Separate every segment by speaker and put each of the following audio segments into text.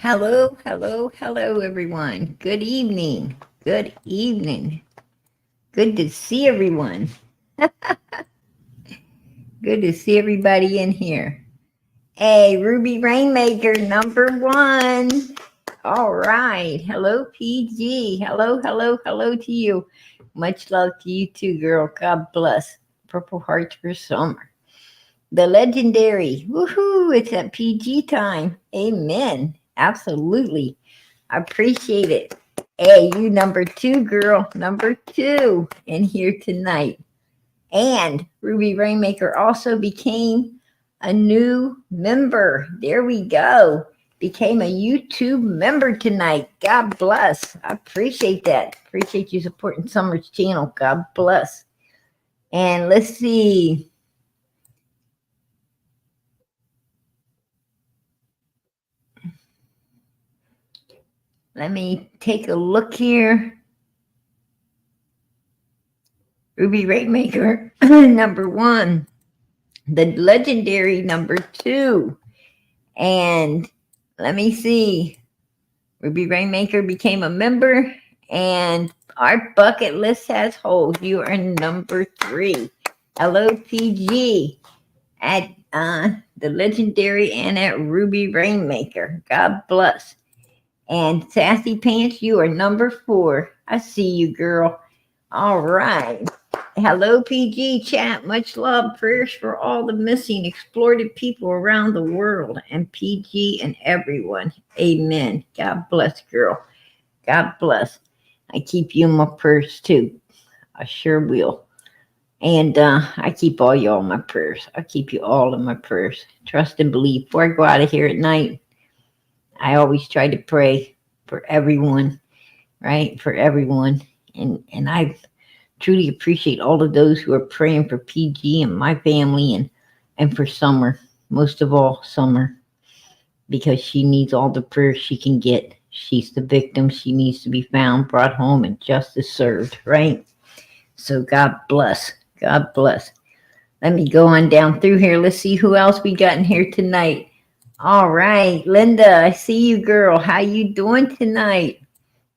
Speaker 1: Hello, hello, hello, everyone. Good evening. Good evening. Good to see everyone. Good to see everybody in here. Hey, Ruby Rainmaker, number 1. All right. Hello, PG. Hello, hello, hello to you. Much love to you too, girl. God bless. Purple hearts for summer. The legendary. Woohoo! It's at PG time. Amen. Absolutely. I appreciate it. Hey, you number 2, girl. Number 2 in here tonight. And Ruby Rainmaker also became a new member. There we go. Became a YouTube member tonight. God bless. I appreciate that. Appreciate you supporting Summer's channel. God bless. And let's see. Let me take a look here. Ruby Rainmaker, number 1. The legendary number 2. And let me see. Ruby Rainmaker became a member, and our bucket list has hold. You are number 3. Hello, PG, at the legendary and at Ruby Rainmaker. God bless. And Sassy Pants, you are number 4. I see you, girl. All right. Hello, PG chat. Much love. Prayers for all the missing, exploited people around the world, and PG and everyone. Amen. God bless, girl. God bless. I keep you in my prayers too. I sure will. And I keep all y'all in my prayers. I keep you all in my prayers. Trust and believe. Before I go out of here at night, I always try to pray for everyone, right? For everyone. And I truly appreciate all of those who are praying for PG and my family and for Summer. Most of all, Summer, because she needs all the prayers she can get. She's the victim. She needs to be found, brought home, and justice served, right? So God bless. God bless. Let me go on down through here. Let's see who else we got in here tonight. All right, Linda, I see you, girl. How you doing tonight?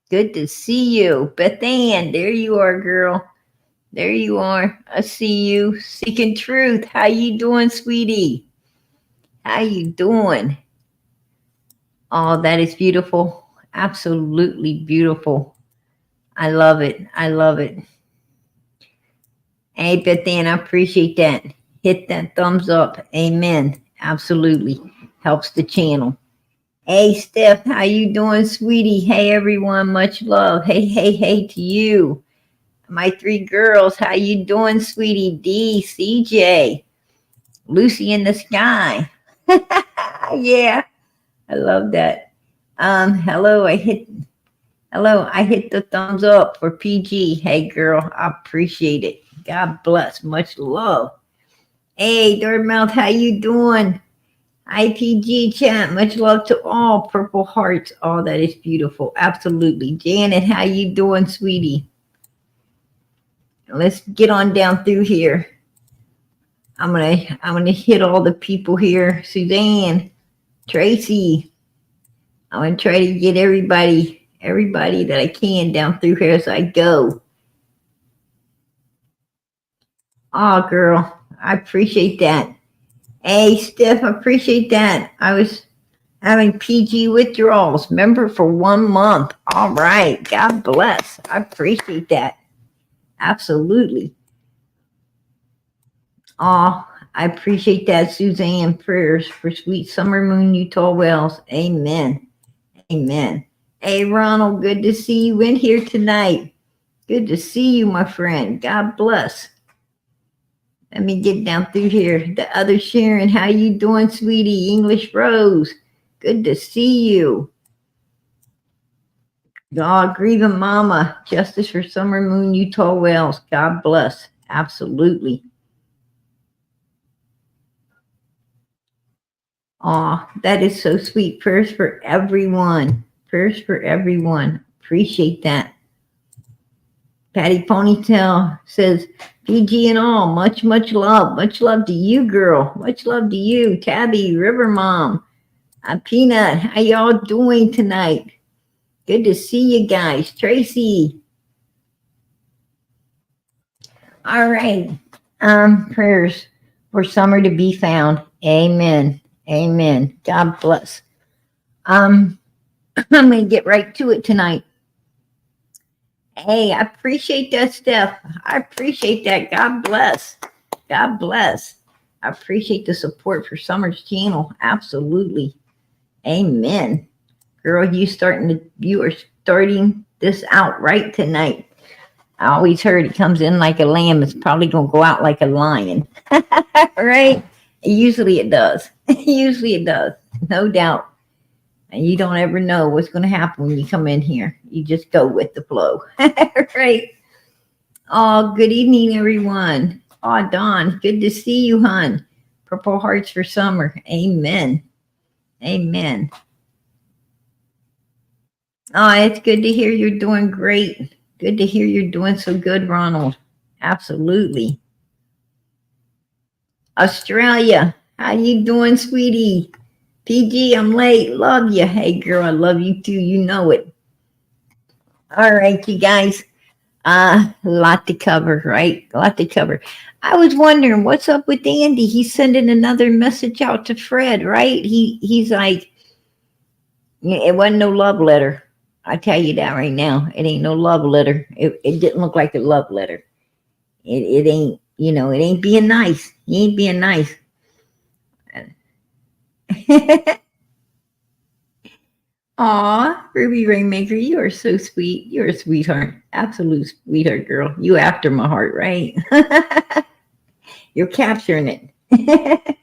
Speaker 1: Good to see you. Beth Ann, there you are, girl. There you are. I see you. Seeking Truth. How you doing, sweetie? How you doing? Oh, that is beautiful. Absolutely beautiful. I love it. I love it. Hey, Beth Ann, I appreciate that. Hit that thumbs up. Amen. Absolutely. Helps the channel. Hey, Steph, how you doing, sweetie? Hey, everyone, much love. Hey, hey, hey to you. My 3 girls, how you doing, sweetie? D, CJ, Lucy in the sky. Yeah, I love that. Hello, I hit the thumbs up for PG. Hey, girl, I appreciate it. God bless. Much love. Hey, Dirtmouth, how you doing? IPG chat, much love to all. Purple hearts. Oh, that is beautiful. Absolutely. Janet, how you doing, sweetie? Let's get on down through here. I'm gonna hit all the people here. Suzanne, Tracy. I'm gonna try to get everybody that I can down through here as I go. Oh, girl, I appreciate that. Hey, Steph, I appreciate that. I was having PG withdrawals. Member for 1 month. All right. God bless. I appreciate that. Absolutely. Oh, I appreciate that, Suzanne. Prayers for sweet summer moon, Utah Wells. Amen. Amen. Hey, Ronald, good to see you in here tonight. Good to see you, my friend. God bless. Let me get down through here. The other Sharon, how you doing, sweetie? English Rose, good to see you. God, grieving mama, justice for summer moon, Utah Wells. God bless. Absolutely. Aw, that is so sweet. Prayers for everyone. Prayers for everyone. Appreciate that. Patty Ponytail says, PG and all, much love. Much love to you, girl. Much love to you. Tabby, River Mom. Peanut, how y'all doing tonight? Good to see you guys. Tracy. All right. Prayers for summer to be found. Amen. Amen. God bless. I'm gonna get right to it tonight. Hey, I appreciate that, Steph. I appreciate that. God bless. God bless. I appreciate the support for Summer's channel. Absolutely. Amen. Girl, you are starting this out right tonight. I always heard it comes in like a lamb. It's probably gonna go out like a lion. Right? Usually it does. Usually it does. No doubt. And you don't ever know what's going to happen when you come in here. You just go with the flow. Right? Oh, good evening, everyone. Oh, Dawn, good to see you, hon. Purple hearts for summer. Amen. Amen. Oh, it's good to hear you're doing great. Good to hear you're doing so good, Ronald. Absolutely. Australia, how you doing, sweetie? PG, I'm late. Love you. Hey, girl, I love you too. You know it. All right, you guys. A lot to cover, right? A lot to cover. I was wondering what's up with Andy. He's sending another message out to Fred, right? He's like, it wasn't no love letter. I tell you that right now. It ain't no love letter. It didn't look like a love letter. It ain't, it ain't being nice. He ain't being nice. Aw, Ruby Rainmaker, you are so sweet. You're a sweetheart. Absolute sweetheart, girl. You after my heart, right? You're capturing it.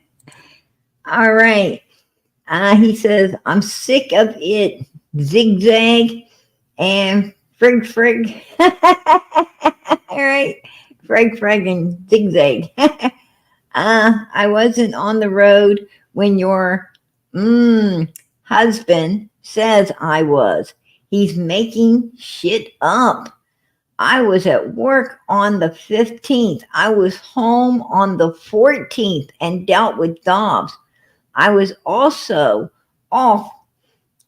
Speaker 1: All right. He says, I'm sick of it. Zigzag and frig. All right. Frig and zigzag. I wasn't on the road when your husband says I was. He's making shit up. I was at work on the 15th. I was home on the 14th and dealt with Dobbs. I was also off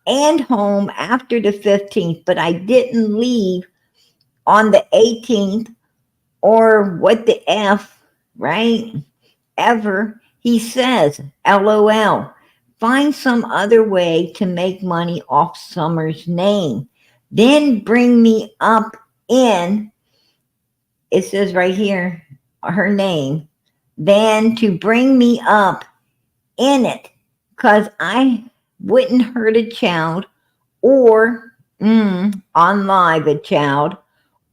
Speaker 1: and home after the 15th, but I didn't leave on the 18th or what the F, right? Ever. He says, LOL. Find some other way to make money off Summer's name. Then bring me up in, it says right here, her name, then to bring me up in it, because I wouldn't hurt a child or on live a child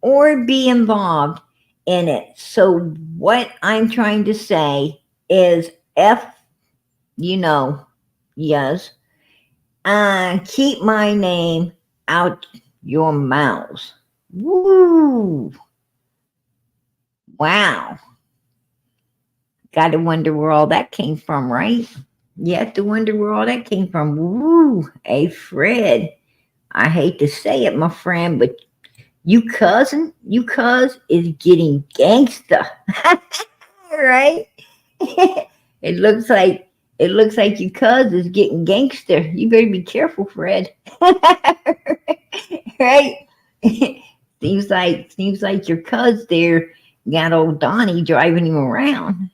Speaker 1: or be involved in it. So what I'm trying to say is yes, keep my name out your mouths. Woo! Wow. Got to wonder where all that came from, right? You have to wonder where all that came from. Woo! Hey, Fred, I hate to say it, my friend, but you cuz is getting gangsta. Right? It looks like your cuz is getting gangster. You better be careful, Fred. Right? Seems like your cuz there got old Donnie driving him around.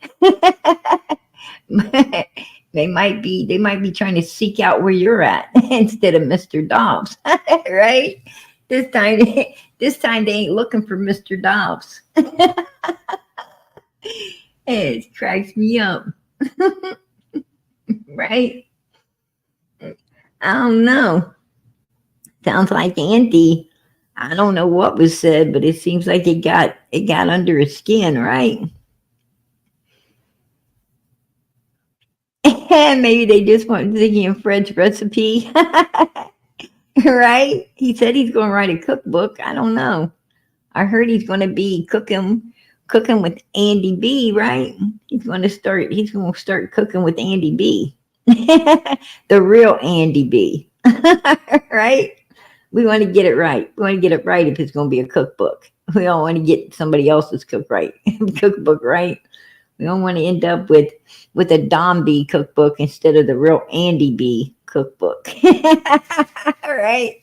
Speaker 1: They might be trying to seek out where you're at instead of Mr. Dobbs. Right? This time they ain't looking for Mr. Dobbs. It cracks me up. Right? I don't know. Sounds like Andy. I don't know what was said, but it seems like it got under his skin, right? Maybe they just want Ziggy and Fred's recipe. Right? He said he's going to write a cookbook. I don't know. I heard he's going to be cooking with Andy B, right? He's going to start cooking with Andy B. The real Andy B. Right? We want to get it right. We want to get it right if it's going to be a cookbook. We don't want to get somebody else's cookbook right. We don't want to end up with a Dom B cookbook instead of the real Andy B cookbook. Right?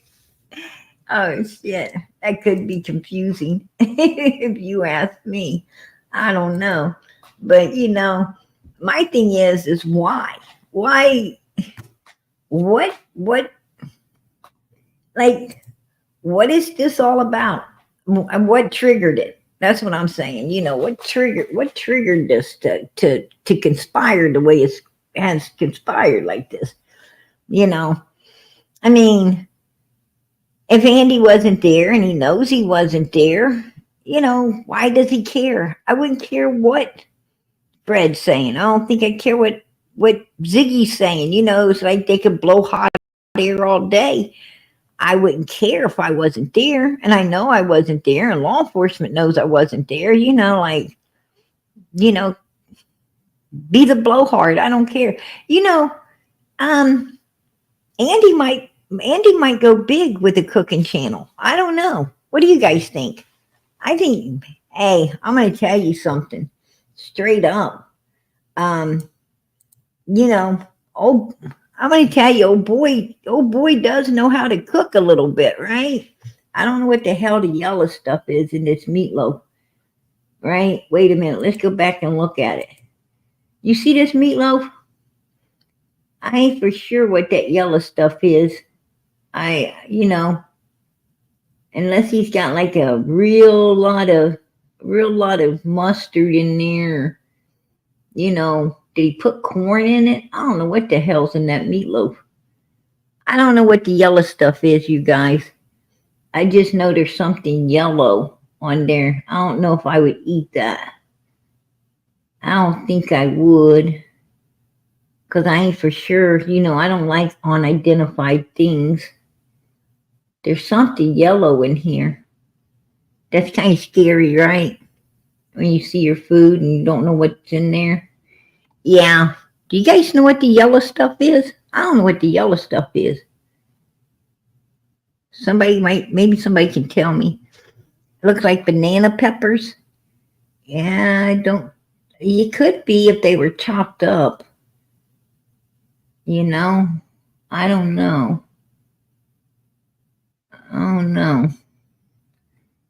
Speaker 1: Oh, shit. That could be confusing if you ask me. I don't know. But, my thing is why? Why? What, like, what is this all about? And what triggered it? That's what I'm saying. What triggered this to conspire the way it has conspired like this? You know, I mean, if Andy wasn't there and he knows he wasn't there, why does he care? I wouldn't care what Fred's saying. I don't think I care what Ziggy's saying. It's like they could blow hot air all day. I wouldn't care if I wasn't there, and I know I wasn't there, and law enforcement knows I wasn't there. You know, be the blowhard. I don't care. Um, Andy might go big with the cooking channel. I don't know. What do you guys think? I think, hey, I'm going to tell you something straight up. Oh, I'm going to tell you, old boy does know how to cook a little bit, right? I don't know what the hell the yellow stuff is in this meatloaf, right? Wait a minute. Let's go back and look at it. You see this meatloaf? I ain't for sure what that yellow stuff is. Unless he's got like a real lot of mustard in there. Did he put corn in it? I don't know what the hell's in that meatloaf. I don't know what the yellow stuff is, you guys. I just know there's something yellow on there. I don't know if I would eat that. I don't think I would. Because I ain't for sure. I don't like unidentified things. There's something yellow in here. That's kind of scary, right? When you see your food and you don't know what's in there. Yeah. Do you guys know what the yellow stuff is? I don't know what the yellow stuff is. Maybe somebody can tell me. It looks like banana peppers. Yeah, it could be if they were chopped up. I don't know. Oh no.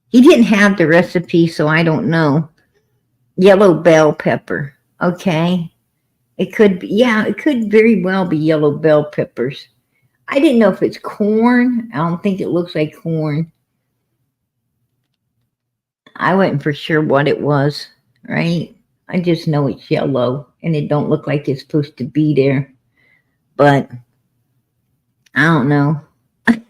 Speaker 1: He didn't have the recipe, so I don't know. Yellow bell pepper. Okay. It could be, yeah, it could very well be yellow bell peppers. I didn't know if it's corn. I don't think it looks like corn. I wasn't for sure what it was, right? I just know it's yellow and it don't look like it's supposed to be there. But I don't know. I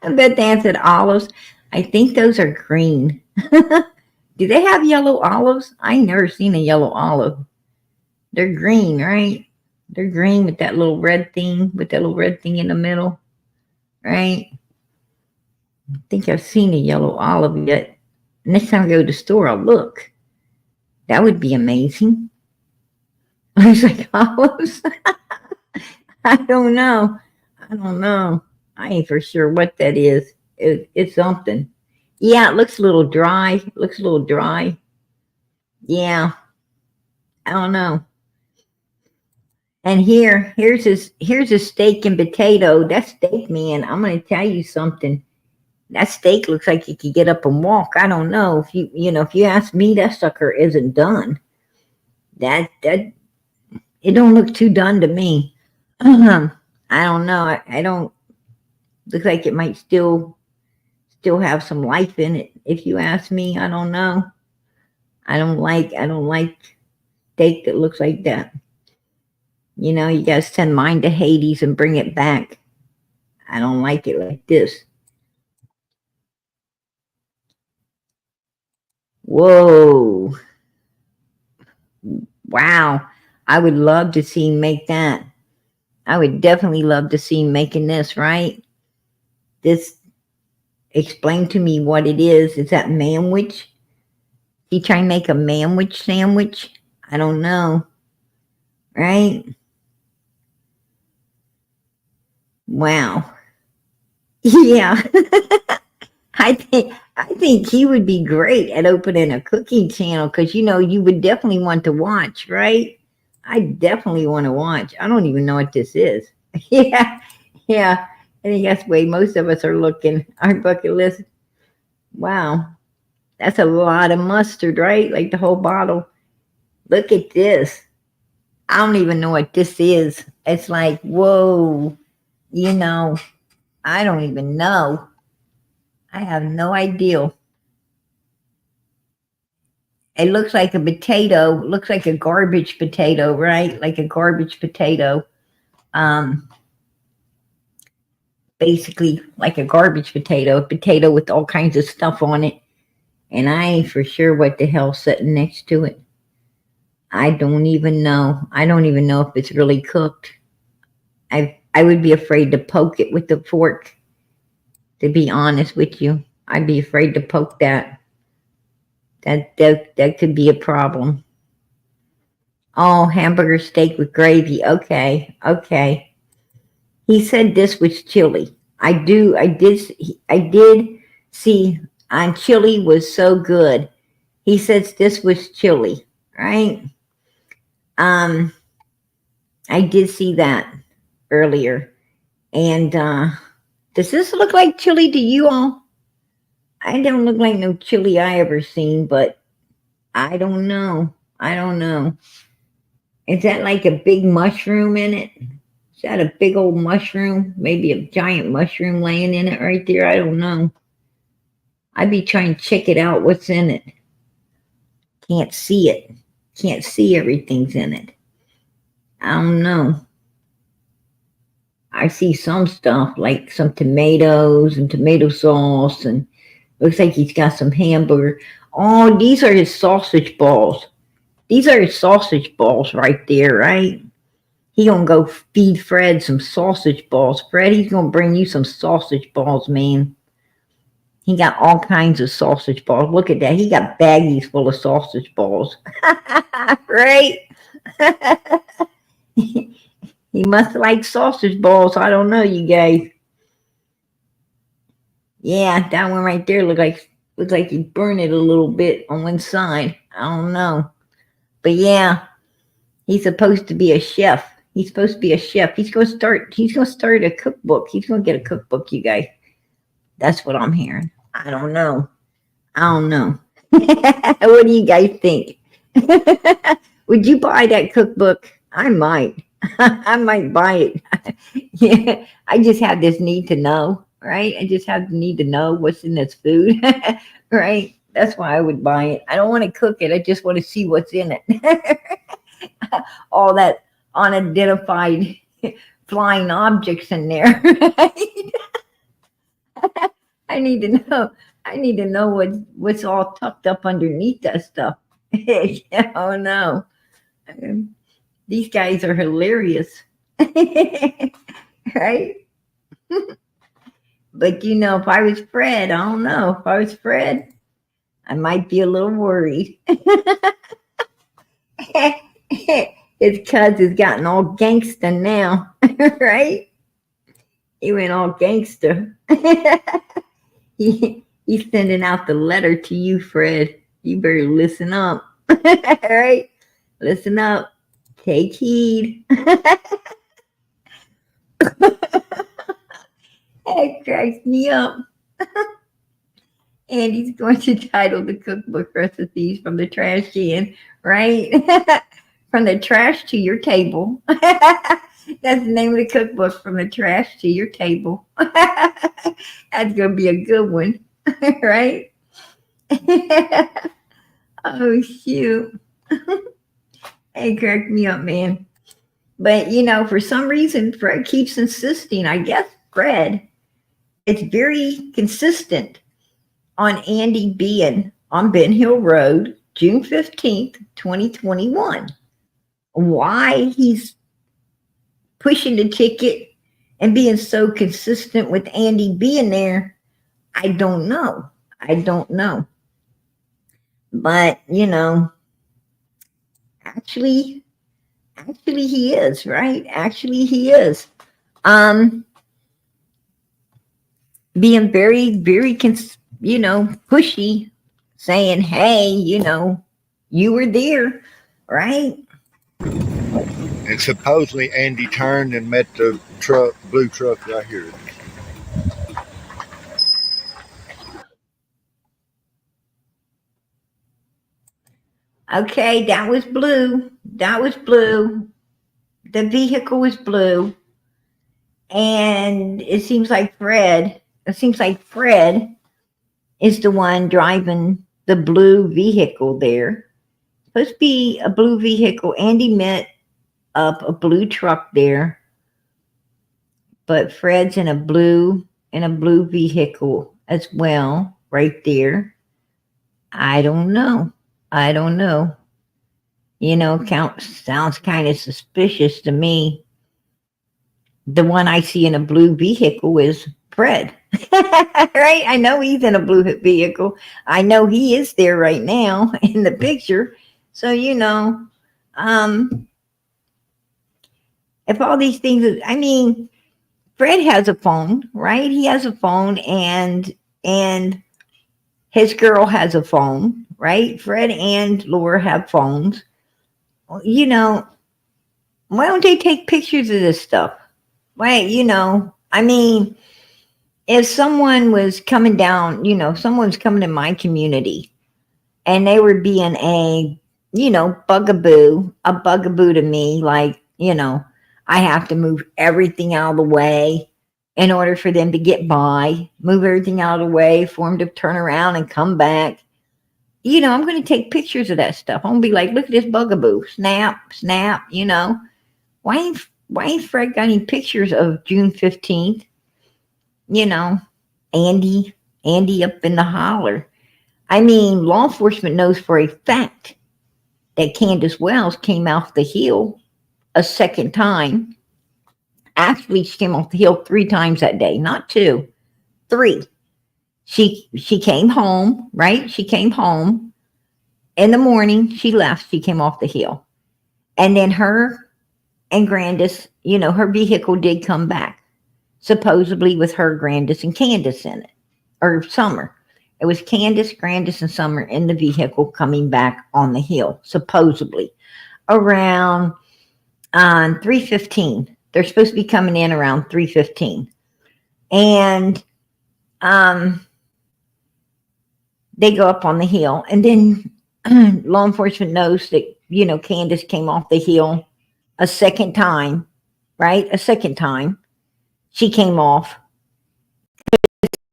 Speaker 1: bet they answered olives. I think those are green. Do they have yellow olives? I ain't never seen a yellow olive. They're green, right? They're green with that little red thing, in the middle, right? I think I've seen a yellow olive yet. Next time I go to the store, I'll look. That would be amazing. Looks like olives. I don't know. I ain't for sure what that is. It's something. Yeah, it looks a little dry. Yeah, I don't know. And here's a steak and potato. That steak, man, I'm gonna tell you something. That steak looks like it could get up and walk. I don't know. If you ask me, that sucker isn't done. That it don't look too done to me. I don't know. I don't look like it might still have some life in it. If you ask me, I don't know. I don't like steak that looks like that. You gotta send mine to Hades and bring it back. I don't like it like this. Whoa. Wow. I would love to see him make that. I would definitely love to see him making this, right? This, explain to me what it is. Is that manwich? He trying to make a manwich sandwich? I don't know. Right? Wow. Yeah. I think he would be great at opening a cooking channel because you would definitely want to watch, right? I definitely want to watch. I don't even know what this is. Yeah, yeah. I think that's the way most of us are looking. Our bucket list. Wow, that's a lot of mustard, right? Like the whole bottle. Look at this. I don't even know what this is. It's like, whoa, you know, I don't even know. I have no idea. It looks like a potato. Looks like a garbage potato, right? Like a garbage potato. Um, Basically like a garbage potato, a potato with all kinds of stuff on it. And I ain't for sure what the hell's sitting next to it. I don't even know. I don't even know if it's really cooked. I would be afraid to poke it with the fork, to be honest with you. I'd be afraid to poke that. That could be a problem. Oh, hamburger steak with gravy. Okay, okay. He said this was chili. I did see on chili was so good. He says this was chili, right? Um, I did see that earlier. And does this look like chili to you all? I don't look like no chili I ever seen, but I don't know. I don't know. Is that like a big mushroom in it? Is that a big old mushroom? Maybe a giant mushroom laying in it right there? I don't know. I'd be trying to check it out. What's in it? Can't see it. Can't see everything's in it. I don't know. I see some stuff like some tomatoes and tomato sauce, and looks like he's got some hamburger. Oh, these are his sausage balls. These are his sausage balls right there, right? He gonna go feed Fred some sausage balls. Fred, he's gonna bring you some sausage balls, man. He got all kinds of sausage balls. Look at that. He got baggies full of sausage balls. Right? He must like sausage balls. I don't know, you guys. Yeah, that one right there looks like you burn it a little bit on one side. I don't know. But yeah, he's supposed to be a chef. He's supposed to be a chef. He's gonna start a cookbook. He's gonna get a cookbook, you guys. That's what I'm hearing. I don't know. I don't know. What do you guys think? Would you buy that cookbook? I might. I might buy it. Yeah, I just have this need to know, right? I just have the need to know what's in this food, right? That's why I would buy it. I don't want to cook it. I just want to see what's in it. All that unidentified flying objects in there. Right? I need to know. I need to know what's all tucked up underneath that stuff. Oh no. These guys are hilarious. Right? But you know, if I was Fred, I don't know. If I was Fred, I might be a little worried. His cuz has gotten all gangster now, right? He went all gangster. He's sending out the letter to you, Fred. You better listen up. Right? Listen up. Take heed. That cracks me up. And he's going to title the cookbook recipes from the trash can, right? From the trash to your table. That's the name of the cookbook, From the Trash to Your Table. That's going to be a good one, right? Oh, shoot. It cracked me up, man. But, you know, for some reason, Fred keeps insisting. I guess Fred is very consistent on Andy being on Ben Hill Road, June 15th, 2021. Why he's pushing the ticket and being so consistent with Andy being there, I don't know. I don't know. But, you know, actually he is, right? Actually he is. Being very, very, pushy, saying, hey, you know, you were there, right?
Speaker 2: And supposedly Andy turned and met the truck, blue truck right here.
Speaker 1: Okay, that was blue. That was blue. The vehicle was blue. And it seems like Fred is the one driving the blue vehicle there. Supposed to be a blue vehicle. Andy met up a blue truck there, but Fred's in a blue vehicle as well, right there. I don't know. I don't know. Sounds kind of suspicious to me. The one I see in a blue vehicle is Fred. Right? I know he's in a blue vehicle. I know he is there right now in the picture. So, um, if all these things, I mean, Fred has a phone, right? He has a phone, and his girl has a phone, right? Fred and Laura have phones. You know, why don't they take pictures of this stuff? Why, I mean, if someone was coming down, someone's coming in my community and they were being a bugaboo to me, like, I have to move everything out of the way in order for them to get by, move everything out of the way for them to turn around and come back. I'm going to take pictures of that stuff. I'm going to be like, look at this bugaboo. Snap, snap, why ain't Fred got any pictures of June 15th? You know, Andy up in the holler. I mean, law enforcement knows for a fact that Candace Wells came off the hill a second time. Actually, she came off the hill 3 times that day, not 2, 3. She came home, right? She came home in the morning. She left. She came off the hill, and then her and Grandis, her vehicle did come back, supposedly with her, Grandis, and Candace in it, or Summer. It was Candace, Grandis, and Summer in the vehicle coming back on the hill, supposedly around 3:15. They're supposed to be coming in around 3:15, and they go up on the hill, and then law enforcement knows that Candace came off the hill a second time, right? A second time she came off.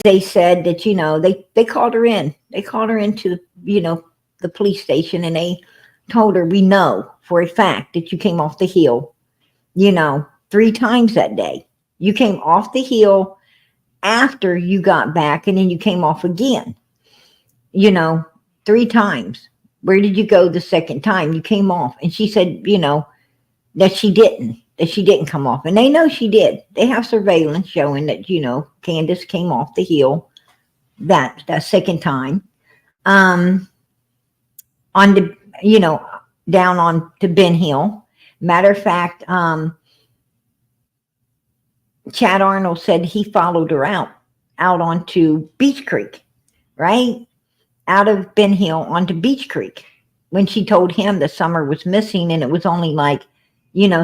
Speaker 1: They said that they called her in. They called her into the police station, and they told her, we know for a fact that you came off the hill 3 times that day. You came off the hill after you got back, and then you came off again 3 times. Where did you go the second time you came off? And she said that she didn't come off, and they know she did. They have surveillance showing that Candace came off the hill that second time, on the down on to Ben Hill. Matter of fact, Chad Arnold said he followed her out onto Beach Creek, right? Out of Ben Hill onto Beach Creek, when she told him that Summer was missing, and it was only like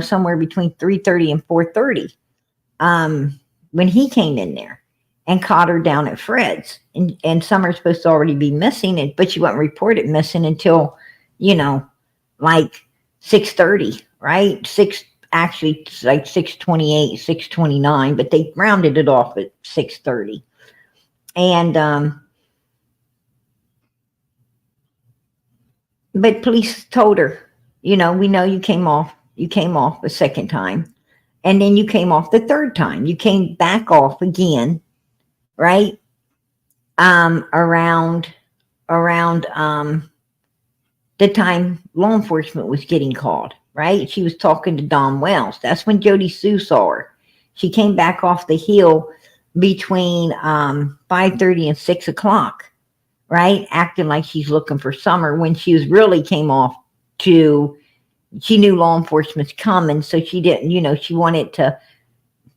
Speaker 1: somewhere between 3:30 and 4:30 when he came in there and caught her down at Fred's, and Summer's supposed to already be missing, but she wasn't reported missing until like 6:30, right? Actually it's like 6:28, 6:29, but they rounded it off at 6:30. And but police told her, we know you came off a second time, and then you came off the third time. You came back off again, right? Around the time law enforcement was getting called, right? She was talking to Don Wells. That's when Jody Sue saw her. She came back off the hill between 5:30 and 6 o'clock, right? Acting like she's looking for Summer, when she was really came off she knew law enforcement's coming, so she didn't, she wanted to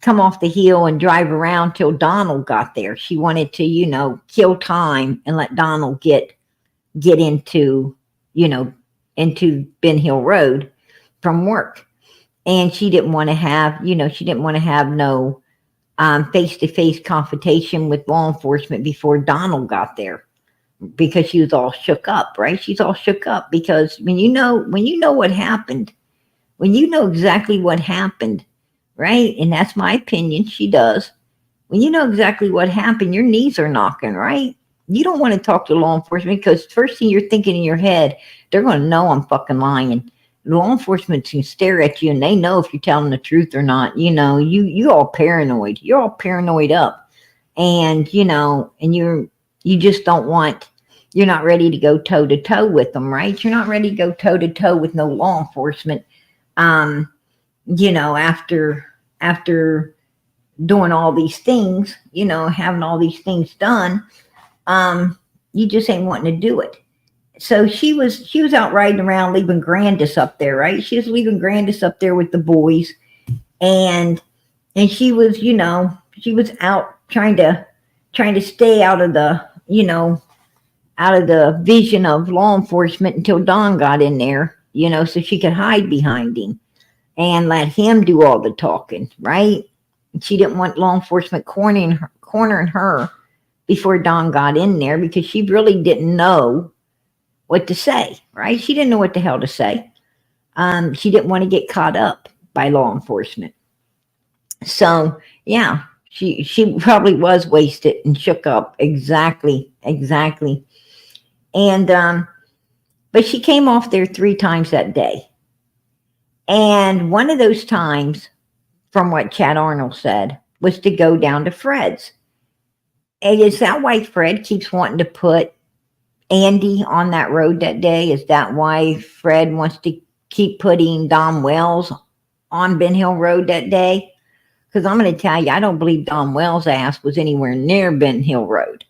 Speaker 1: come off the hill and drive around till Donald got there. She wanted to, kill time and let Donald get into Ben Hill Road from work. And she didn't want to have, she didn't want to have no face-to-face confrontation with law enforcement before Donald got there, because she was all shook up, right? She's all shook up because when you know what happened, when you know exactly what happened, right? And that's my opinion, she does. When you know exactly what happened, your knees are knocking, right? You don't want to talk to law enforcement because first thing you're thinking in your head, they're going to know I'm fucking lying. Law enforcement can stare at you and they know if you're telling the truth or not. You all paranoid. You're all paranoid up. And, and you just don't want, you're not ready to go toe to toe with them, right? You're not ready to go toe to toe with no law enforcement. After doing all these things, having all these things done, you just ain't wanting to do it. So she was out riding around, leaving Candace up there, right? She was leaving Candace up there with the boys, and she was, she was out trying to stay out of the, out of the vision of law enforcement until Don got in there, so she could hide behind him and let him do all the talking, right? She didn't want law enforcement cornering her before Don got in there because she really didn't know what to say, right? She didn't know what the hell to say. She didn't want to get caught up by law enforcement. So, yeah, she probably was wasted and shook up. Exactly. And, but she came off there 3 times that day. And one of those times, from what Chad Arnold said, was to go down to Fred's. And is that why Fred keeps wanting to put Andy on that road that day? Is that why Fred wants to keep putting Don Wells on Ben Hill Road that day? Because I'm going to tell you, I don't believe Don Wells' ass was anywhere near Ben Hill Road.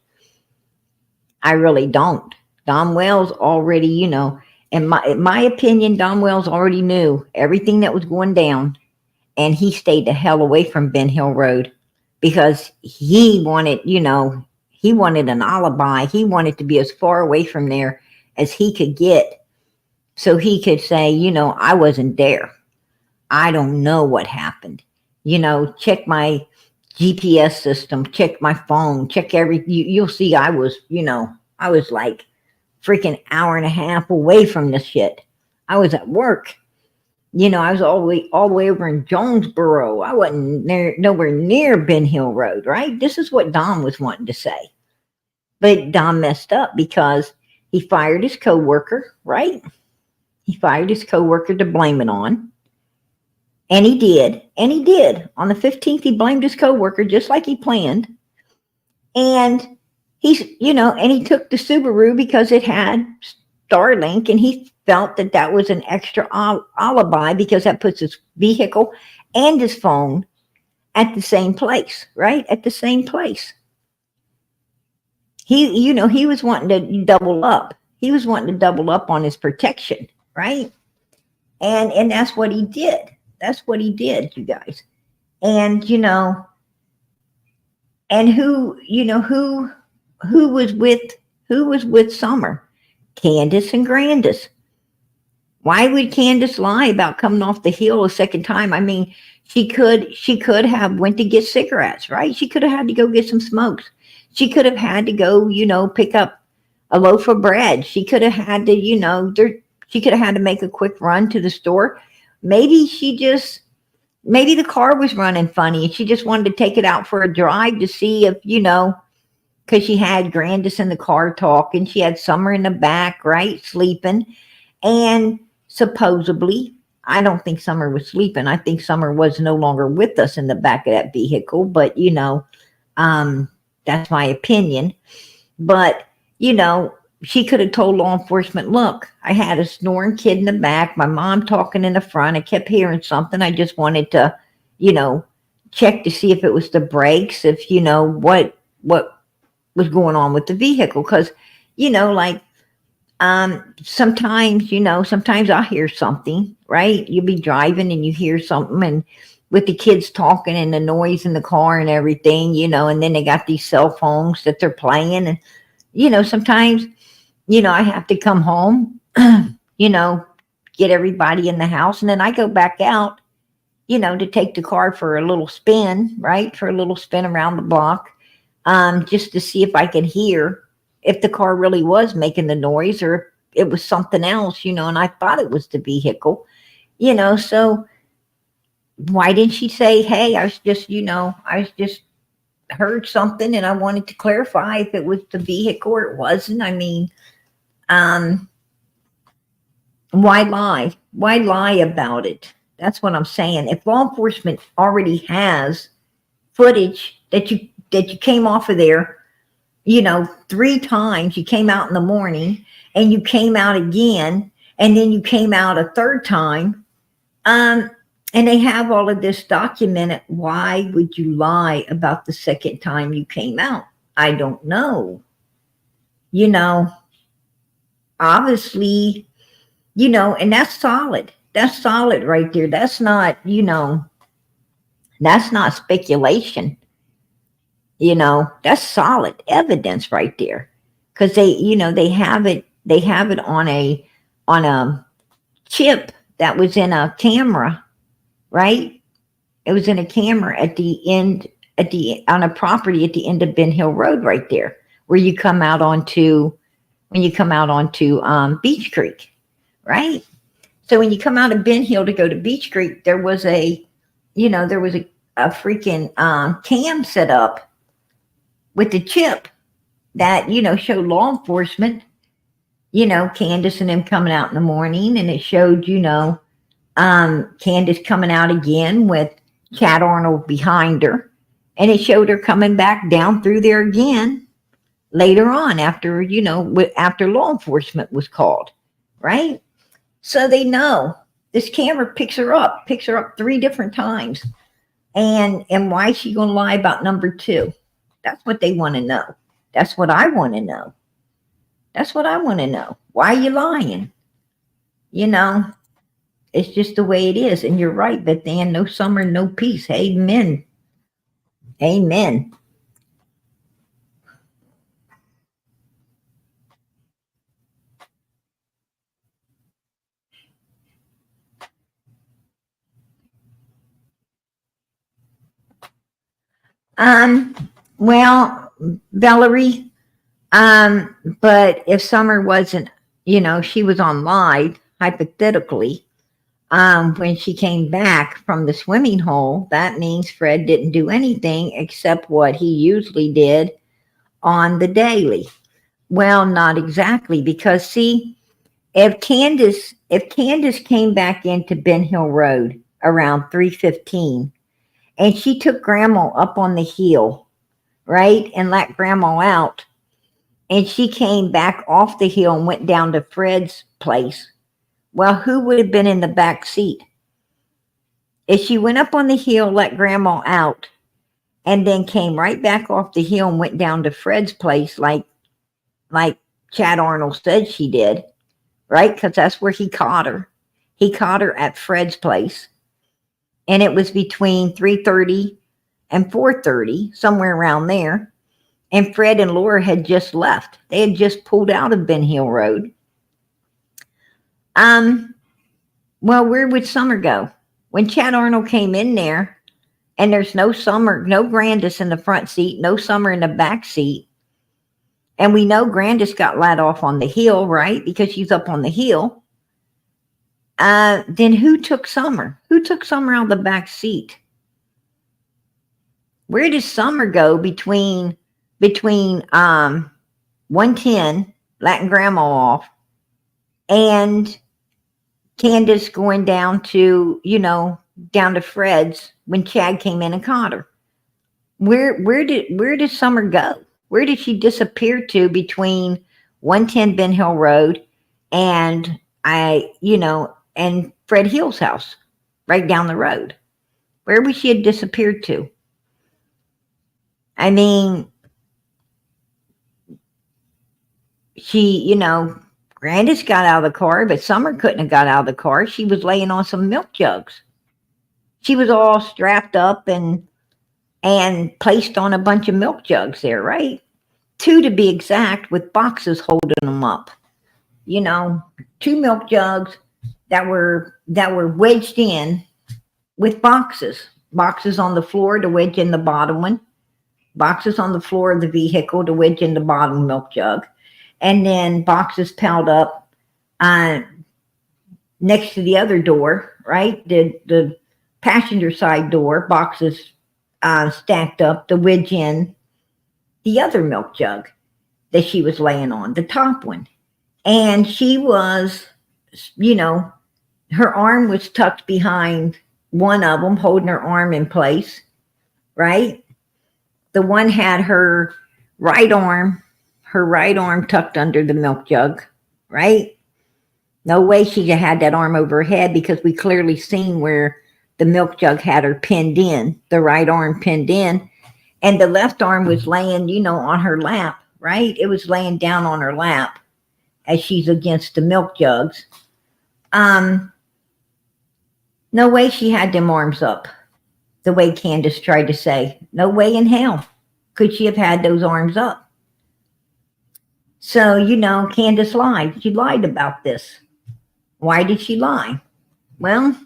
Speaker 1: I really don't. Don Wells already, in my opinion, Don Wells already knew everything that was going down, and he stayed the hell away from Ben Hill Road because he wanted, he wanted an alibi. He wanted to be as far away from there as he could get so he could say, I wasn't there. I don't know what happened. Check my GPS system, check my phone, check you'll see I was like freaking hour and a half away from this shit. I was at work. I was all the way over in Jonesboro. I wasn't nowhere near Ben Hill Road, right? This is what Don was wanting to say. But Don messed up because he fired his coworker, right? He fired his coworker to blame it on. And he did. On the 15th, he blamed his coworker just like he planned. And he's, and he took the Subaru because it had Starlink, and he felt that was an extra alibi because that puts his vehicle and his phone at the same place, right? At the same place. He was wanting to double up. He was wanting to double up on his protection, right? And that's what he did. That's what he did, you guys. And, and who was with Summer? Candace and Candace. Why would Candace lie about coming off the hill a second time? I mean, she could have went to get cigarettes, right? She could have had to go get some smokes. She could have had to go, pick up a loaf of bread. She could have had to, she could have had to make a quick run to the store. Maybe the car was running funny and she just wanted to take it out for a drive to see if, because she had Candace in the car talking. She had Summer in the back, right, sleeping. And supposedly, I don't think Summer was sleeping. I think Summer was no longer with us in the back of that vehicle. But, that's my opinion. But, she could have told law enforcement, look, I had a snoring kid in the back, my mom talking in the front. I kept hearing something. I just wanted to, check to see if it was the brakes, if, what was going on with the vehicle. Because, sometimes I hear something, right? You'll be driving and you hear something, and with the kids talking and the noise in the car and everything, and then they got these cell phones that they're playing. And, sometimes, I have to come home, get everybody in the house, and then I go back out to take the car for a little spin, right? For a little spin around the block, just to see if I could hear if the car really was making the noise or if it was something else, and I thought it was the vehicle, so why didn't she say, hey, I was just heard something and I wanted to clarify if it was the vehicle or it wasn't. I mean, um, why lie? Why lie about it? That's what I'm saying. If law enforcement already has footage that you came off of there, 3 times, you came out in the morning and you came out again and then you came out a third time, and they have all of this documented, why would you lie about the second time you came out? I don't know. Obviously, and that's solid. That's solid right there. That's not speculation. That's solid evidence right there. Because they have it on a chip that was in a camera, right? It was in a camera at the end, on a property at the end of Ben Hill Road right there, where you come out onto Beach Creek, right? So when you come out of Ben Hill to go to Beach Creek, there was a freaking cam set up with the chip that showed law enforcement, Candace and them coming out in the morning, and it showed Candace coming out again with Chad Arnold behind her, and it showed her coming back down through there again later on after law enforcement was called, right? So they know this camera picks her up 3 different times, and why is she gonna lie about number 2? That's what they want to know. That's what I want to know. That's what I want to know. Why are you lying? It's just the way it is. And you're right, but then no summer, no peace. Amen. Amen. Um, well, Valerie, but if Summer wasn't, she was on live, hypothetically, when she came back from the swimming hole, that means Fred didn't do anything except what he usually did on the daily. Well, not exactly, because see, if Candace came back into Ben Hill Road around 3:15 and she took grandma up on the hill, right, and let grandma out, and she came back off the hill and went down to Fred's place, well, who would have been in the back seat? If she went up on the hill, let grandma out, and then came right back off the hill and went down to Fred's place like Chad Arnold said she did, right? Because that's where he caught her. He caught her at Fred's place, and it was between 3:30 and 4:30, somewhere around there. And Fred and Laura had just left. They had just pulled out of Ben Hill Road. Well, where would Summer go? When Chad Arnold came in there, and there's no Summer, no Grandis in the front seat, no Summer in the back seat. And we know Grandis got let off on the hill, right? Because she's up on the hill. Then who took Summer? Who took Summer out of the back seat? Where does Summer go between 110, letting grandma off, and Candace going down to Fred's when Chad came in and caught her? Where did Summer go? Where did she disappear to between 110 Ben Hill Road and and Fred Hill's house right down the road? Where would she have disappeared to? I mean, she, Grandis got out of the car, but Summer couldn't have got out of the car. She was laying on some milk jugs. She was all strapped up and placed on a bunch of milk jugs there, right? 2 to be exact, with boxes holding them up. 2 milk jugs that were wedged in with boxes on the floor to wedge in the bottom one, boxes on the floor of the vehicle to wedge in the bottom milk jug, and then boxes piled up next to the other door, right? The passenger side door, boxes stacked up to wedge in the other milk jug that she was laying on, the top one. And she was, her arm was tucked behind one of them, holding her arm in place, right? The one had her right arm tucked under the milk jug, right? No way she had that arm over her head, because we clearly seen where the milk jug had her pinned in, the right arm pinned in, and the left arm was laying, on her lap, right? It was laying down on her lap as she's against the milk jugs. No way she had them arms up, the way Candace tried to say. No way in hell could she have had those arms up. So, Candace lied. She lied about this. Why did she lie? Well,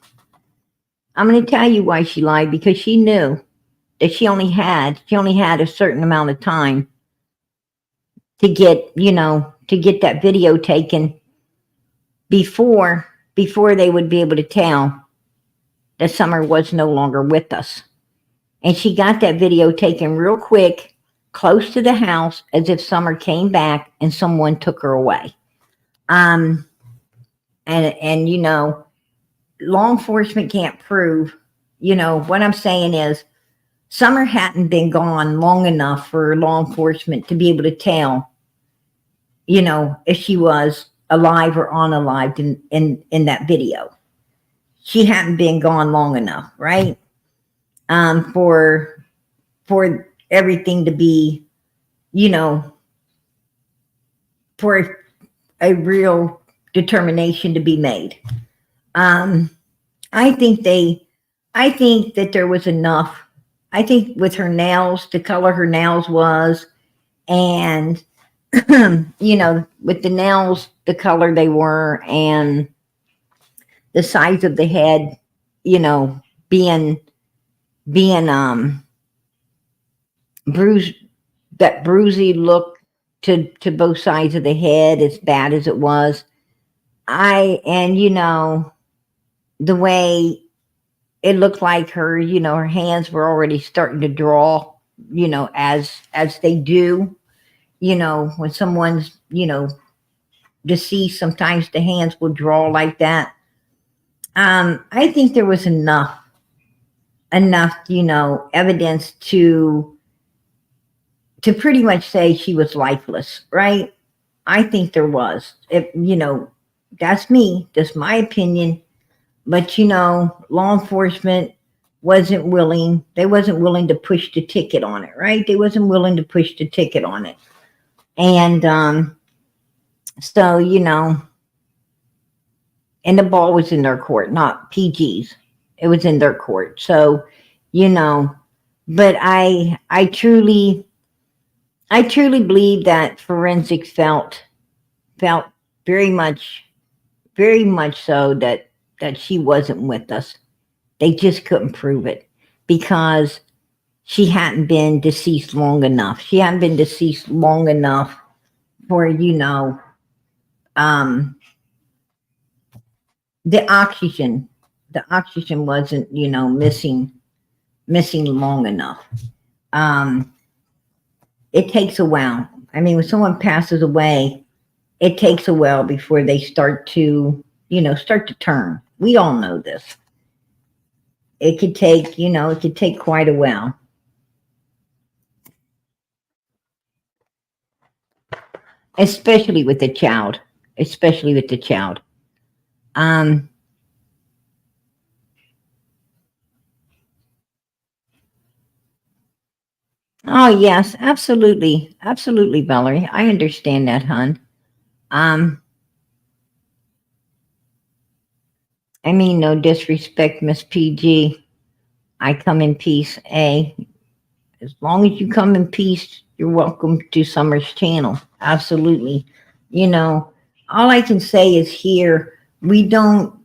Speaker 1: I'm going to tell you why she lied, because she knew that she only had a certain amount of time to get that video taken before they would be able to tell that Summer was no longer with us. And she got that video taken real quick, close to the house, as if Summer came back and someone took her away. And law enforcement can't prove, what I'm saying is, Summer hadn't been gone long enough for law enforcement to be able to tell, if she was alive or unalived in that video. She hadn't been gone long enough, right? For everything to be, for a real determination to be made. I think that there was enough. I think with her nails, the color her nails was, and with the nails, the color they were, and the size of the head, being bruised, that bruisey look to both sides of the head, as bad as it was. The way it looked like her, her hands were already starting to draw, as they do, when someone's, deceased, sometimes the hands will draw like that. I think there was enough, evidence to pretty much say she was lifeless, right? I think there was. That's me. That's my opinion. But, law enforcement wasn't willing. They wasn't willing to push the ticket on it, right? They wasn't willing to push the ticket on it. And so, and the ball was in their court, not PG's. It was in their court. So, but I truly believe that forensics felt very much so that she wasn't with us. They just couldn't prove it, because she hadn't been deceased long enough. She hadn't been deceased long enough for, the oxygen wasn't, missing long enough. It takes a while. I mean, when someone passes away, it takes a while before they start to turn. We all know this. It could take quite a while. Especially with the child. Oh yes, absolutely. Absolutely, Valerie. I understand that, hon. I mean, no disrespect, Miss PG. I come in peace, A. As long as you come in peace, you're welcome to Summer's channel. Absolutely. All I can say is here, we don't,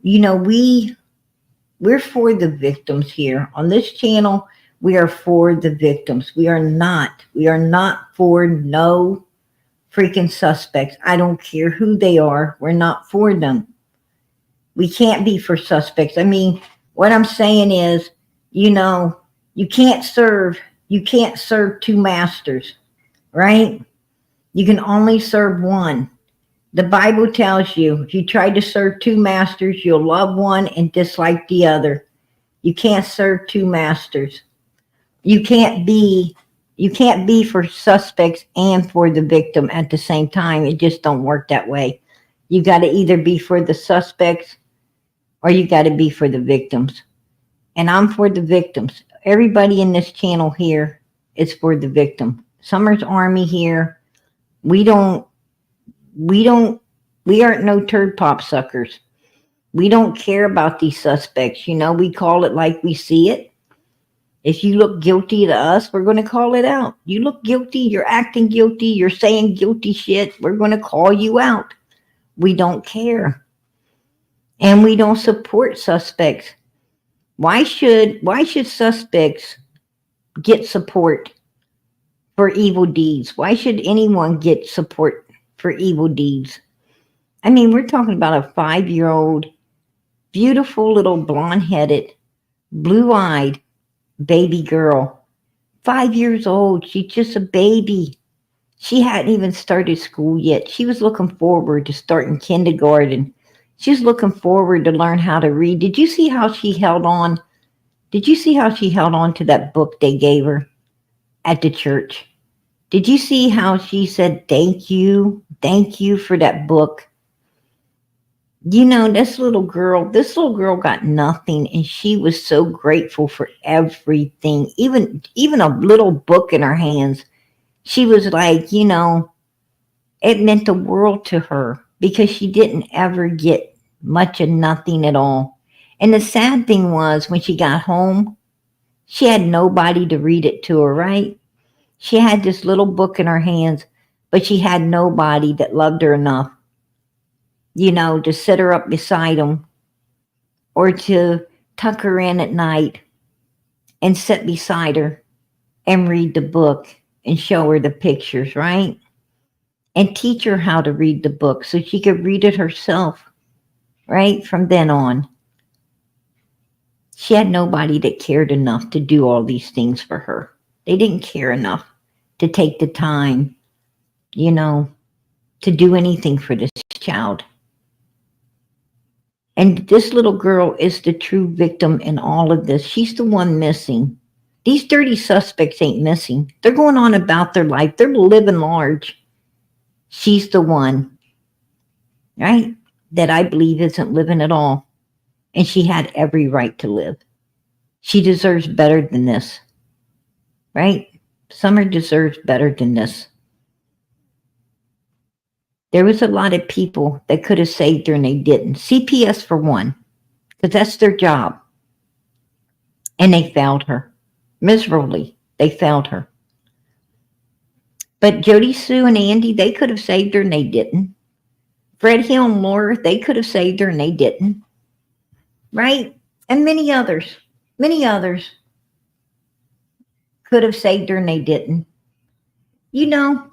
Speaker 1: We're for the victims here. On this channel, we are for the victims. We are not for no freaking suspects. I don't care who they are. We're not for them. We can't be for suspects. I mean, what I'm saying is, you know, you can't serve two masters, right? You can only serve one. The Bible tells you if you try to serve two masters, you'll love one and dislike the other. You can't serve two masters. You can't be for suspects and for the victim at the same time. It just don't work that way. You got to either be for the suspects or you got to be for the victims. And I'm for the victims. Everybody in this channel here is for the victim. Summer's Army here. We aren't no turd pop suckers. We don't care about these suspects. You know, we call it like we see it. If you look guilty to us, we're going to call it out. You look guilty, you're acting guilty, you're saying guilty shit, we're going to call you out. We don't care. And we don't support suspects. Why should suspects get support for evil deeds? Why should anyone get support for evil deeds? I mean, we're talking about a 5-year-old, beautiful little blonde-headed, blue-eyed baby girl. 5 years old. She's just a baby. She hadn't even started school yet. She was looking forward to starting kindergarten. She was looking forward to learn how to read. Did you see how she held on? Did you see how she held on to that book they gave her at the church? Did you see how she said, thank you for that book? You know, this little girl got nothing, and she was so grateful for everything, even a little book in her hands. She was like, you know, it meant the world to her because she didn't ever get much of nothing at all. And the sad thing was when she got home, she had nobody to read it to her, right? She had this little book in her hands, but she had nobody that loved her enough, you know, to sit her up beside them or to tuck her in at night and sit beside her and read the book and show her the pictures, right? And teach her how to read the book so she could read it herself, right? From then on. She had nobody that cared enough to do all these things for her. They didn't care enough to take the time, you know, to do anything for this child. And this little girl is the true victim in all of this. She's the one missing. These dirty suspects ain't missing. They're going on about their life. They're living large. She's the one, right, that I believe isn't living at all. And she had every right to live. She deserves better than this, right? Summer deserves better than this. There was a lot of people that could have saved her and they didn't. CPS for one, because that's their job. And they failed her. Miserably, they failed her. But Jody, Sue, and Andy, they could have saved her and they didn't. Fred Hill and Laura, they could have saved her and they didn't. Right? And many others could have saved her and they didn't. You know,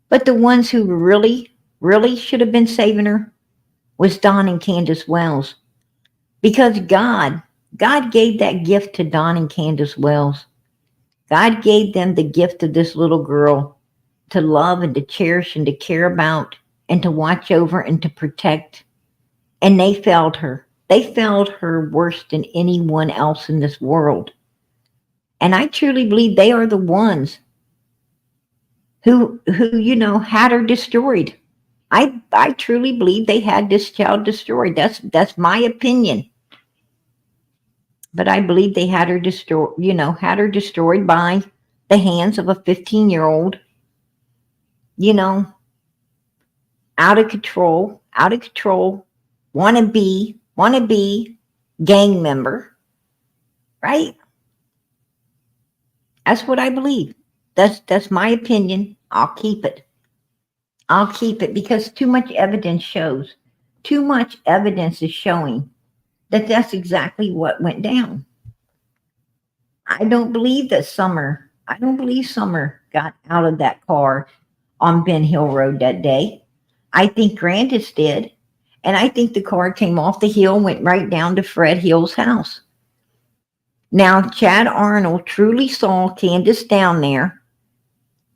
Speaker 1: but the ones who really should have been saving her was Don and Candace Wells. Because God gave that gift to Don and Candace Wells. God gave them the gift of this little girl to love and to cherish and to care about and to watch over and to protect. And they failed her. They failed her worse than anyone else in this world. And I truly believe they are the ones who you know, had her destroyed. I truly believe they had this child destroyed. That's my opinion. But I believe they had her destroyed by the hands of a 15-year-old, you know, out of control, wannabe gang member, right? That's what I believe. That's my opinion. I'll keep it because too much evidence is showing that that's exactly what went down. I don't believe that I don't believe Summer got out of that car on Ben Hill Road that day. I think Grandis did. And I think the car came off the hill, went right down to Fred Hill's house. Now, Chad Arnold truly saw Candace down there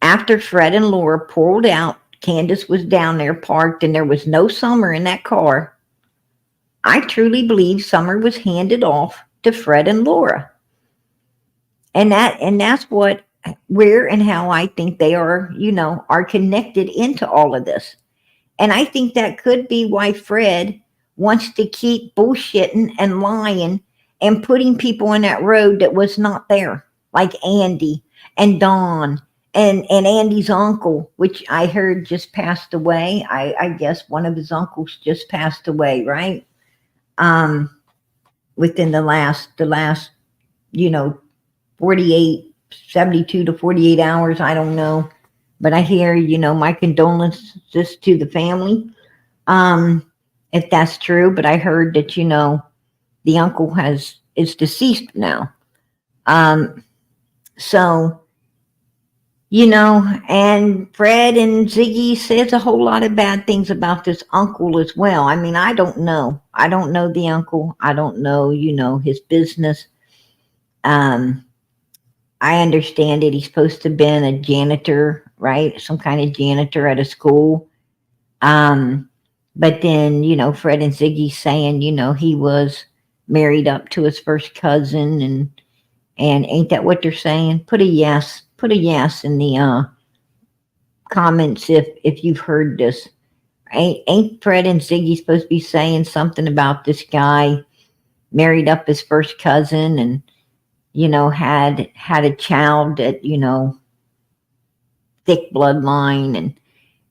Speaker 1: after Fred and Laura pulled out. Candace was down there parked, and there was no Summer in that car. I truly believe Summer was handed off to Fred and Laura. And that's what, where and how I think they are, are connected into all of this. And I think that could be why Fred wants to keep bullshitting and lying and putting people in that road that was not there, like Andy and Don and Andy's uncle, which I heard just passed away. I guess one of his uncles just passed away, right? Within the last, you know, 48, 72 to 48 hours. I don't know. But I hear, my condolences to the family. If that's true, but I heard that, the uncle is deceased now. So, and Fred and Ziggy says a whole lot of bad things about this uncle as well. I mean, I don't know. I don't know the uncle. I don't know, his business. I understand it. He's supposed to have been a janitor, right? Some kind of janitor at a school. But then, Fred and Ziggy saying, he was married up to his first cousin, and ain't that what they're saying? Put a yes in the comments if you've heard this. Ain't Fred and Ziggy supposed to be saying something about this guy married up his first cousin and had a child that, thick bloodline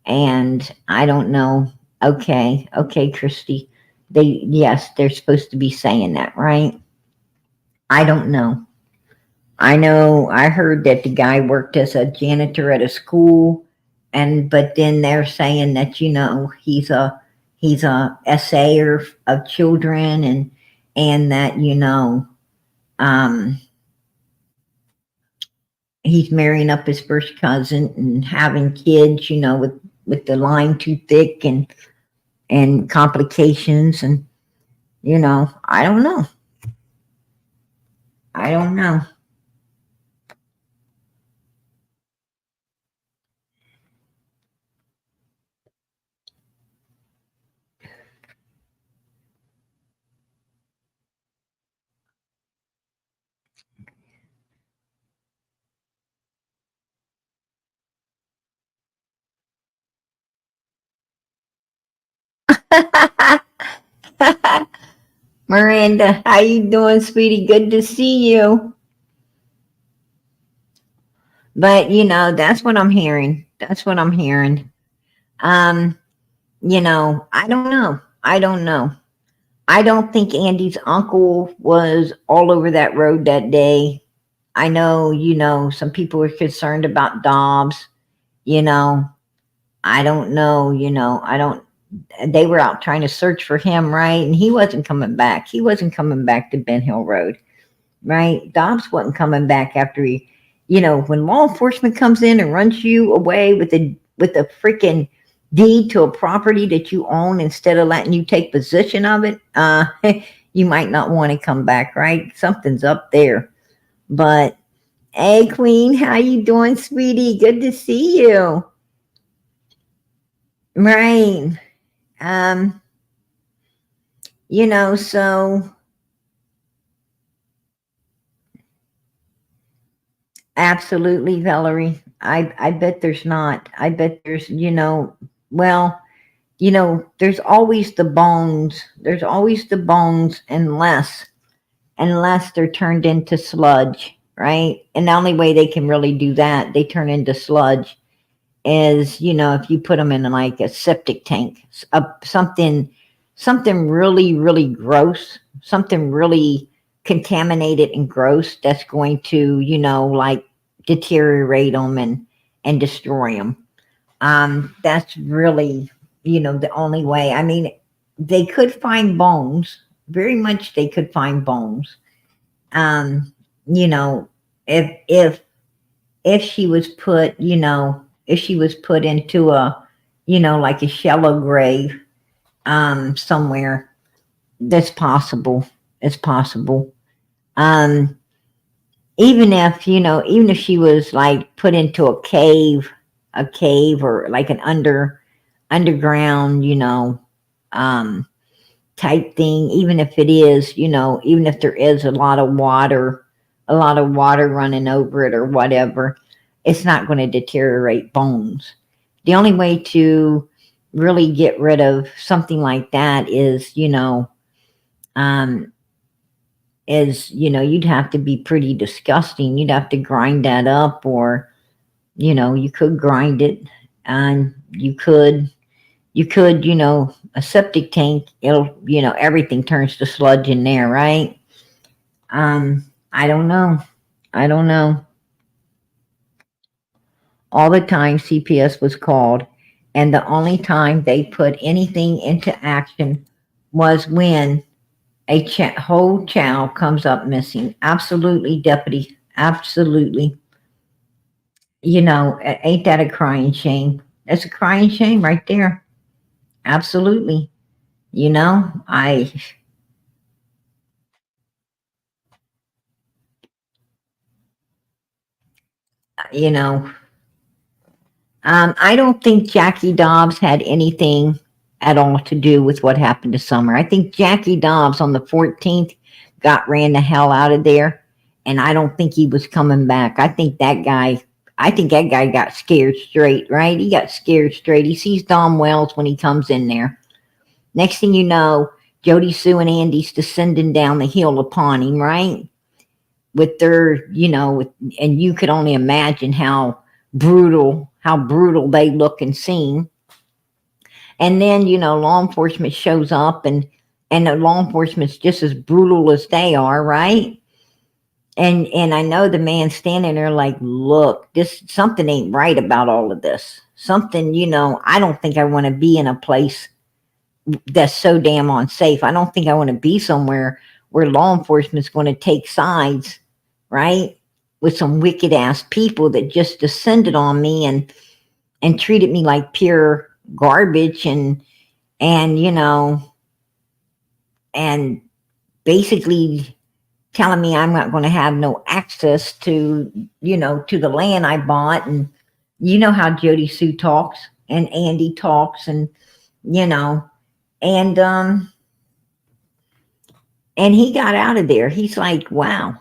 Speaker 1: and I don't know. Okay, Christy. They're supposed to be saying that, right? I don't know. I heard that the guy worked as a janitor at a school, but then they're saying that, he's a essayer of children and that, um he's marrying up his first cousin and having kids, with the line too thick and complications and I don't know. I don't know. Miranda, how you doing, sweetie? Good to see you. But that's what I'm hearing. That's what I'm hearing. Um, I don't know. I don't know. I don't think Andy's uncle was all over that road that day. I know, some people were concerned about Dobbs, you know. I don't know, I don't they were out trying to search for him, right? And he wasn't coming back. He wasn't coming back to Ben Hill Road, right? Dobbs wasn't coming back after when law enforcement comes in and runs you away with a freaking deed to a property that you own instead of letting you take possession of it, you might not want to come back, right? Something's up there. But hey, Queen, how you doing, sweetie? Good to see you. Right. Um, so absolutely, Valerie. I bet there's not. I bet there's, well, there's always the bones. There's always the bones unless they're turned into sludge, right? And the only way they can really do that, they turn into sludge, is if you put them in like a septic tank, something really really gross, something really contaminated and gross that's going to like deteriorate them and destroy them. That's really the only way. I mean, they could find bones, very much they could find bones. You know, if she was put, if she was put into a, like a shallow grave, somewhere, that's possible. It's possible. Um, even if she was like put into a cave or like an underground, um, type thing, even if it is, even if there is a lot of water running over it or whatever, it's not going to deteriorate bones. The only way to really get rid of something like that um, you'd have to be pretty disgusting. You'd have to grind that up, or, you could grind it, and you could, a septic tank, it'll, everything turns to sludge in there, right? I don't know. I don't know. All the time CPS was called, and the only time they put anything into action was when a whole child comes up missing. Absolutely, deputy. Absolutely. Ain't that a crying shame? That's a crying shame right there. Absolutely. I, you know, I don't think Jackie Dobbs had anything at all to do with what happened to Summer. I think Jackie Dobbs on the 14th ran the hell out of there, and I don't think he was coming back. I think that guy got scared straight, right? He got scared straight. He sees Dom Wells when he comes in there. Next thing you know, Jody Sue and Andy's descending down the hill upon him, right? With their, and you could only imagine how brutal they look and seem. And then, law enforcement shows up, and the law enforcement's just as brutal as they are, right? And I know the man standing there like, look, this something ain't right about all of this. Something, I don't think I want to be in a place that's so damn unsafe. I don't think I want to be somewhere where law enforcement's going to take sides, right? With some wicked ass people that just descended on me and treated me like pure garbage, and and basically telling me I'm not going to have no access to to the land I bought. And you know how Jody Sue talks and Andy talks, and you know and and he got out of there. He's like, wow,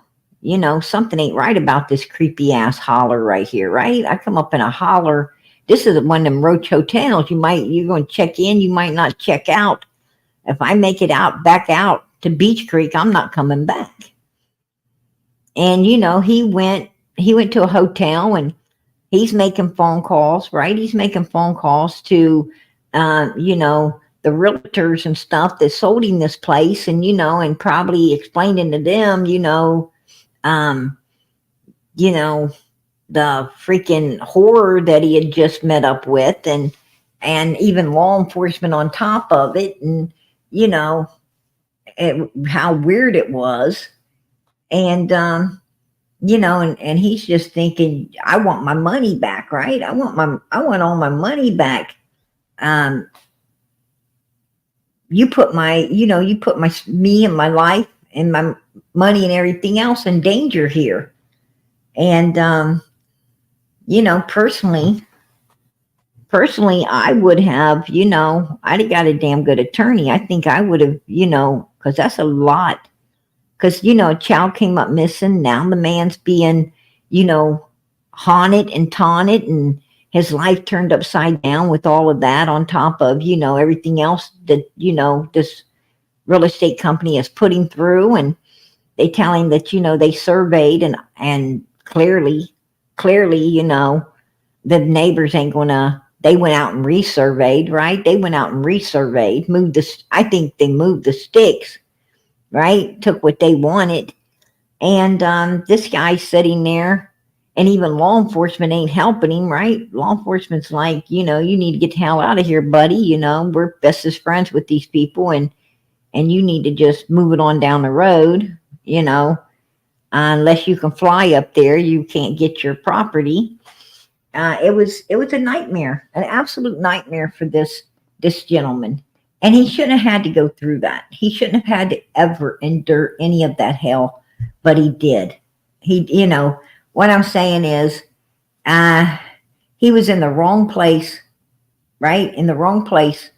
Speaker 1: something ain't right about this creepy ass holler right here, right? I come up in a holler. This is one of them roach hotels. You're going to check in, you might not check out. If I make it back out to Beach Creek, I'm not coming back. And he went to a hotel, and he's making phone calls, right? He's making phone calls to the realtors and stuff that sold him this place, and probably explaining to them, um, the freaking horror that he had just met up with, and even law enforcement on top of it, and how weird it was. And and he's just thinking, I want my money back, right? I want all my money back. You put me and my life and my money and everything else in danger here. And personally, I would have, I'd have got a damn good attorney. I think I would have, because that's a lot. Because, a child came up missing. Now the man's being, haunted and taunted, and his life turned upside down with all of that on top of, everything else that, this real estate company is putting through. And they tell him that, they surveyed, and clearly, the neighbors ain't gonna, they went out and resurveyed, right? They went out and resurveyed, I think they moved the sticks, right? Took what they wanted. And this guy's sitting there, and even law enforcement ain't helping him, right? Law enforcement's like, you need to get the hell out of here, buddy. We're bestest friends with these people, and and you need to just move it on down the road, unless you can fly up there, you can't get your property. It was a nightmare, an absolute nightmare for this gentleman. And he shouldn't have had to go through that. He shouldn't have had to ever endure any of that hell, but he did. What I'm saying is, he was in the wrong place, right? In the wrong place,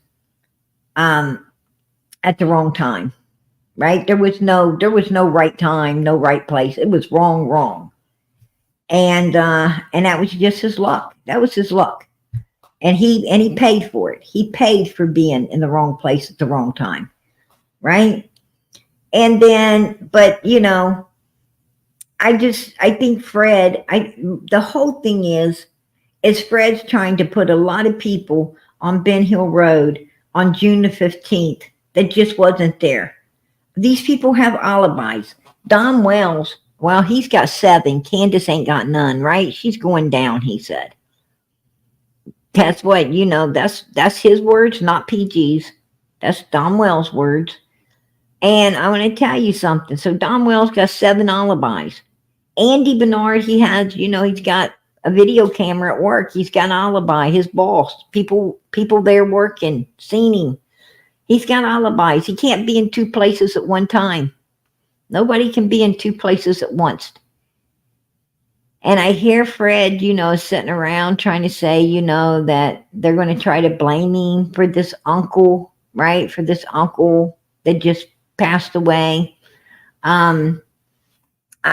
Speaker 1: at the wrong time, right? There was no right time, no right place. It was wrong. And that was just his luck. That was his luck. And he paid for it. He paid for being in the wrong place at the wrong time, right? And then, but I think Fred, the whole thing is Fred's trying to put a lot of people on Ben Hill Road on June the 15th that just wasn't there. These people have alibis. Don Wells, well, he's got 7. Candace ain't got none, right? She's going down, he said. That's what, that's his words, not PG's. That's Don Wells' words. And I want to tell you something. So Don Wells got 7 alibis. Andy Bernard, he's got a video camera at work. He's got an alibi. His boss, people there working, seen him. He's got alibis. He can't be in 2 places at one time. Nobody can be in 2 places at once. And I hear Fred, sitting around trying to say, that they're going to try to blame him for this uncle, right? For this uncle that just passed away. I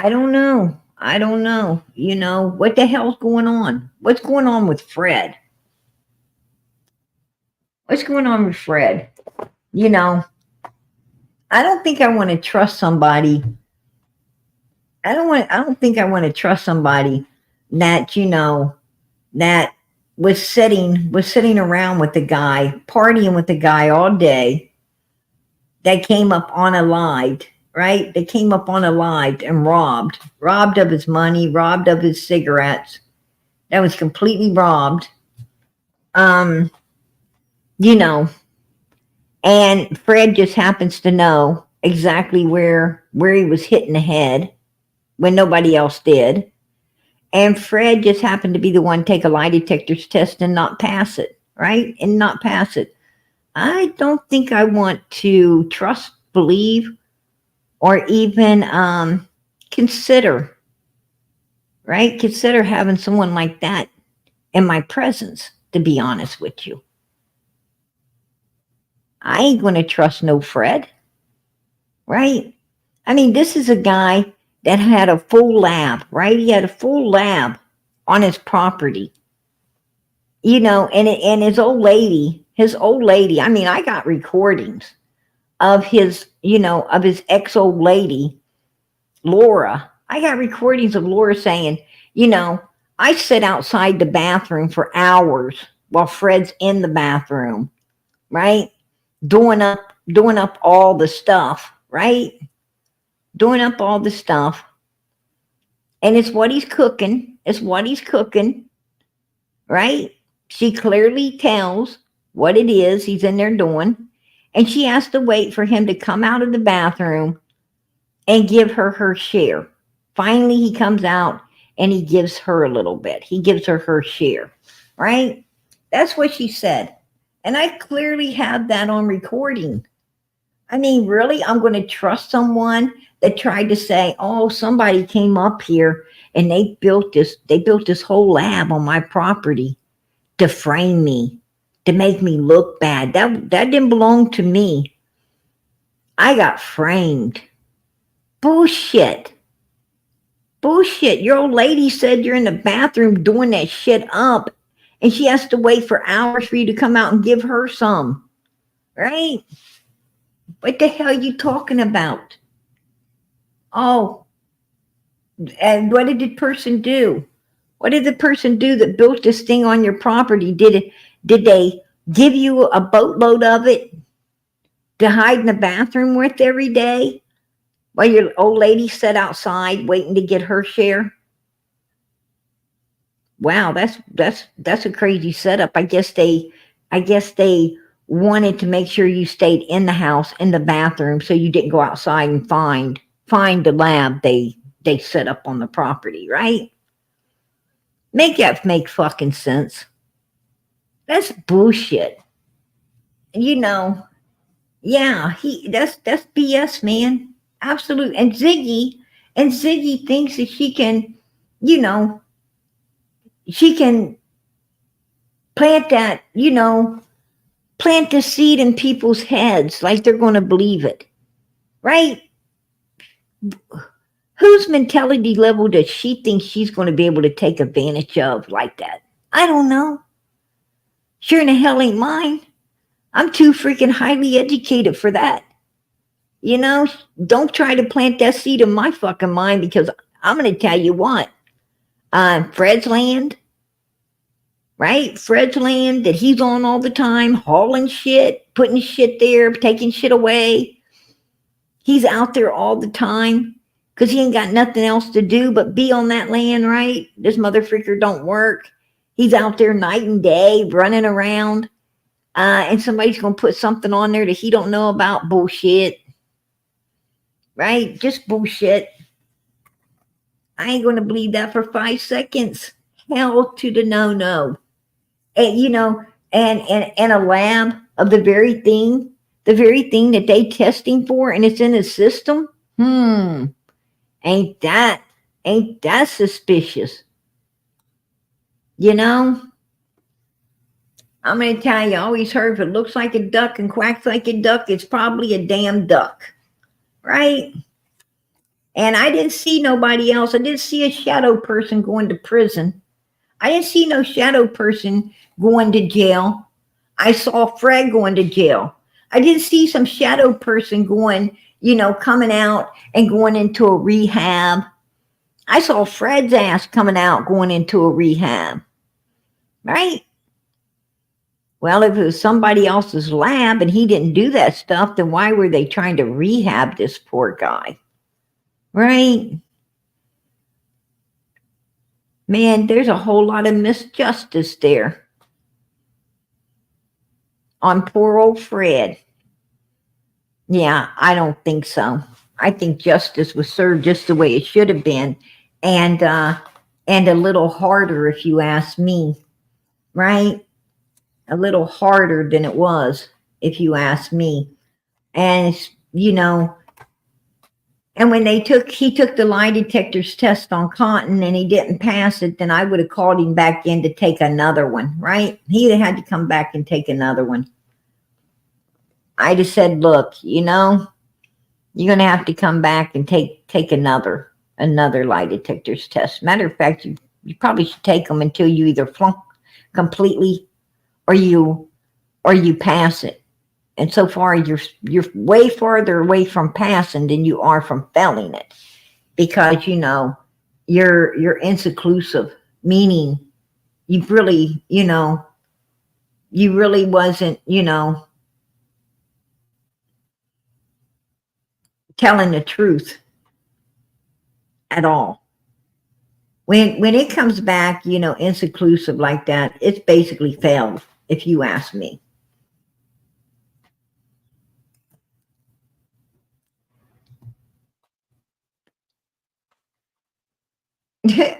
Speaker 1: don't know. What the hell's going on? What's going on with Fred? What's going on with Fred? I don't think I want to trust somebody. I don't think I want to trust somebody that, that was sitting around with the guy, partying with the guy all day, that came up unalived, right? They came up unalived and robbed of his money, robbed of his cigarettes. That was completely robbed. And Fred just happens to know exactly where he was hitting the head when nobody else did. And Fred just happened to be the one to take a lie detector's test and not pass it, right? And not pass it. I don't think I want to trust, believe, or even consider, right? Consider having someone like that in my presence, to be honest with you. I ain't going to trust no Fred, right? I mean, this is a guy that had a full lab, right? He had a full lab on his property, and his old lady, I mean, I got recordings of his ex-old lady, Laura. I got recordings of Laura saying, I sit outside the bathroom for hours while Fred's in the bathroom, right? Doing up all the stuff, right? Doing up all the stuff. And it's what he's cooking. Right? She clearly tells what it is he's in there doing. And she has to wait for him to come out of the bathroom and give her share. Finally, he comes out and he gives her a little bit. He gives her share, right? That's what she said. And I clearly have that on recording. I mean, really, I'm going to trust someone that tried to say, oh, somebody came up here and they built this whole lab on my property to frame me, to make me look bad. That didn't belong to me. I got framed. Bullshit. Your old lady said you're in the bathroom doing that shit up, and she has to wait for hours for you to come out and give her some. Right? What the hell are you talking about? Oh, and what did the person do? What did the person do that built this thing on your property? Did they give you a boatload of it to hide in the bathroom with every day while your old lady sat outside waiting to get her share? Wow, that's a crazy setup. I guess they wanted to make sure you stayed in the house, in the bathroom, so you didn't go outside and find the lab they set up on the property, right? Make fucking sense. That's bullshit. You know, yeah, that's BS, man. Absolute. And Ziggy thinks that she can, you know, she can plant that, plant the seed in people's heads like they're going to believe it, right? Whose mentality level does she think she's going to be able to take advantage of like that? I don't know. Sure in the hell ain't mine. I'm too freaking highly educated for that. You know, don't try to plant that seed in my fucking mind, because I'm going to tell you what. Fred's land, right? Fred's land that he's on all the time, hauling shit, putting shit there, taking shit away. He's out there all the time because he ain't got nothing else to do but be on that land, right? This motherfucker don't work. He's out there night and day running around, and somebody's going to put something on there that he don't know about. Bullshit, right? Just bullshit. I ain't going to believe that for 5 seconds. Hell to the no. And, and a lab of the very thing that they testing for, and it's in the system. Ain't that suspicious? I'm going to tell you, I always heard, if it looks like a duck and quacks like a duck, it's probably a damn duck, right? And I didn't see nobody else. I didn't see a shadow person going to prison. I didn't see no shadow person going to jail. I saw Fred going to jail. I didn't see some shadow person going, coming out and going into a rehab. I saw Fred's ass coming out going into a rehab, right? Well, if it was somebody else's lab and he didn't do that stuff, then why were they trying to rehab this poor guy? Right? Man, there's a whole lot of misjustice there on poor old Fred. Yeah, I don't think so. I think justice was served just the way it should have been, and a little harder, if you ask me. Right? A little harder than it was, if you ask me. And and when he took the lie detector's test on Cotton and he didn't pass it, then I would have called him back in to take another one, right? He'd have had to come back and take another one. I just said, look, you're going to have to come back and take another lie detector's test. Matter of fact, you probably should take them until you either flunk completely or you pass it. And so far, you're way farther away from passing than you are from failing it, because you're inconclusive, meaning you really wasn't telling the truth at all. When it comes back, inconclusive like that, it's basically failed, if you ask me.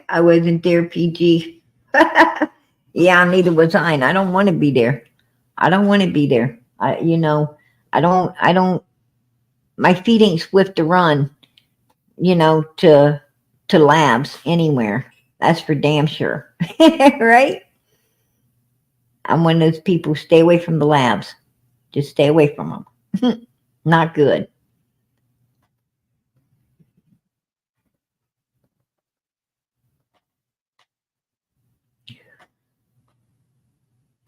Speaker 1: I wasn't there, PG. Yeah, neither was I. And I don't want to be there. I don't want to be there. I don't. My feet ain't swift to run. To labs anywhere. That's for damn sure. Right? I'm one of those people. Stay away from the labs. Just stay away from them. Not good.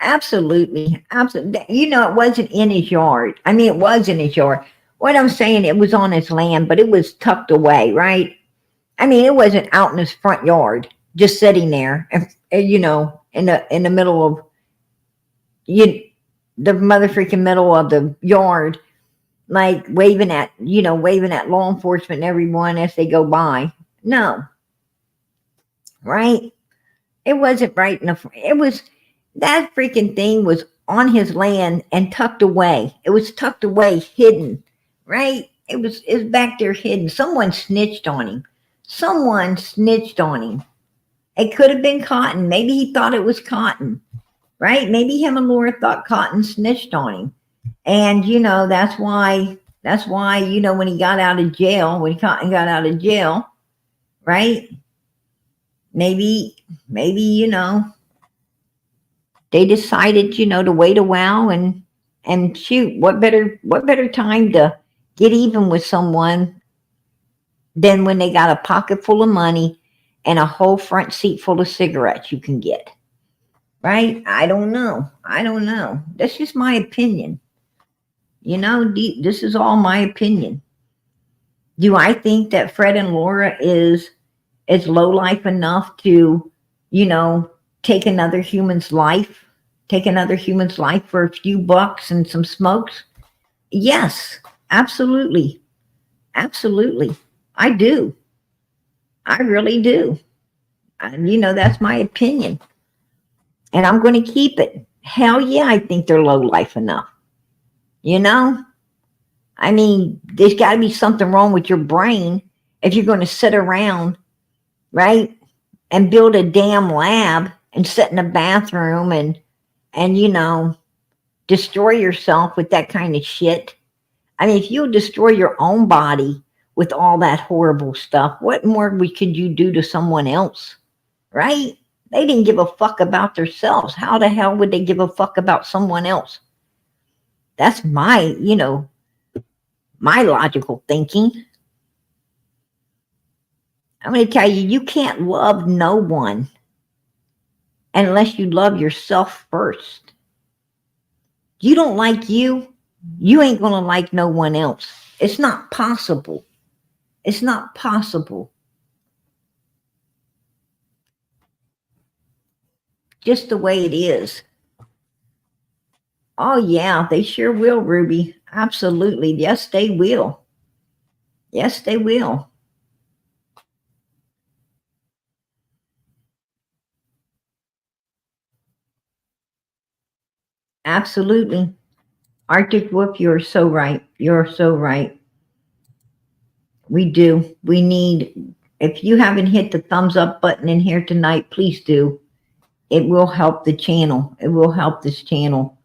Speaker 1: Absolutely. Absolutely. It wasn't in his yard. I mean, it was in his yard. What I'm saying, it was on his land, but it was tucked away, right? I mean, it wasn't out in his front yard, just sitting there, and in the middle of the mother freaking middle of the yard, like waving at law enforcement and everyone as they go by. No, right? It wasn't right enough. It was, that freaking thing was on his land and tucked away. It was tucked away, hidden, right? It was back there hidden. Someone snitched on him. Someone snitched on him. It could have been Cotton. Maybe he thought it was Cotton, right? Maybe him and Laura thought Cotton snitched on him. And that's why, when he got out of jail, when Cotton got out of jail, right? Maybe, they decided, to wait a while and shoot, what better time to get even with someone than when they got a pocket full of money and a whole front seat full of cigarettes you can get. Right? I don't know. That's just my opinion. This is all my opinion. Do I think that Fred and Laura is low life enough to, take another human's life, for a few bucks and some smokes? Yes, absolutely. Absolutely. I do. I really do. That's my opinion. And I'm going to keep it. Hell yeah, I think they're low life enough. I mean, there's got to be something wrong with your brain if you're going to sit around, right, and build a damn lab and sit in a bathroom and destroy yourself with that kind of shit. I mean, if you destroy your own body with all that horrible stuff, what more could you do to someone else, right? They didn't give a fuck about themselves. How the hell would they give a fuck about someone else? That's my logical thinking. I'm going to tell you, you can't love no one unless you love yourself first. You don't like you ain't going to like no one else. It's not possible. It's not possible. Just the way it is. Oh, yeah, they sure will, Ruby. Absolutely. Yes, they will. Yes, they will. Absolutely. Arctic Wolf, you're so right. You're so right. We do. We need, if you haven't hit the thumbs up button in here tonight, please do. It will help the channel. It will help this channel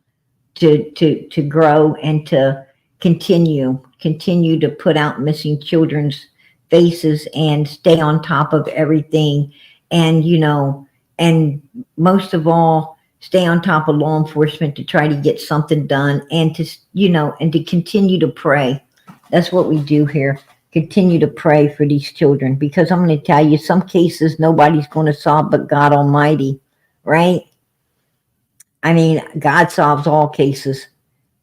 Speaker 1: to grow and to continue to put out missing children's faces and stay on top of everything, and and most of all, stay on top of law enforcement to try to get something done, and to continue to pray. That's what we do here. Continue to pray for these children, because I'm going to tell you, some cases nobody's going to solve but God Almighty, right? I mean, God solves all cases,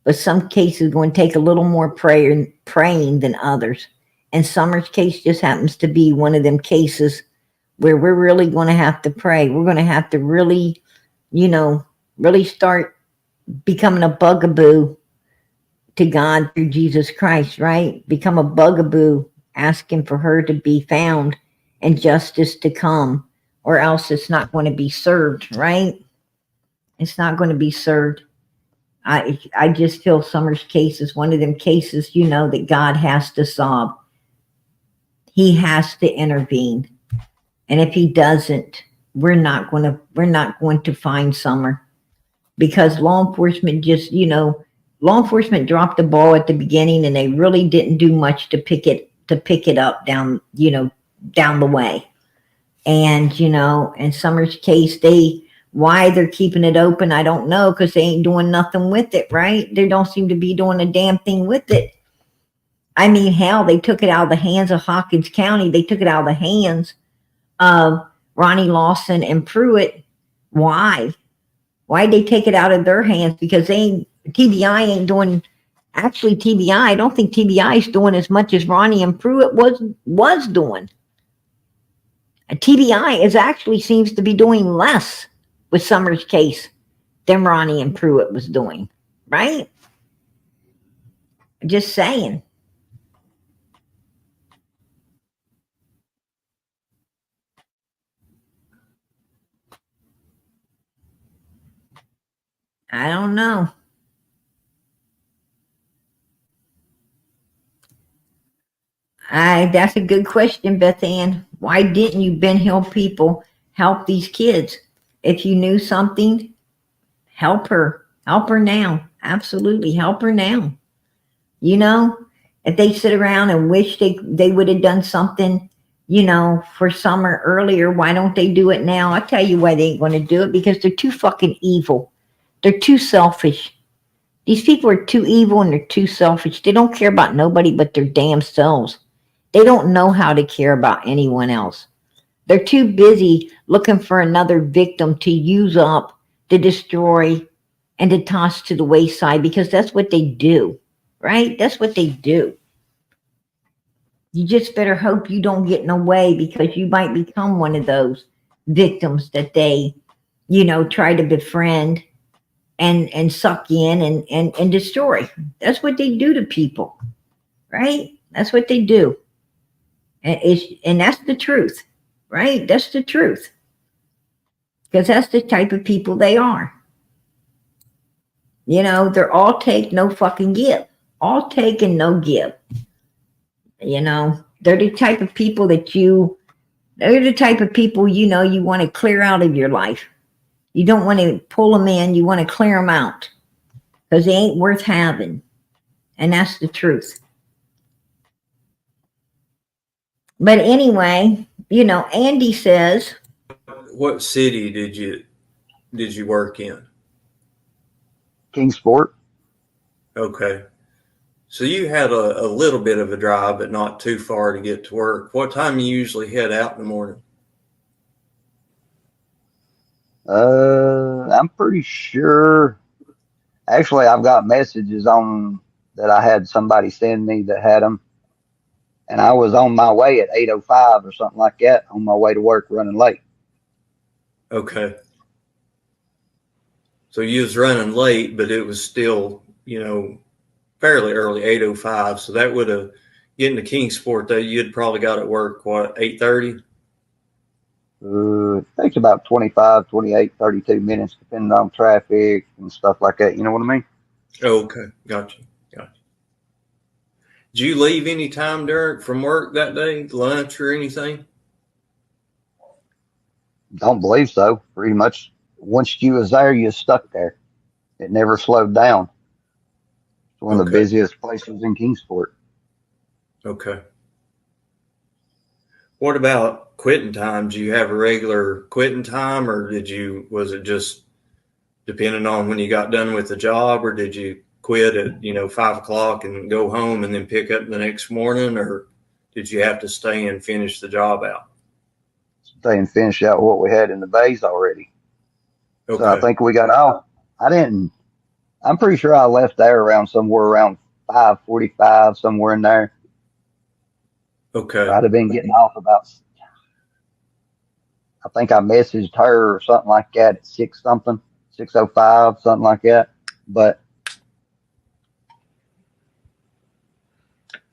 Speaker 1: but some cases are going to take a little more praying than others. And Summer's case just happens to be one of them cases where we're really going to have to pray. We're going to have to really, really start becoming a bugaboo to God through Jesus Christ, right? Become a bugaboo, asking for her to be found and justice to come, or else it's not going to be served, right? It's not going to be served. I just feel Summer's case is one of them cases, that God has to solve. He has to intervene. And if he doesn't, we're not going to find Summer, because law enforcement dropped the ball at the beginning, and they really didn't do much to pick it up down the way. And in Summer's case, why they're keeping it open, I don't know, because they ain't doing nothing with it, right? They don't seem to be doing a damn thing with it. I mean, hell, they took it out of the hands of Hawkins County. They took it out of the hands of Ronnie Lawson and Pruitt. Why? Why'd they take it out of their hands? Because TBI ain't doing. Actually, TBI, I don't think TBI is doing as much as Ronnie and Pruitt was doing. TBI seems to be doing less with Summer's case than Ronnie and Pruitt was doing, right? Just saying. I don't know. That's a good question, Beth Ann. Why didn't you Ben Hill people help these kids? If you knew something, help her. Help her now. Absolutely, help her now. You know, if they sit around and wish they would have done something, for summer earlier, why don't they do it now? I'll tell you why they ain't going to do it, because they're too fucking evil. They're too selfish. These people are too evil and they're too selfish. They don't care about nobody but their damn selves. They don't know how to care about anyone else. They're too busy looking for another victim to use up, to destroy, and to toss to the wayside, because that's what they do, right? That's what they do. You just better hope you don't get in the way, because you might become one of those victims that they, try to befriend and suck in and destroy. That's what they do to people, right? That's what they do. And that's the truth, right? That's the truth. Because that's the type of people they are. They're all take, no fucking give. All take and no give. They're the type of people they're the type of people, you want to clear out of your life. You don't want to pull them in. You want to clear them out, because they ain't worth having. And that's the truth. But anyway, Andy says,
Speaker 3: what city did you work in?
Speaker 4: Kingsport.
Speaker 3: Okay. So you had a little bit of a drive, but not too far to get to work. What time you usually head out in the morning?
Speaker 4: I'm pretty sure. Actually, I've got messages on that I had somebody send me that had them, and I was on my way at 8:05 or something like that, on my way to work, running late.
Speaker 3: Okay. So you was running late, but it was still, fairly early, 8:05. So that would have, getting to Kingsport, though, you'd probably got at work, 8:30?
Speaker 4: It takes about 25, 28, 32 minutes, depending on traffic and stuff like that. You know what I mean?
Speaker 3: Okay. Gotcha. Did you leave any time from work that day, lunch or anything?
Speaker 4: Don't believe so. Pretty much, once you was there, you stuck there. It never slowed down. It's one of the busiest places in Kingsport.
Speaker 3: Okay. What about quitting time? Do you have a regular quitting time, or was it just depending on when you got done with the job, or did you quit at 5 o'clock and go home and then pick up the next morning, or did you have to stay and finish the job out?
Speaker 4: Stay and finish out what we had in the base already.
Speaker 3: Okay.
Speaker 4: So I think we got off. I'm pretty sure I left there somewhere around 5:45, somewhere in there.
Speaker 3: Okay.
Speaker 4: So I'd have been getting off I think I messaged her or something like that at 6:05, something like that. But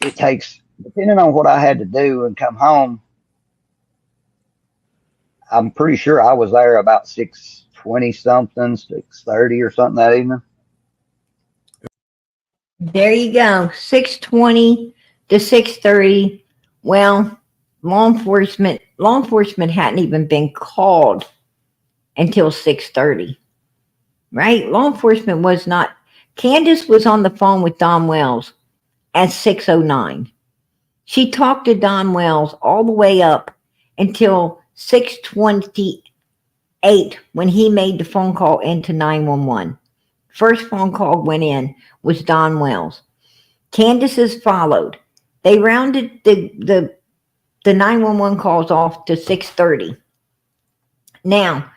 Speaker 4: it takes, depending on what I had to do and come home, I'm pretty sure I was there about 6:20 something, 6:30 or something that evening.
Speaker 1: there you go, 6:20 to 6:30. Well, law enforcement hadn't even been called until 6:30, right? Law enforcement was not. Candace was on the phone with Don Wells at 6:09. She talked to Don Wells all the way up until 6:28, when he made the phone call into 911. First phone call went in was Don Wells. Candace's followed. They rounded the 911 calls off to 6:30. Now,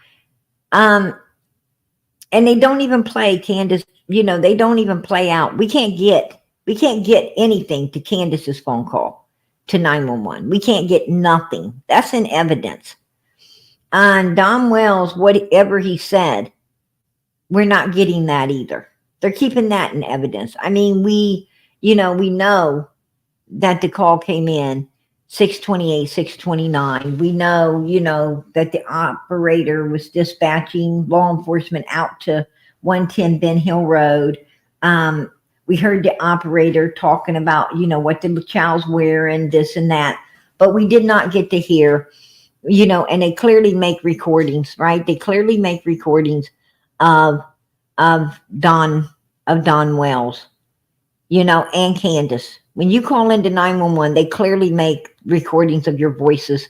Speaker 1: and they don't even play Candace. They don't even play out. We can't get anything to Candace's phone call to 911. We can't get nothing. That's in evidence. On Don Wells, whatever he said, we're not getting that either. They're keeping that in evidence. I mean, we know that the call came in 6:28, 6:29. We know, that the operator was dispatching law enforcement out to 110 Ben Hill Road. We heard the operator talking about, what the child's wearing, this and that, but we did not get to hear, and they clearly make recordings, right? They clearly make recordings of Don Wells, and Candace. When you call into 911, they clearly make recordings of your voices,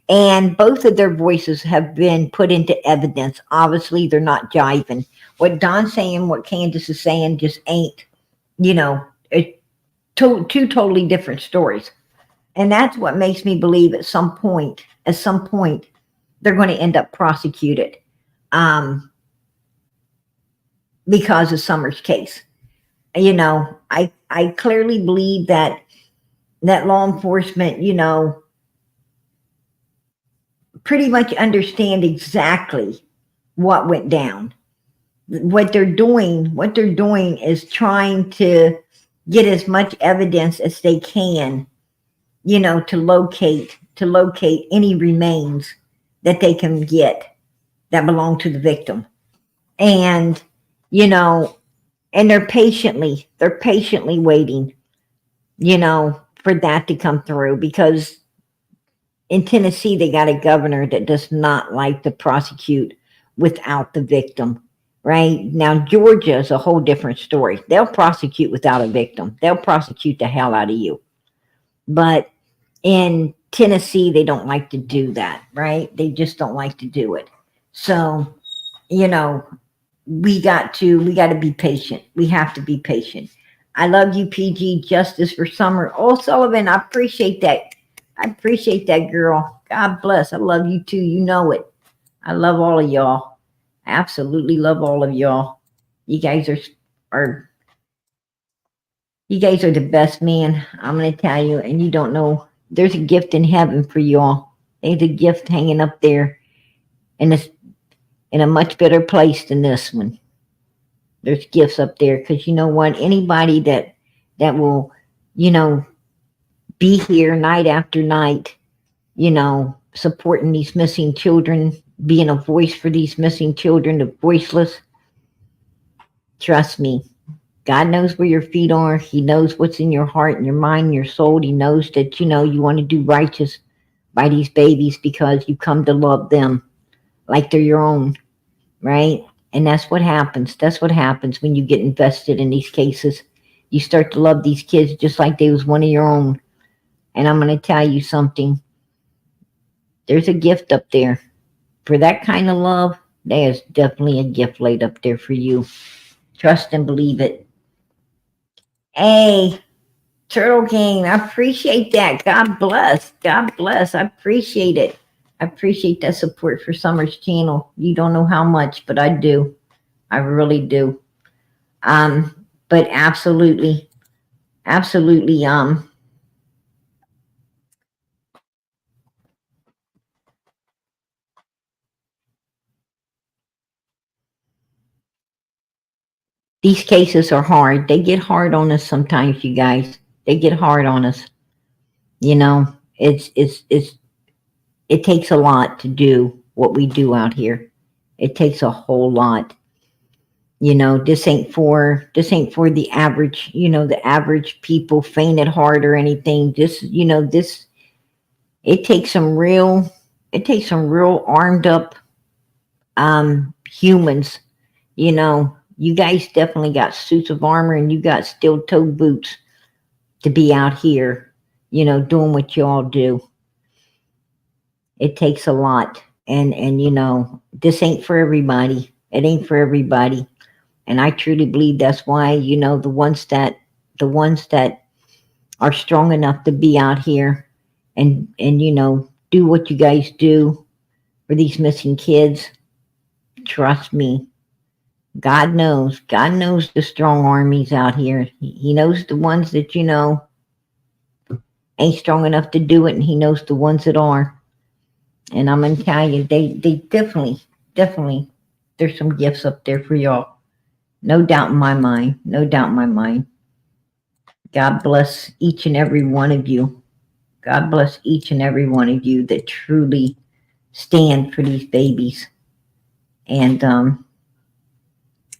Speaker 1: and both of their voices have been put into evidence. Obviously, they're not jiving. What Don's saying, what Candace is saying, just ain't, two totally different stories. And that's what makes me believe at some point, they're going to end up prosecuted because of Summer's case. I clearly believe that law enforcement, pretty much understand exactly what went down. What they're doing is trying to get as much evidence as they can, to locate any remains that they can get that belong to the victim. And, and they're patiently waiting, for that to come through, because in Tennessee, they got a governor that does not like to prosecute without the victim, right? Now, Georgia is a whole different story. They'll prosecute without a victim. They'll prosecute the hell out of you. But in Tennessee, they don't like to do that, right? They just don't like to do it. So, we got to be patient. We have to be patient. I love you, PG. Justice for Summer. Oh, Sullivan, I appreciate that. Girl. God bless. I love you too. You know it. I love all of y'all. I absolutely love all of y'all. You guys are the best, man. I'm going to tell you, and you don't know, there's a gift in heaven for y'all. There's a gift hanging up there in a much better place than this one. There's gifts up there, because you know what? Anybody that will, be here night after night, supporting these missing children, being a voice for these missing children, the voiceless. Trust me, God knows where your feet are. He knows what's in your heart and your mind and your soul. He knows that, you want to do righteous by these babies, because you come to love them like they're your own, right? And that's what happens. That's what happens when you get invested in these cases. You start to love these kids just like they was one of your own. And I'm going to tell you something. There's a gift up there. For that kind of love, there's definitely a gift laid up there for you. Trust and believe it. Hey, Turtle Gang, I appreciate that. God bless. God bless. I appreciate it. I appreciate that support for Summer's channel. You don't know how much, but I do. I really do. But absolutely, these cases are hard. They get hard on us sometimes, you guys. They get hard on us. It takes a lot to do what we do out here. It takes a whole lot. This ain't for the average, the average people faint at heart or anything. It takes some real armed up humans. You guys definitely got suits of armor, and you got steel-toed boots to be out here, doing what y'all do. It takes a lot. And this ain't for everybody. It ain't for everybody. And I truly believe that's why, the ones that are strong enough to be out here and do what you guys do for these missing kids. Trust me. God knows the strong armies out here. He knows the ones that, ain't strong enough to do it, and he knows the ones that are. And I'm going to tell you, they definitely, there's some gifts up there for y'all. No doubt in my mind. No doubt in my mind. God bless each and every one of you. God bless each and every one of you that truly stand for these babies. And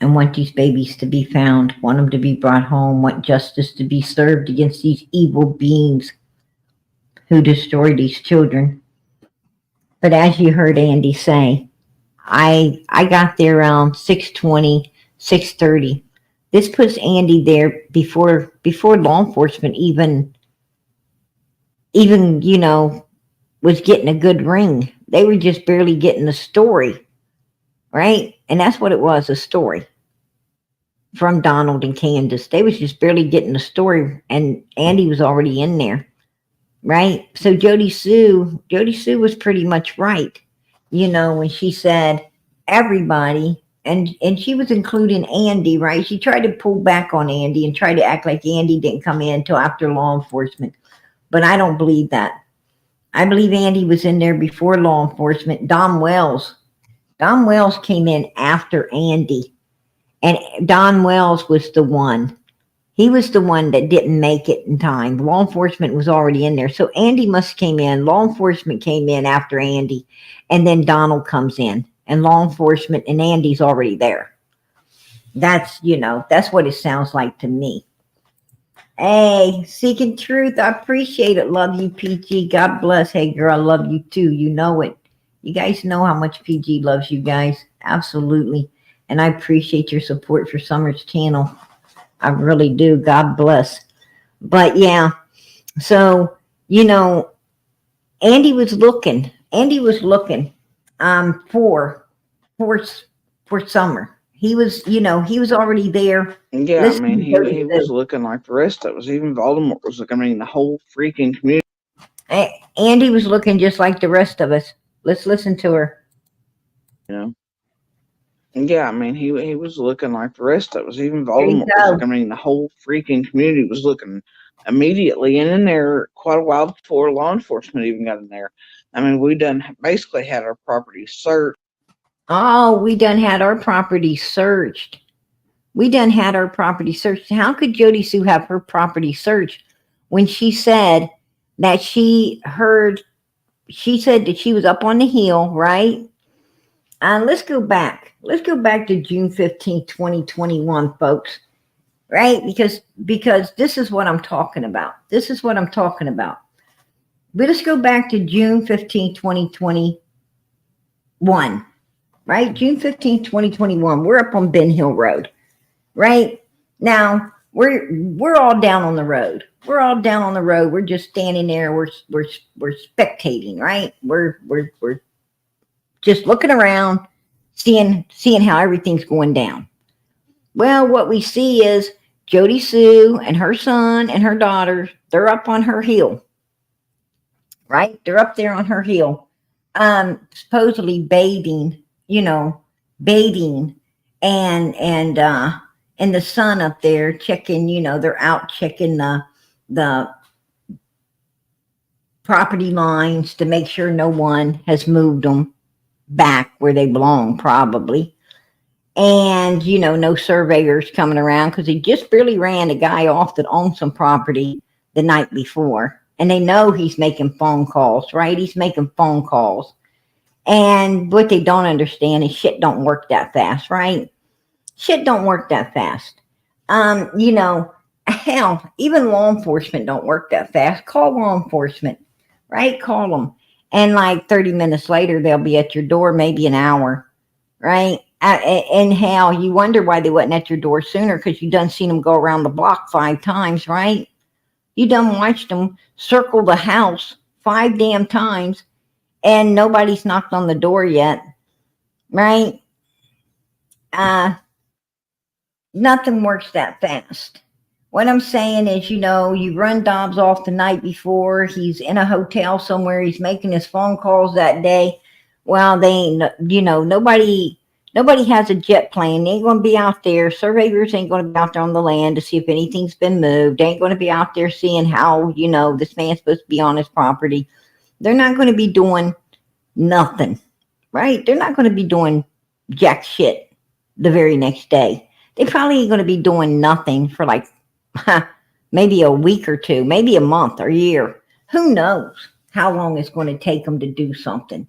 Speaker 1: and want these babies to be found, want them to be brought home, want justice to be served against these evil beings who destroy these children. But as you heard Andy say, I got there around 6:20, 6:30. This puts Andy there before law enforcement even was getting a good ring. They were just barely getting the story, right? And that's what it was, a story from Donald and Candace. They was just barely getting the story, and Andy was already in there, right? So Jody Sue was pretty much right, when she said everybody, and she was including Andy, right? She tried to pull back on Andy and try to act like Andy didn't come in until after law enforcement. But I don't believe that. I believe Andy was in there before law enforcement. Don Wells came in after Andy. And Don Wells was the one. He was the one that didn't make it in time. Law enforcement was already in there. So Andy must came in. Law enforcement came in after Andy. And then Donald comes in. And law enforcement and Andy's already there. That's what it sounds like to me. Hey, Seeking Truth, I appreciate it. Love you, PG. God bless. Hey, girl, I love you too. You know it. You guys know how much PG loves you guys. Absolutely. And I appreciate your support for Summer's channel. I really do. God bless. But yeah, so, Andy was looking for Summer. He was already there.
Speaker 5: Yeah, I mean, he was looking like the rest of us. Even Voldemort was looking. I mean, the whole freaking community.
Speaker 1: Andy was looking just like the rest of us. Let's listen to her.
Speaker 5: Yeah, I mean, he was looking like the rest of us. Even Voldemort was looking. I mean, the whole freaking community was looking immediately, and in there quite a while before law enforcement even got in there. I mean, we basically had our property searched.
Speaker 1: Oh, we done had our property searched. How could Jody Sue have her property searched when she said that she said that she was up on the hill, right? Let's go back. Let's go back to June 15th, 2021, folks. Right? Because this is what I'm talking about. But let's go back to June 15th, 2021. Right? June 15th, 2021. We're up on Ben Hill Road. Right? Now, we're all down on the road. We're just standing there. We're spectating, right? We're just looking around, seeing how everything's going down. Well, what we see is Jody Sue and her son and her daughter, they're up on her hill. Right? They're up there on her hill. Supposedly bathing and the sun up there checking, they're out checking the property lines to make sure no one has moved them back where they belong, probably. And, no surveyors coming around because he just barely ran a guy off that owned some property the night before. And they know he's making phone calls, right? He's making phone calls. And what they don't understand is shit don't work that fast, right? Shit don't work that fast. Hell, even law enforcement don't work that fast. Call law enforcement, right? Call them. And like 30 minutes later, they'll be at your door, maybe an hour, right? And hell, you wonder why they wasn't at your door sooner because you done seen them go around the block 5 times, right? You done watched them circle the house 5 damn times and nobody's knocked on the door yet, right? Nothing works that fast. What I'm saying is, you run Dobbs off the night before. He's in a hotel somewhere. He's making his phone calls that day. Well, they ain't, nobody has a jet plane. They ain't going to be out there. Surveyors ain't going to be out there on the land to see if anything's been moved. They ain't going to be out there seeing how, this man's supposed to be on his property. They're not going to be doing nothing, right? They're not going to be doing jack shit the very next day. They probably ain't going to be doing nothing for like maybe a week or two, maybe a month or a year. Who knows how long it's going to take them to do something?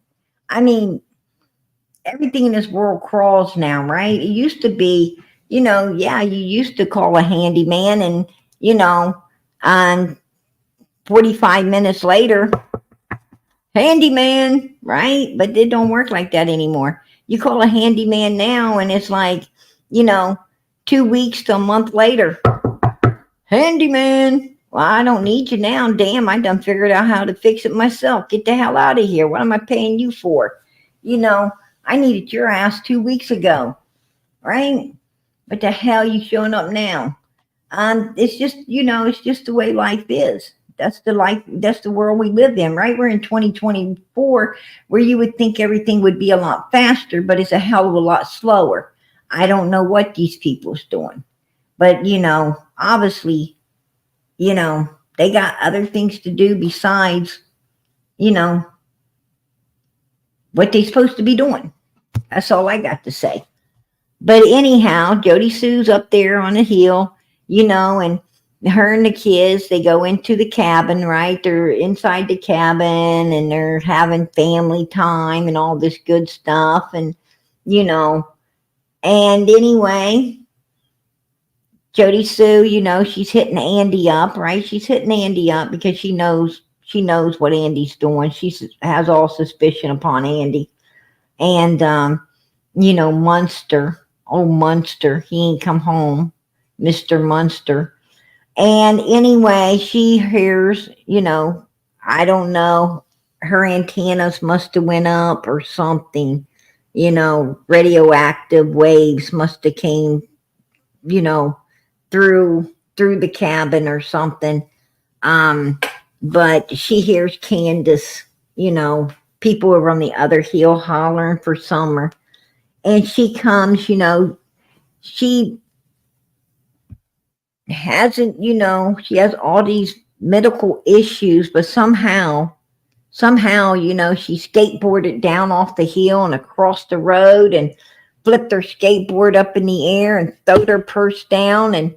Speaker 1: I mean, everything in this world crawls now, right? It used to be, you used to call a handyman and, on 45 minutes later, handyman, right? But it don't work like that anymore. You call a handyman now and it's like, 2 weeks to a month later, handyman. Well, I don't need you now. Damn, I done figured out how to fix it myself. Get the hell out of here. What am I paying you for? I needed your ass 2 weeks ago, right? What the hell you showing up now? It's just, it's just the way life is. That's the world we live in, right? We're in 2024 where you would think everything would be a lot faster, but it's a hell of a lot slower. I don't know what these people's doing, but obviously, they got other things to do besides, what they're supposed to be doing. That's all I got to say. But anyhow, Jody Sue's up there on the hill, and her and the kids, they go into the cabin, right? They're inside the cabin and they're having family time and all this good stuff. And, and anyway, Jody Sue, she's hitting Andy up, right? She's hitting Andy up because she knows what Andy's doing. She has all suspicion upon Andy. And, Munster, old Munster, he ain't come home, Mr. Munster. And anyway, she hears, I don't know, her antennas must have went up or something, radioactive waves must have came, through the cabin or something. But she hears Candace, people are on the other hill hollering for Summer. And she comes, she hasn't, she has all these medical issues, but somehow, she skateboarded down off the hill and across the road and flipped her skateboard up in the air and throwed her purse down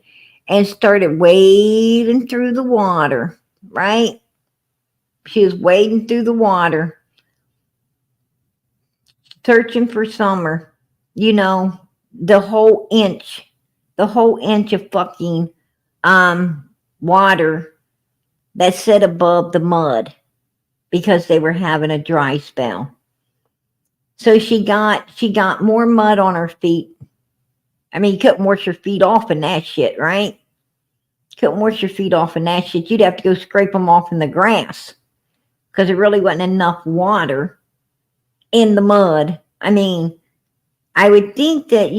Speaker 1: and started wading through the water, right? She was wading through the water, searching for Summer, the whole inch of fucking water that set above the mud because they were having a dry spell. So she got more mud on her feet. I mean, you couldn't wash your feet off in that shit, right? Couldn't wash your feet off in that shit. You'd have to go scrape them off in the grass because there really wasn't enough water in the mud. I mean, I would think that,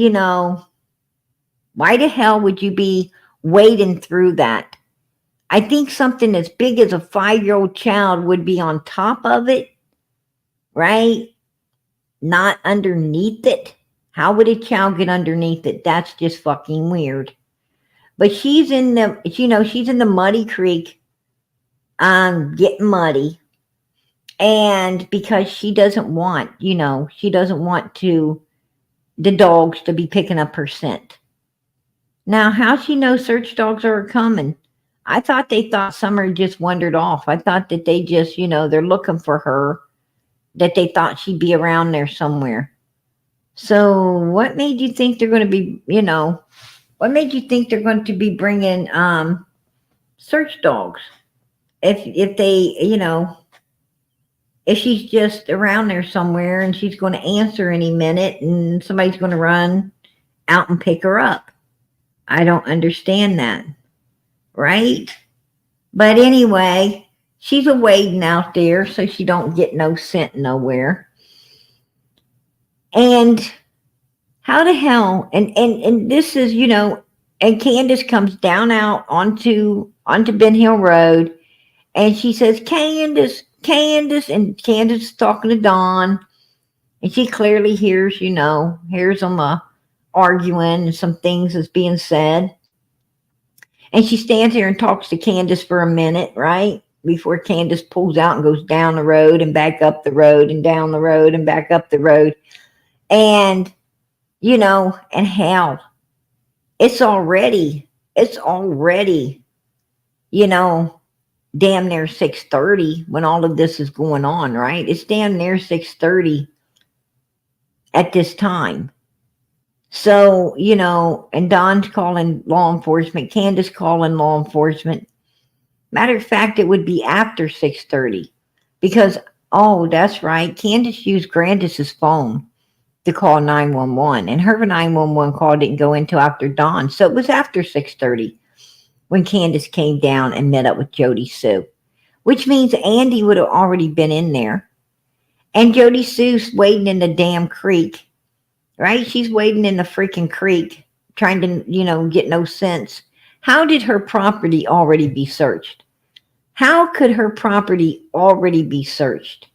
Speaker 1: why the hell would you be wading through that? I think something as big as a 5-year-old child would be on top of it, right? Not underneath it. How would a child get underneath it? That's just fucking weird. But she's in the muddy creek, getting muddy. And because she doesn't want the dogs to be picking up her scent. Now, how she knows search dogs are coming? I thought they thought Summer just wandered off. I thought that they just, they're looking for her, that they thought she'd be around there somewhere. So what made you think they're going to be, what made you think they're going to be bringing search dogs? If they, if she's just around there somewhere and she's going to answer any minute and somebody's going to run out and pick her up. I don't understand that. Right? But anyway, she's a wading out there so she don't get no scent nowhere. And how the hell, and this is, and Candace comes down out onto Ben Hill Road and she says, Candace, and Candace is talking to Dawn, and she clearly hears them arguing and some things that's being said. And she stands here and talks to Candace for a minute, right? Before Candace pulls out and goes down the road and back up the road and down the road and back up the road. And, and hell, it's already, damn near 6:30 when all of this is going on, right? It's damn near 6:30. at this time. So, you know, and Don's calling law enforcement, Candace calling law enforcement. Matter of fact, it would be after 6:30 because, oh, that's right, Candace used Grandis's phone to call 911, and her 911 call didn't go until after dawn. So it was after 6:30 when Candace came down and met up with Jody Sue, which means Andy would have already been in there. And Jody Sue's waiting in the damn creek, right? She's waiting in the freaking creek, trying to, you know, get no sense. How did her property already be searched? How could her property already be searched?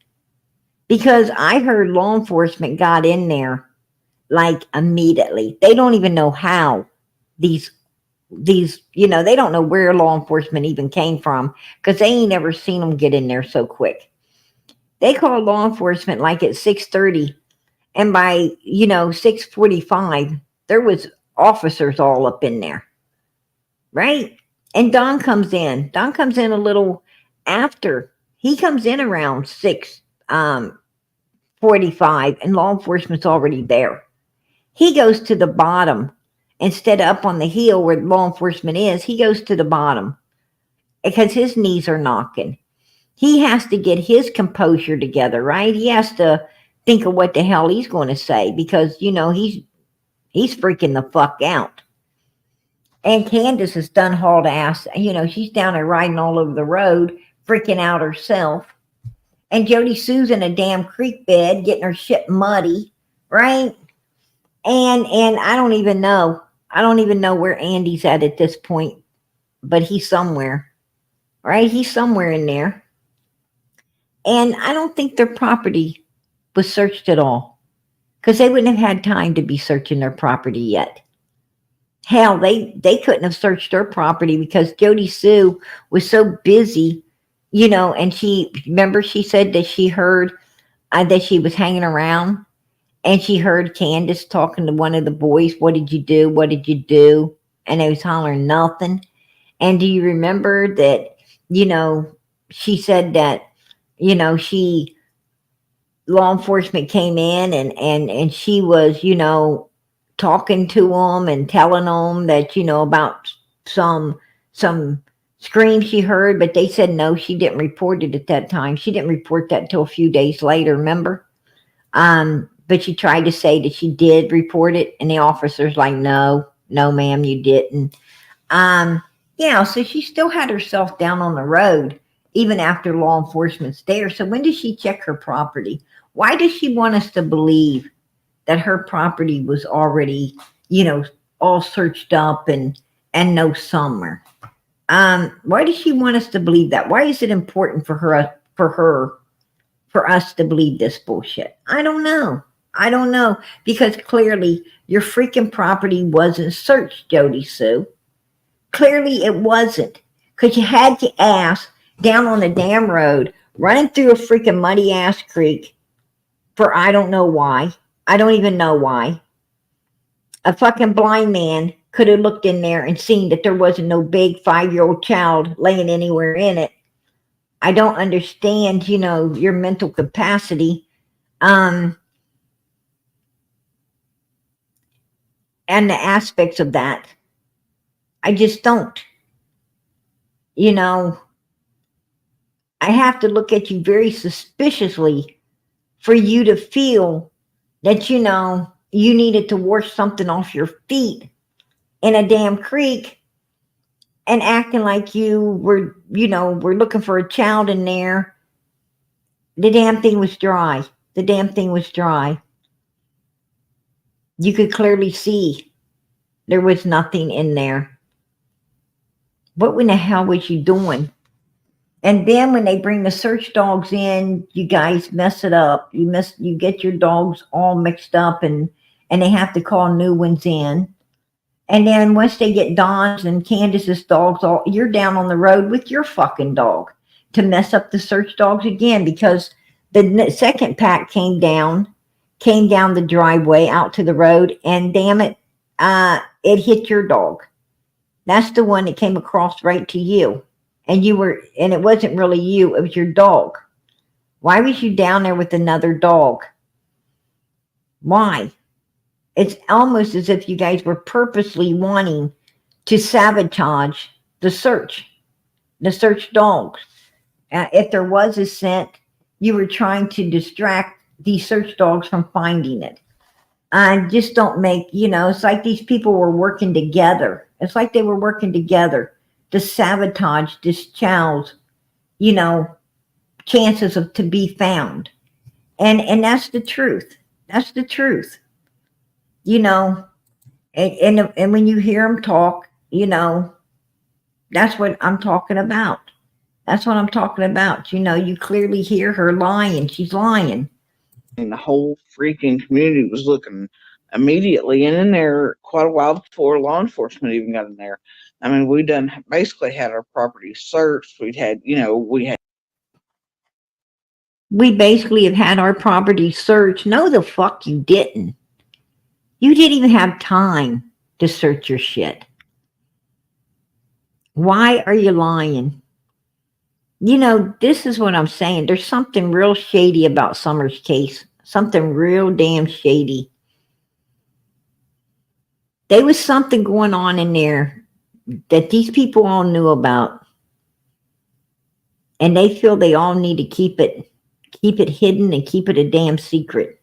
Speaker 1: Because I heard law enforcement got in there like immediately. They don't even know how these, you know, they don't know where law enforcement even came from because they ain't ever seen them get in there so quick. They called law enforcement like at 6:30, and by, you know, 6:45, there was officers all up in there, right? And Don comes in. Don comes in a little after. He comes in around 6:45, and law enforcement's already there. He goes to the bottom instead of up on the hill where law enforcement is. He goes to the bottom because his knees are knocking. He has to get his composure together, right? He has to think of what the hell he's going to say because, you know, he's freaking the fuck out. And Candace is done hauled ass. You know, she's down there riding all over the road, freaking out herself. And Jody Sue's in a damn creek bed, getting her shit muddy, right? And I don't even know. I don't even know where Andy's at this point, but he's somewhere, right? He's somewhere in there. And I don't think their property was searched at all because they wouldn't have had time to be searching their property yet. Hell, they couldn't have searched their property because Jody Sue was so busy, you know, and she said that she heard that she was hanging around and she heard Candace talking to one of the boys. What did you do? What did you do? And they was hollering nothing. And do you remember that, you know, she said that, you know, law enforcement came in and she was, you know, talking to them and telling them that, you know, about some screams she heard, but they said no, she didn't report it at that time. She didn't report that until a few days later, remember? But she tried to say that she did report it, and the officer's like, no, ma'am, you didn't. Yeah, so she still had herself down on the road even after law enforcement's there. So when does she check her property? Why does she want us to believe that her property was already, you know, all searched up and no somewhere? Why does she want us to believe that? Why is it important for us to believe this bullshit? I don't know. Because clearly your freaking property wasn't searched, Jody Sue. Clearly it wasn't, because you had your ass down on the damn road, running through a freaking muddy ass creek for I don't know why. I don't even know why. A fucking blind man could have looked in there and seen that there wasn't no big 5-year-old child laying anywhere in it. I don't understand, you know, your mental capacity. And the aspects of that. I just don't. You know, I have to look at you very suspiciously for you to feel that, you know, you needed to wash something off your feet in a damn creek and acting like you were, you know, were looking for a child in there. The damn thing was dry. You could clearly see there was nothing in there. What in the hell was you doing? And then when they bring the search dogs in, you guys mess it up. You get your dogs all mixed up and they have to call new ones in. And then once they get Don's and Candace's dogs, you're down on the road with your fucking dog to mess up the search dogs again, because the second pack came down the driveway out to the road, and damn it, it hit your dog. That's the one that came across right to you. And it wasn't really you, it was your dog. Why was you down there with another dog? Why? It's almost as if you guys were purposely wanting to sabotage the search dogs. If there was a scent, you were trying to distract these search dogs from finding it. I just don't make, it's like these people were working together. It's like they were working together to sabotage this child's, chances of to be found. And that's the truth. That's the truth. And when you hear them talk, that's what I'm talking about. That's what I'm talking about. You clearly hear her lying. She's lying.
Speaker 5: And the whole freaking community was looking immediately and in there quite a while before law enforcement even got in there. I mean, we basically had our property searched.
Speaker 1: We basically have had our property searched. No, the fuck you didn't. You didn't even have time to search your shit. Why are you lying? This is what I'm saying. There's something real shady about Summer's case. Something real damn shady. There was something going on in there that these people all knew about. And they feel they all need to keep it hidden and keep it a damn secret.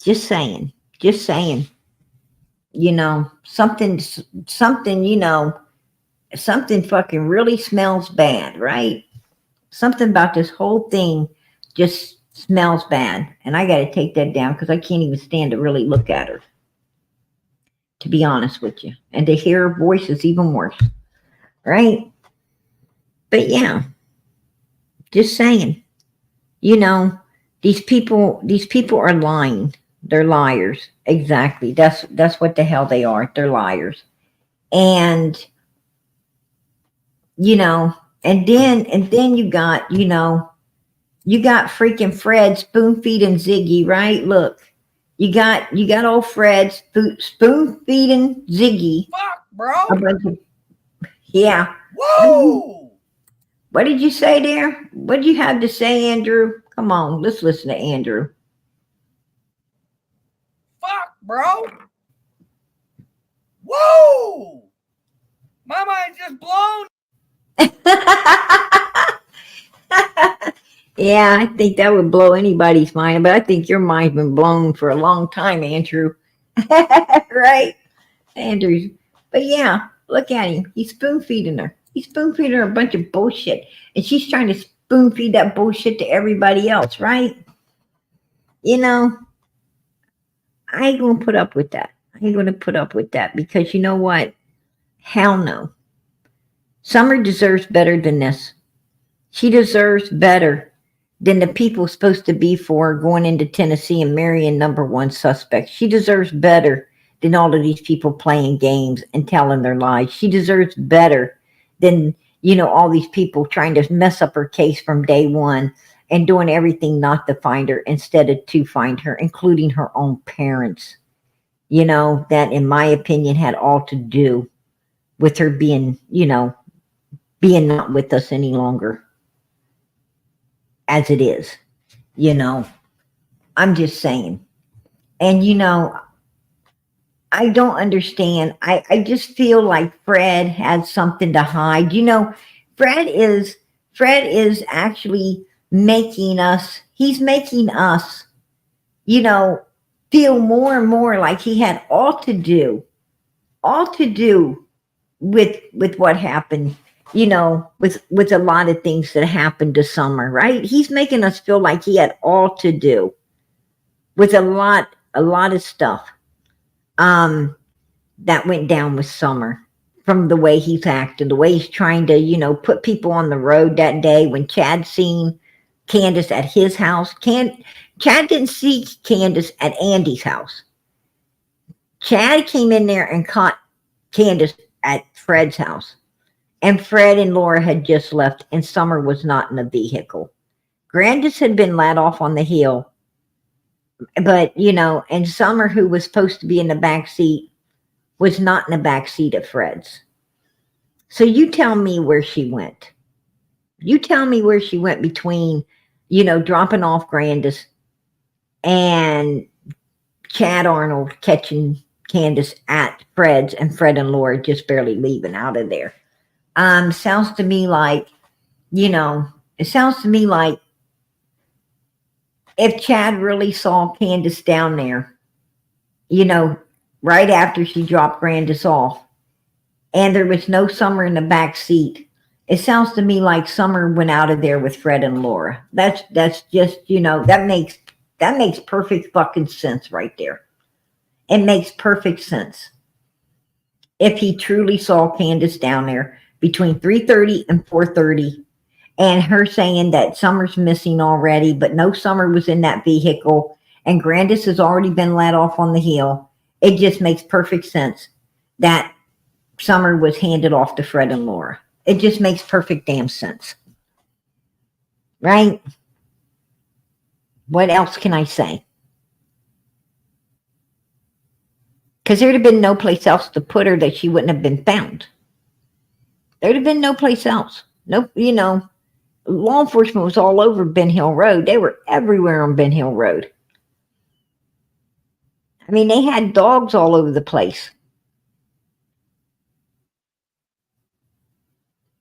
Speaker 1: Just saying. Something, something fucking really smells bad, right? Something about this whole thing just smells bad. And I got to take that down because I can't even stand to really look at her, to be honest with you. And to hear her voice is even worse, right? But yeah, just saying, these people are lying. They're liars. Exactly. That's what the hell they are. They're liars. And and then you got freaking Fred spoon feeding Ziggy, right? Look, you got old Fred spoon feeding Ziggy.
Speaker 6: Fuck, bro.
Speaker 1: Yeah.
Speaker 6: Whoa.
Speaker 1: What did you say there? What did you have to say, Andrew? Come on, let's listen to Andrew.
Speaker 6: Fuck, bro. Whoa. My mind's just blown.
Speaker 1: Yeah, I think that would blow anybody's mind, but I think your mind's been blown for a long time, Andrew. Right, Andrew? But yeah, look at him. He's spoon feeding her. He's spoon feeding her a bunch of bullshit, and she's trying to spoon feed that bullshit to everybody else, right? I ain't gonna put up with that. I ain't gonna put up with that because you know what? Hell no. Summer deserves better than this. She deserves better than the people supposed to be for going into Tennessee and marrying number one suspect. She deserves better than all of these people playing games and telling their lies. She deserves better than, all these people trying to mess up her case from day one and doing everything not to find her instead of to find her, including her own parents. That in my opinion had all to do with her being not with us any longer. As it is, I'm just saying. And, I don't understand. I just feel like Fred has something to hide. Fred is actually making us, he's making us, feel more and more like he had all to do with what happened, with a lot of things that happened to Summer, right? He's making us feel like he had all to do with a lot of stuff that went down with Summer, from the way he's acting, the way he's trying to, put people on the road that day when Chad seen Candace at his house. Chad didn't see Candace at Andy's house. Chad came in there and caught Candace at Fred's house. And Fred and Laura had just left, and Summer was not in the vehicle. Candace had been let off on the hill. But, and Summer, who was supposed to be in the back seat, was not in the back seat of Fred's. So you tell me where she went. You tell me where she went between, dropping off Candace and Chad Arnold catching Candace at Fred's, and Fred and Laura just barely leaving out of there. Sounds to me like, it sounds to me like if Chad really saw Candace down there, right after she dropped Candace off, and there was no Summer in the back seat, it sounds to me like Summer went out of there with Fred and Laura. That's just, that makes perfect fucking sense right there. It makes perfect sense. If he truly saw Candace down there between 3:30 and 4:30, and her saying that Summer's missing already, but no Summer was in that vehicle, and Candace has already been let off on the hill, it just makes perfect sense that Summer was handed off to Fred and Laura. It just makes perfect damn sense. Right? What else can I say? Because there'd have been no place else to put her that she wouldn't have been found. There'd have been no place else. No, law enforcement was all over Ben Hill Road. They were everywhere on Ben Hill Road. I mean, they had dogs all over the place.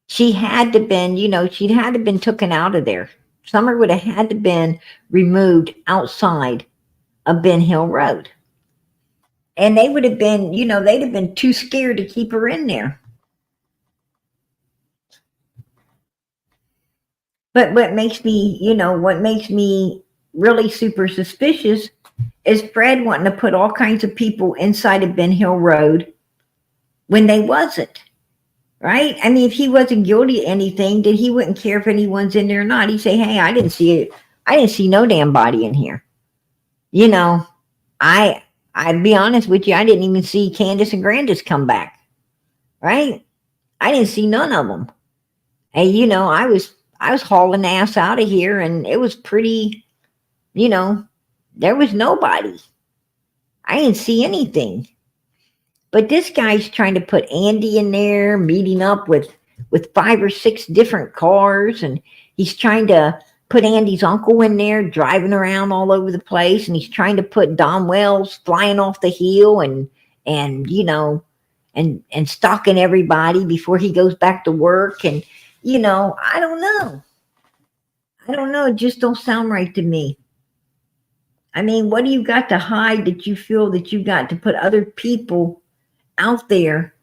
Speaker 1: She had to been, she'd had to been taken out of there. Summer would have had to been removed outside of Ben Hill Road. And they would have been, they'd have been too scared to keep her in there. But what makes me really super suspicious is Fred wanting to put all kinds of people inside of Ben Hill Road when they wasn't. Right? I mean, if he wasn't guilty of anything, then he wouldn't care if anyone's in there or not. He'd say, hey, I didn't see no damn body in here. I'd be honest with you, I didn't even see Candace and Candace come back. Right? I didn't see none of them. And I was hauling ass out of here, and it was pretty, there was nobody. I didn't see anything. But this guy's trying to put Andy in there, meeting up with 5 or 6 different cars, and he's trying to put Andy's uncle in there, driving around all over the place, and he's trying to put Don Wells flying off the hill and stalking everybody before he goes back to work. And I don't know. It just don't sound right to me. I mean, what do you got to hide that you feel that you got to put other people out there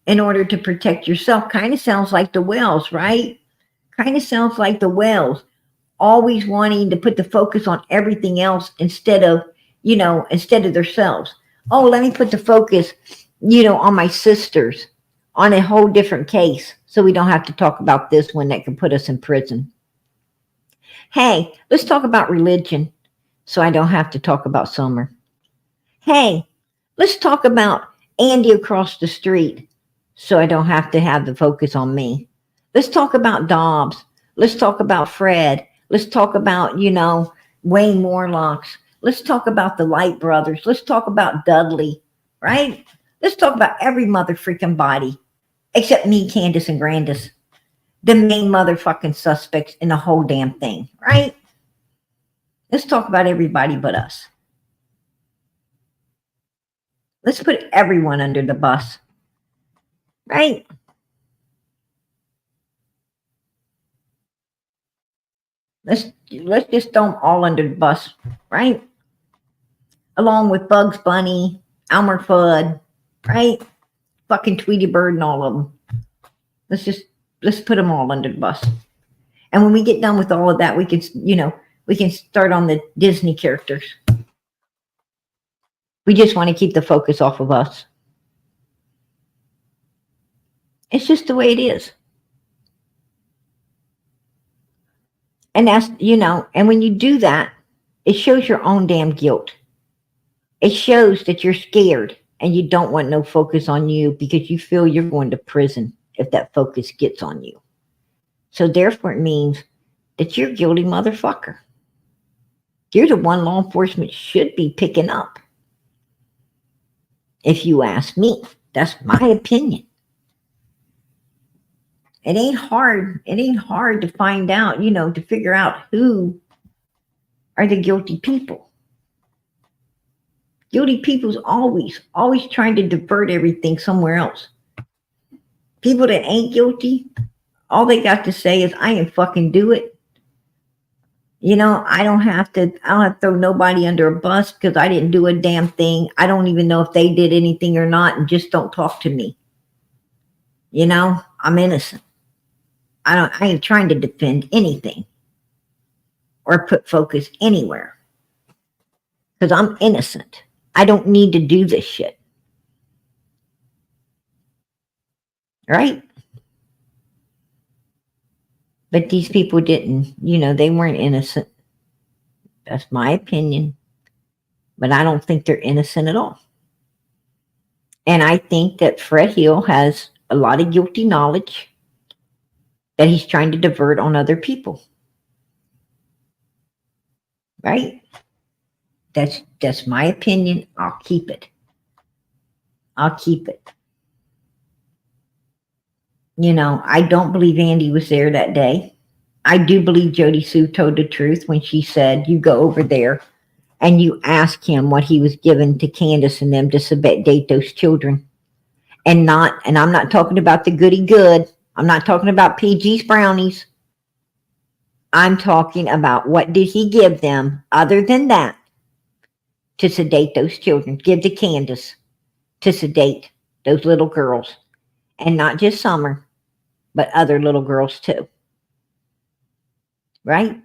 Speaker 1: in order to protect yourself? Kind of sounds like the Wells, right? Kind of sounds like the Wells, always wanting to put the focus on everything else instead of themselves. Oh, let me put the focus, on my sisters, on a whole different case, so we don't have to talk about this one that could put us in prison. Hey, let's talk about religion, so I don't have to talk about Summer. Hey, let's talk about Andy across the street, so I don't have to have the focus on me. Let's talk about Dobbs. Let's talk about Fred. Let's talk about, Wayne Morlocks. Let's talk about the Light brothers. Let's talk about Dudley, right? Let's talk about every motherfucking body except me, Candace, and Candace. The main motherfucking suspects in the whole damn thing, right? Let's talk about everybody but us. Let's put everyone under the bus, right? Let's just throw them all under the bus, right? Along with Bugs Bunny, Elmer Fudd, right? Fucking Tweety Bird and all of them. Let's put them all under the bus. And when we get done with all of that, we can start on the Disney characters. We just want to keep the focus off of us. It's just the way it is. And that's, and when you do that, it shows your own damn guilt. It shows that you're scared and you don't want no focus on you because you feel you're going to prison if that focus gets on you. So therefore it means that you're a guilty motherfucker. You're the one law enforcement should be picking up. If you ask me, that's my opinion. It ain't hard to find out, to figure out who are the guilty people. Guilty people's always trying to divert everything somewhere else. People that ain't guilty, all they got to say is, I ain't fucking do it. You know, I don't have to throw nobody under a bus because I didn't do a damn thing. I don't even know if they did anything or not, and just don't talk to me. You know, I'm innocent. I ain't trying to defend anything or put focus anywhere because I'm innocent. I don't need to do this shit. Right? But these people didn't, you know, they weren't innocent. That's my opinion. But I don't think they're innocent at all. And I think that Fred Hill has a lot of guilty knowledge that he's trying to divert on other people. Right? That's my opinion. I'll keep it. I'll keep it. You know, I don't believe Andy was there that day. I do believe Jody Sue told the truth when she said, you go over there and you ask him what he was given to Candace and them to sedate those children. And I'm not talking about the goody good. I'm not talking about PG's brownies. I'm talking about what did he give them other than that to sedate those children, give to Candace to sedate those little girls. And not just Summer, but other little girls too. Right?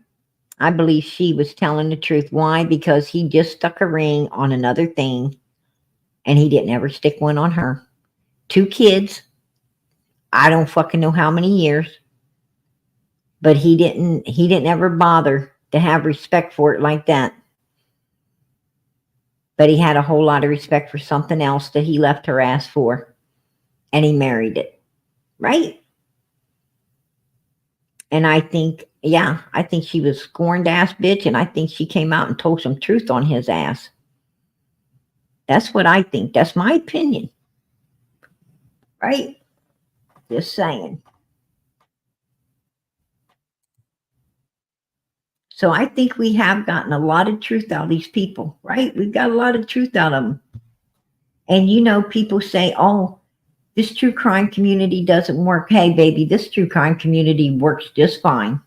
Speaker 1: I believe she was telling the truth. Why? Because he just stuck a ring on another thing and he didn't ever stick one on her. 2 kids. I don't fucking know how many years. But he didn't ever bother to have respect for it like that. But he had a whole lot of respect for something else that he left her ass for. And he married it. Right? And I think, yeah, I think she was a scorned ass bitch, and I think she came out and told some truth on his ass. That's what I think. That's my opinion. Right? Just saying. So I think we have gotten a lot of truth out of these people, right? We've got a lot of truth out of them. And you know, people say, oh, this true crime community doesn't work. Hey, baby, this true crime community works just fine.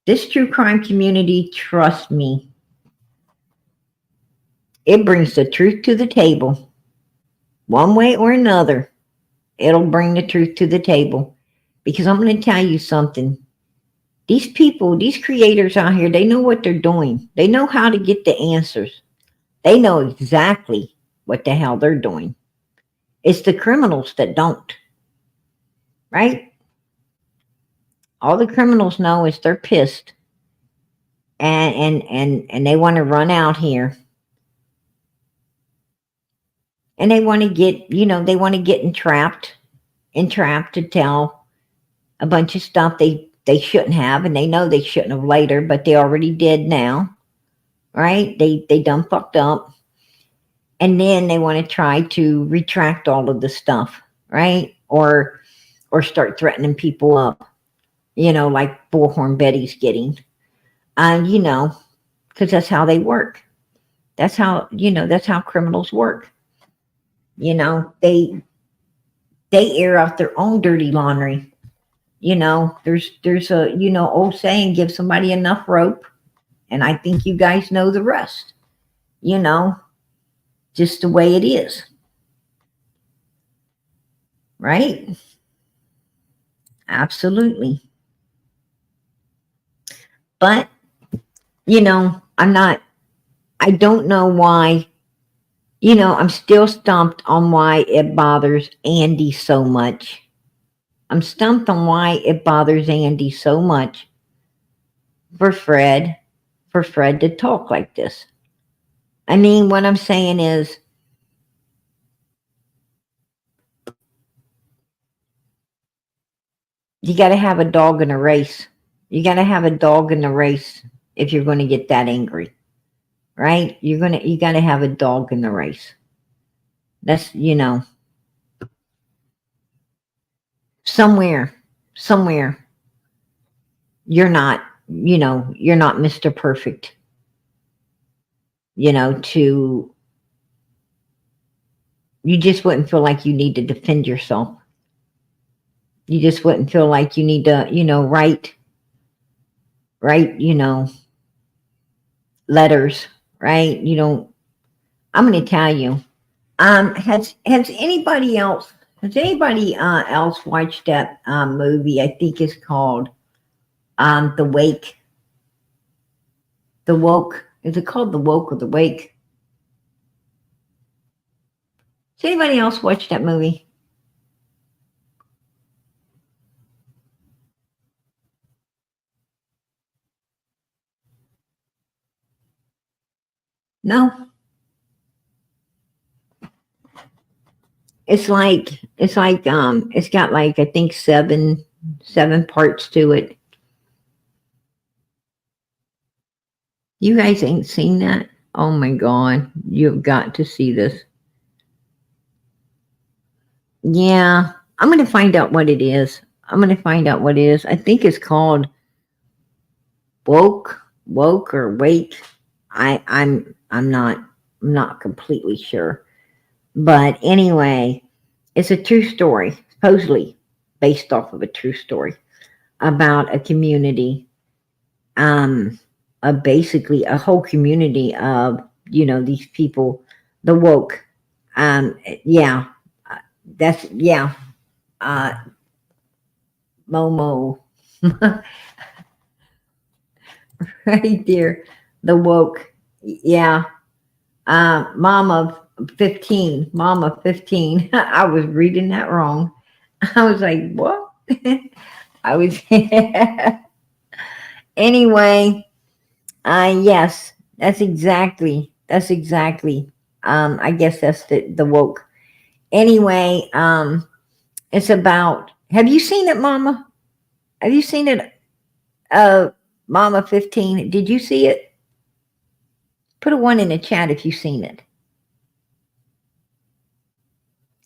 Speaker 1: This true crime community, trust me, it brings the truth to the table. One way or another, it'll bring the truth to the table. Because I'm going to tell you something. These people, these creators out here, they know what they're doing. They know how to get the answers. They know exactly what the hell they're doing. It's the criminals that don't. Right? All the criminals know is they're pissed. And they want to run out here. And they want to get, you know, they want to get entrapped to tell a bunch of stuff they shouldn't have, and they know they shouldn't have later, but they already did now. Right? They done fucked up. And then they want to try to retract all of the stuff, right? Or start threatening people up, you know, like Bullhorn Betty's getting. You know, because that's how they work. That's how, you know, that's how criminals work. You know, they air out their own dirty laundry. You know, there's a, you know, old saying, give somebody enough rope, and I think you guys know the rest. You know, just the way it is. Right? Absolutely. But, you know, I don't know why, you know, I'm still stumped on why it bothers Andy so much. I'm stumped on why it bothers Andy so much for Fred to talk like this. I mean, what I'm saying is, you got to have a dog in a race. You got to have a dog in the race if you're going to get that angry. Right? You got to have a dog in the race. That's, you know, somewhere, you're not, you know, you're not Mr. Perfect. you just wouldn't feel like you need to defend yourself. You just wouldn't feel like you need to, write, letters, right? I'm going to tell you, has anybody else watched that movie? I think it's called The Wake. The Woke. Is it called The Woke or The Wake? Has anybody else watched that movie? No. It's got like, I think seven parts to it. You guys ain't seen that? Oh my God. You've got to see this. Yeah. I'm going to find out what it is. I think it's called Woke or Wake. I'm not completely sure. But anyway, it's a true story, supposedly based off of a true story about a community, basically a whole community of, these people, the woke. Yeah, that's, yeah, Momo, right there, the woke, yeah, Mama 15. I was reading that wrong. I was like, what? I was, anyway, yes, that's exactly, I guess that's the woke. Anyway, it's about, have you seen it, Mama? Have you seen it, Mama 15? Did you see it? Put a 1 in the chat if you've seen it.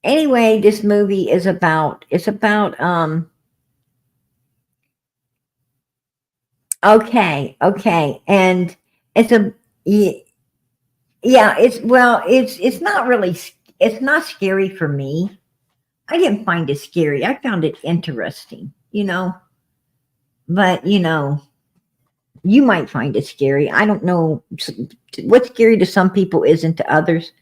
Speaker 1: Anyway, this movie is about, okay, and it's a, yeah, it's not really, it's not scary for me. I didn't find it scary. I found it interesting, but you might find it scary. I don't know. What's scary to some people isn't to others.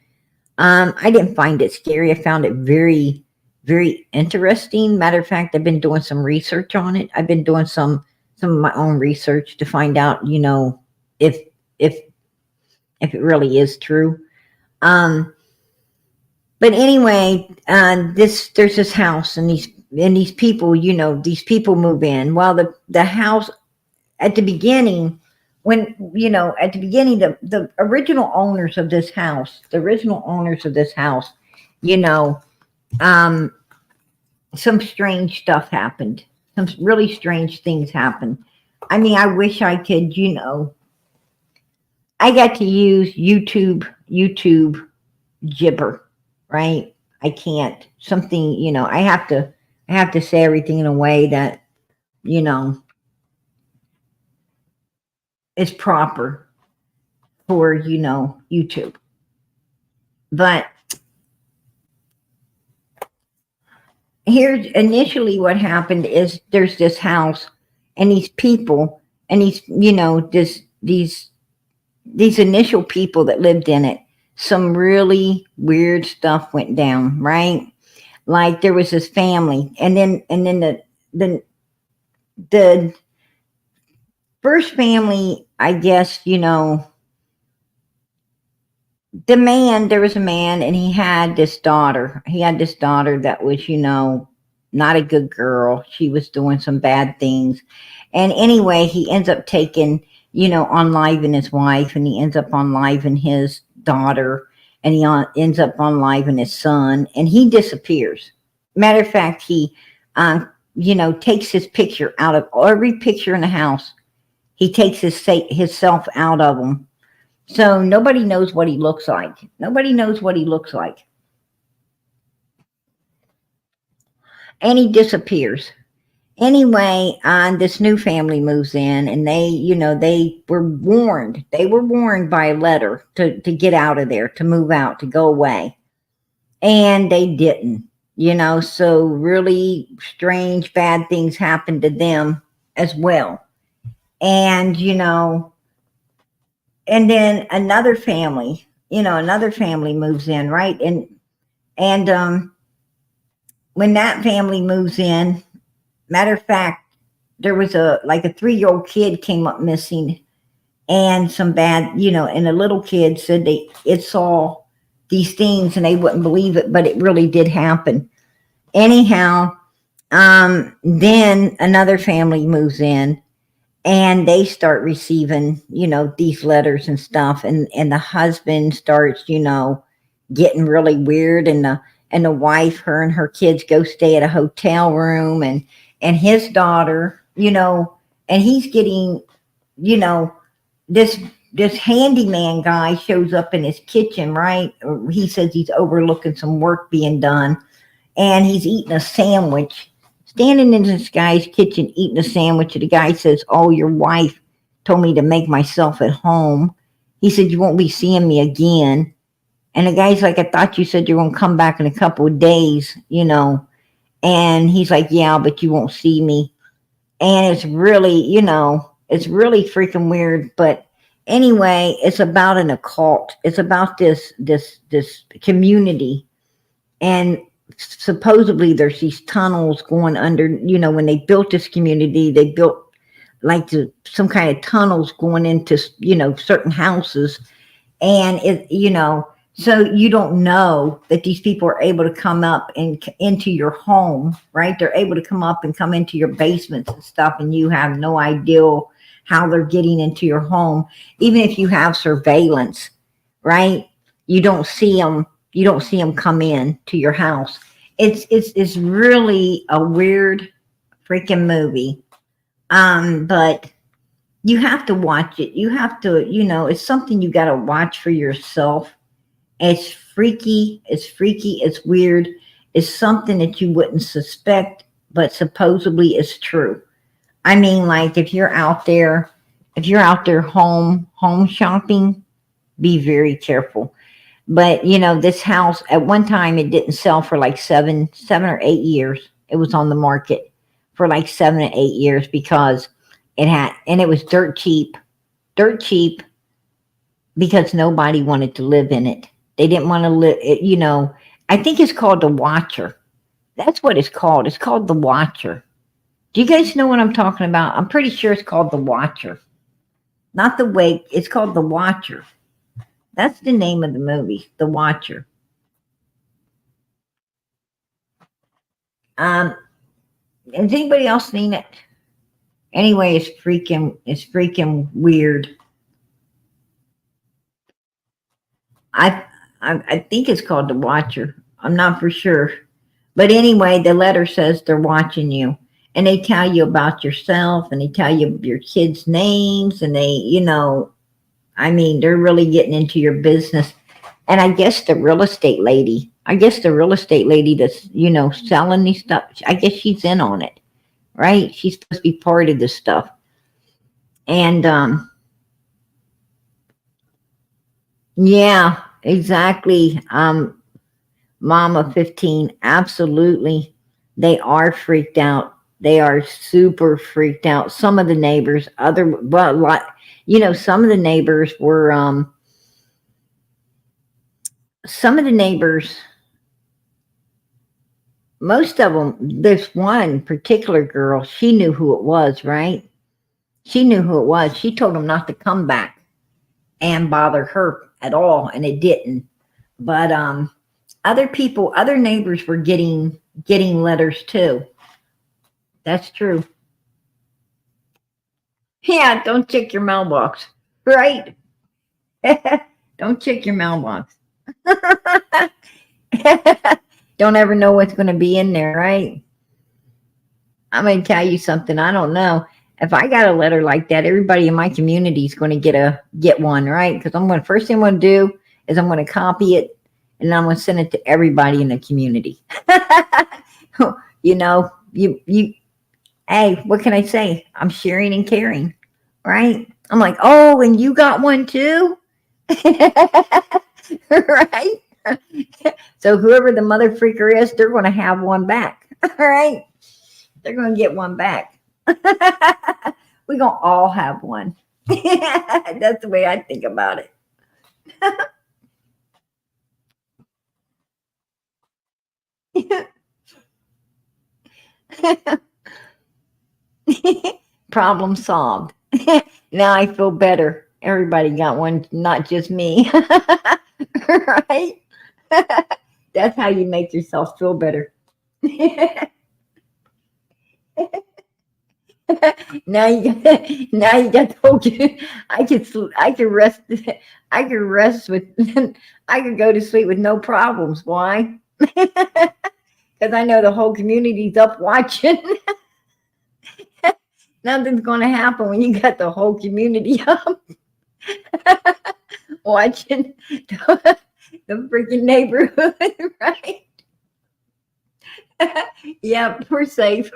Speaker 1: I didn't find it scary. I found it very, very interesting. Matter of fact, I've been doing some research on it. I've been doing some of my own research to find out, if it really is true. But anyway, there's this house and these people, these people move in. Well, the house at the beginning, the original owners of this house, some strange stuff happened. Some really strange things happened. I mean, I wish I could, I got to use YouTube gibber, right? I can't, something, I have to say everything in a way that, is proper for, YouTube. But here's initially what happened is there's this house and these people and these initial people that lived in it. Some really weird stuff went down, right? Like there was this family, and then the first family, I guess, there was a man and he had this daughter. That was, not a good girl. She was doing some bad things. And anyway, he ends up taking, unliving his wife, and he ends up unliving his daughter, and he ends up unliving his son, and he disappears. Matter of fact, he, takes his picture out of every picture in the house. He takes himself out of them. So nobody knows what he looks like. And he disappears. Anyway, this new family moves in, and they were warned. They were warned by a letter to get out of there, to move out, to go away, and they didn't. So really strange, bad things happened to them as well. And and then another family moves in, right? And when that family moves in, matter of fact, there was a 3-year-old kid came up missing, and some bad, and a little kid said it saw these things and they wouldn't believe it, but it really did happen. Anyhow, then another family moves in, and they start receiving, these letters and stuff, and the husband starts, getting really weird, and the wife, her and her kids go stay at a hotel room, and his daughter, and he's getting, this handyman guy shows up in his kitchen, right? He says he's overlooking some work being done, and he's eating a sandwich, standing in this guy's kitchen eating a sandwich. And the guy says, "Oh, your wife told me to make myself at home." He said, "You won't be seeing me again." And the guy's like, "I thought you said you're going to come back in a couple of days, And he's like, "Yeah, but you won't see me." And it's really, it's really freaking weird. But anyway, it's about an occult. It's about this community. And supposedly there's these tunnels going under, when they built this community, they built some kind of tunnels going into, certain houses. And so you don't know that these people are able to come up and into your home, right? They're able to come up and come into your basements and stuff, and you have no idea how they're getting into your home. Even if you have surveillance, right? You don't see them. You don't see them come in to your house. It's really a weird freaking movie. But you have to watch it. You have to, it's something you got to watch for yourself. It's freaky. It's weird. It's something that you wouldn't suspect, but supposedly is true. I mean, like if you're out there home shopping, be very careful. But this house at one time, it didn't sell for like 7 or 8 years. It was on the market for like 7 or 8 years because it was dirt cheap because nobody wanted to live in it. They didn't want to live, I think it's called The Watcher. That's what it's called. It's called The Watcher. Do you guys know what I'm talking about? I'm pretty sure it's called The Watcher. Not The Wake. It's called The Watcher. That's the name of the movie, The Watcher. Has anybody else seen it? Anyway, it's freaking weird. I think it's called The Watcher. I'm not for sure. But anyway, the letter says they're watching you. And they tell you about yourself, and they tell you your kids' names, and they, they're really getting into your business. And I guess the real estate lady that's, selling these stuff, I guess she's in on it, right? She's supposed to be part of this stuff. And, yeah, exactly. Mama 15, absolutely. They are freaked out. They are super freaked out. Some of the neighbors, some of the neighbors were, most of them, this one particular girl, she knew who it was, right? She knew who it was. She told them not to come back and bother her at all, and it didn't. But other neighbors were getting letters too. That's true. Yeah, don't check your mailbox, right? Don't check your mailbox. Don't ever know what's going to be in there, right? I'm going to tell you something. I don't know. If I got a letter like that, everybody in my community is going to get one, right? Because first thing I'm going to do is I'm going to copy it, and I'm going to send it to everybody in the community. Hey, what can I say? I'm sharing and caring, right? I'm like, oh, and you got one too? Right? So whoever the mother freaker is, they're going to have one back. All right? They're going to get one back. We're going to all have one. That's the way I think about it. Problem solved. Now I feel better. Everybody got one, not just me. Right? That's how you make yourself feel better. Now you got the whole. I could rest. I could rest with. I could go to sleep with no problems. Why? Because I know the whole community's up watching. Nothing's going to happen when you got the whole community up watching the freaking neighborhood, right? Yeah, we're safe.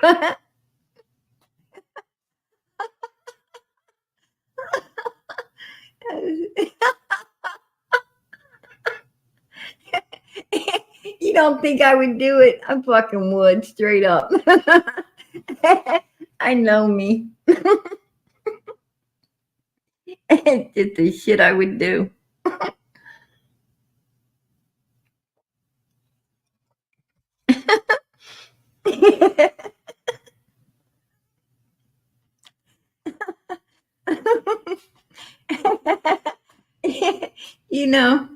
Speaker 1: You don't think I would do it? I fucking would, straight up. I know me. It's the shit I would do. You know,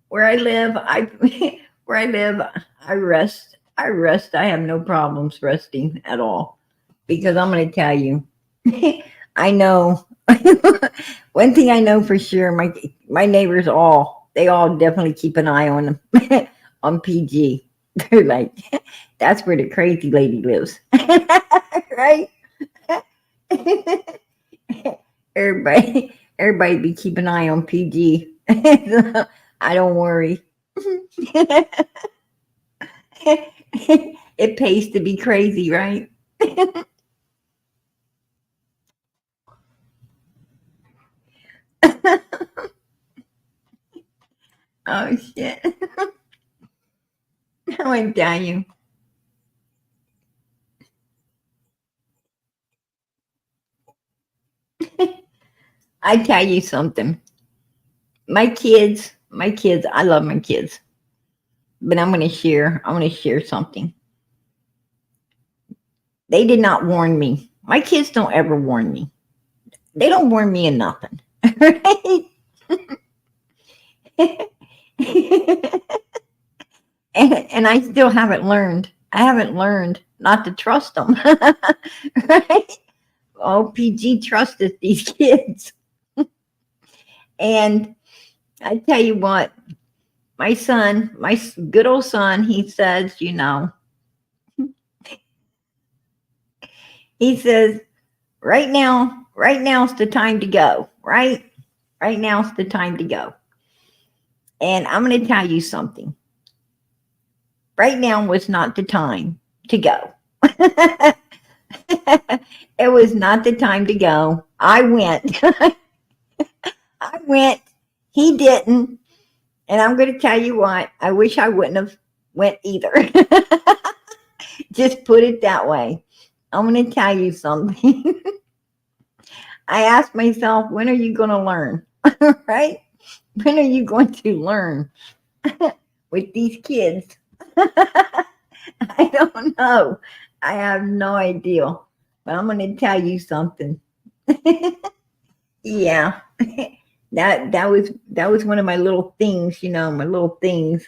Speaker 1: where I live, I rest. I rest. I have no problems resting at all. Because I'm going to tell you, I know one thing I know for sure. My neighbors they all definitely keep an eye on them on PG. They're like, that's where the crazy lady lives, right? Everybody be keeping an eye on PG. I don't worry. It pays to be crazy, right? Oh shit. I went down you. I tell you something. My kids, I love my kids. But I'm gonna share something. They did not warn me. My kids don't ever warn me. They don't warn me of nothing. Right? and I still haven't learned. I haven't learned not to trust them. Right? Oh, PG trusted these kids. And I tell you what, my son, my good old son, he says, he says, right now's the time to go, right? Right now's the time to go. And I'm going to tell you something. Right now was not the time to go. It was not the time to go. I went. I went. He didn't. And I'm going to tell you what, I wish I wouldn't have went either. Just put it that way. I'm going to tell you something. I asked myself, when are you going to learn? Right? When are you going to learn with these kids? I don't know. I have no idea. But I'm going to tell you something. Yeah. That was one of my little things, my little things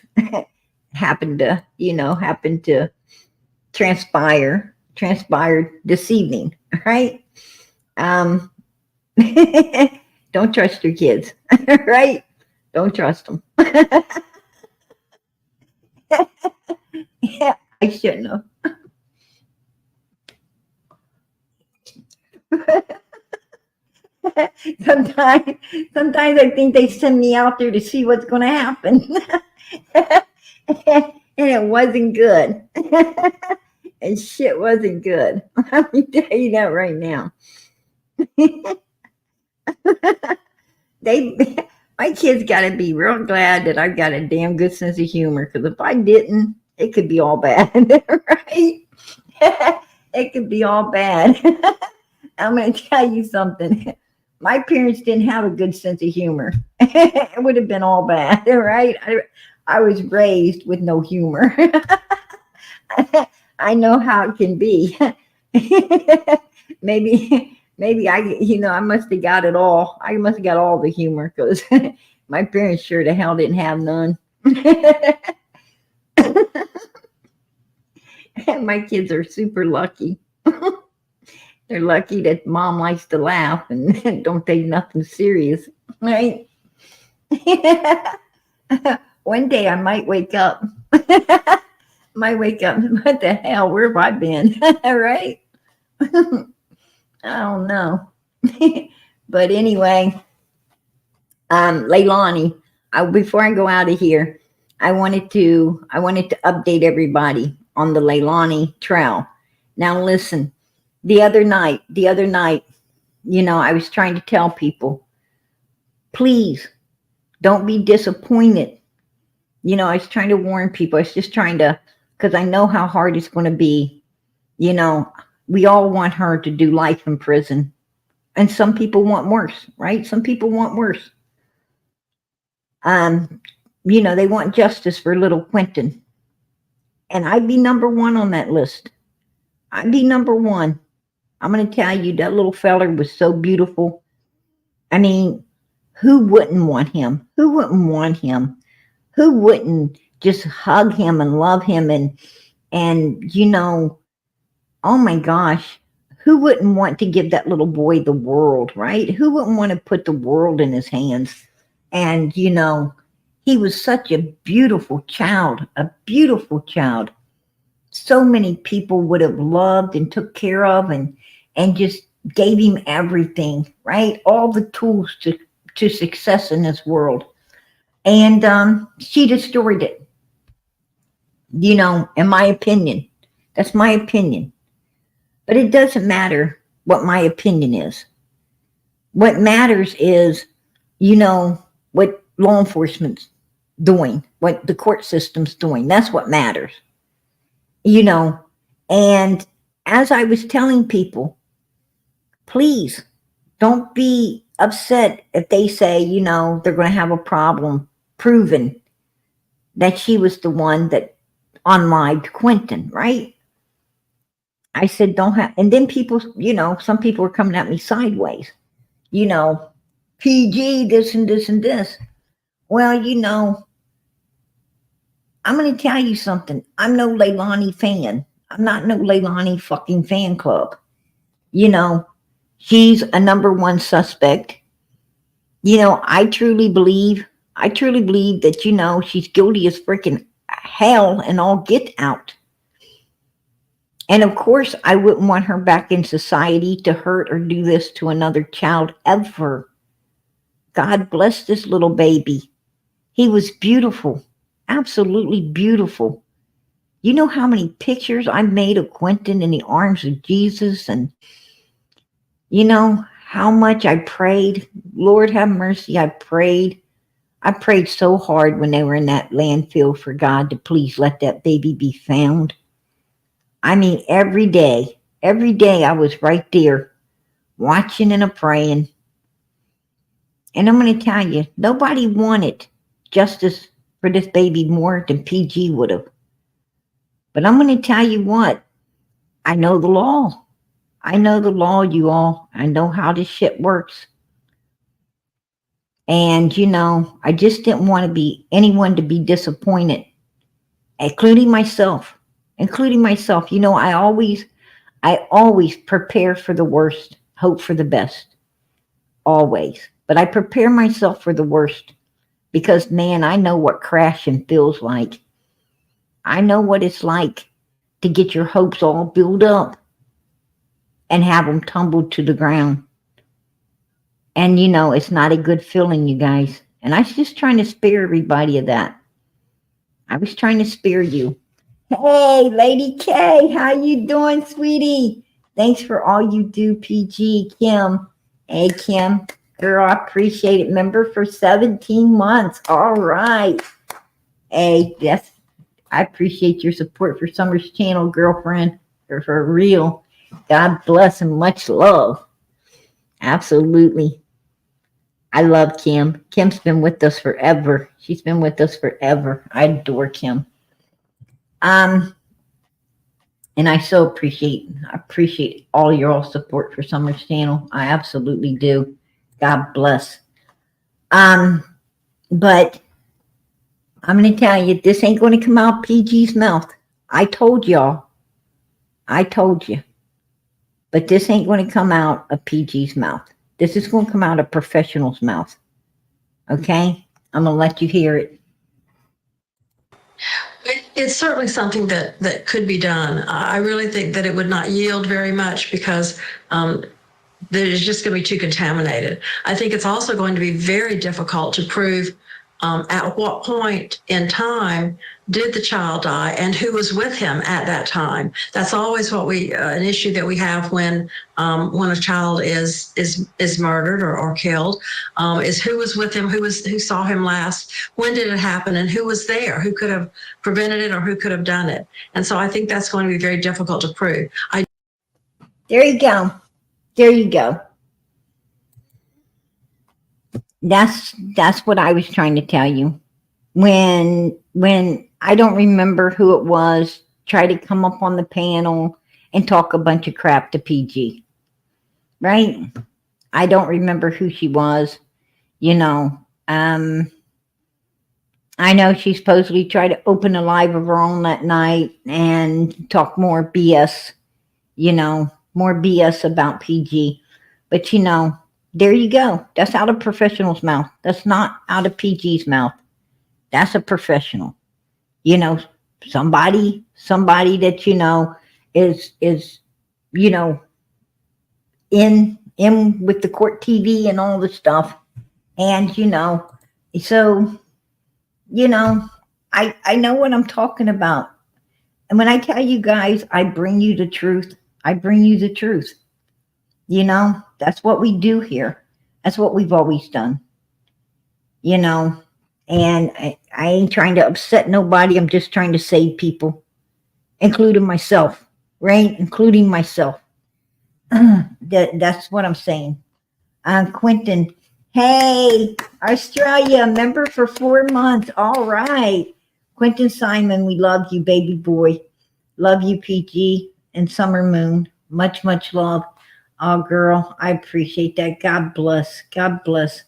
Speaker 1: happened to transpired this evening, right? Don't trust your kids, right? Don't trust them. Yeah, I shouldn't have. Sometimes I think they send me out there to see what's going to happen. And it wasn't good. And shit wasn't good. Let me tell you that right now. My kids got to be real glad that I've got a damn good sense of humor, because if I didn't, it could be all bad, right? It could be all bad. I'm going to tell you something. My parents didn't have a good sense of humor. It would have been all bad, right? I was raised with no humor. I know how it can be. maybe I must have got it all. I must have got all the humor, because my parents sure the hell didn't have none. My kids are super lucky. They're lucky that mom likes to laugh and don't take nothing serious, right? One day I might wake up. What the hell? Where have I been? Right? I don't know. But anyway, Leilani, before I go out of here, I wanted to update everybody on the Leilani trail. Now listen, the other night, I was trying to tell people, please don't be disappointed. I was trying to warn people. I was just trying to, because I know how hard it's going to be. We all want her to do life in prison. And some people want worse, right? Some people want worse. They want justice for little Quentin. And I'd be number one on that list. I'd be number one. I'm going to tell you, that little feller was so beautiful. I mean, who wouldn't want him? Who wouldn't want him? Who wouldn't just hug him and love him? And oh my gosh, who wouldn't want to give that little boy the world, right? Who wouldn't want to put the world in his hands? And, he was such a beautiful child, So many people would have loved and took care of and just gave him everything, right? All the tools to success in this world. And she destroyed it. In my opinion. That's my opinion. But it doesn't matter what my opinion is. What matters is, what law enforcement's doing, what the court system's doing. That's what matters. And as I was telling people, please don't be upset if they say, they're going to have a problem proving that she was the one that unlived Quentin, right? I said, don't have, and then people, some people were coming at me sideways, PG, this and this and this. Well, I'm going to tell you something. I'm no Leilani fan. I'm not no Leilani fucking fan club. She's a number one suspect. I truly believe that, she's guilty as freaking hell and all get out. And of course, I wouldn't want her back in society to hurt or do this to another child ever. God bless this little baby. He was beautiful, absolutely beautiful. You know how many pictures I made of Quentin in the arms of Jesus, and how much I prayed. Lord have mercy, I prayed. I prayed so hard when they were in that landfill for God to please let that baby be found. I mean, every day I was right there watching and praying. And I'm going to tell you, nobody wanted justice for this baby more than PG would have. But I'm going to tell you what, I know the law. I know the law, you all. I know how this shit works. And, I just didn't want anyone to be disappointed, including myself. I always prepare for the worst, hope for the best. Always. But I prepare myself for the worst because, man, I know what crashing feels like. I know what it's like to get your hopes all built up and have them tumbled to the ground. And, it's not a good feeling, you guys. And I was just trying to spare everybody of that. I was trying to spare you. Hey, Lady K, how you doing, sweetie? Thanks for all you do, PG. Kim. Hey, Kim. Girl, I appreciate it. Member for 17 months. All right. Hey, yes, I appreciate your support for Summer's channel, girlfriend. For real. God bless and much love. Absolutely. I love Kim. Kim's been with us forever. She's been with us forever. I adore Kim. And I so appreciate all your all support for Summer's channel. I absolutely do. God bless. But I'm going to tell you, this ain't going to come out PG's mouth. I told y'all. I told you. But this ain't going to come out of PG's mouth. This is going to come out of professional's mouth. Okay? I'm going to let you hear it.
Speaker 7: It's certainly something that could be done. I really think that it would not yield very much because there's just going to be too contaminated. I think it's also going to be very difficult to prove at what point in time did the child die and who was with him at that time. That's always what an issue that we have when a child is murdered or killed, is who was with him, who saw him last, when did it happen, and who was there, who could have prevented it or who could have done it. And so I think that's going to be very difficult to prove.
Speaker 1: There you go. There you go. That's what I was trying to tell you. When I don't remember who it was, try to come up on the panel and talk a bunch of crap to PG. Right? I don't remember who she was. You know, I know she supposedly tried to open a live of her own that night and talk more BS, more BS about PG. But there you go. That's out of professional's mouth. That's not out of PG's mouth. That's a professional. Somebody that is in with the court TV and all the stuff. And so I know what I'm talking about. And when I tell you guys, I bring you the truth. I bring you the truth. That's what we do here. That's what we've always done. And I ain't trying to upset nobody. I'm just trying to save people, including myself, right? Including myself. That's what I'm saying. Quentin, hey, Australia, member for 4 months. All right. Quentin Simon, we love you, baby boy. Love you, PG and Summer Moon. Much, much love. Oh, girl, I appreciate that. God bless. God bless.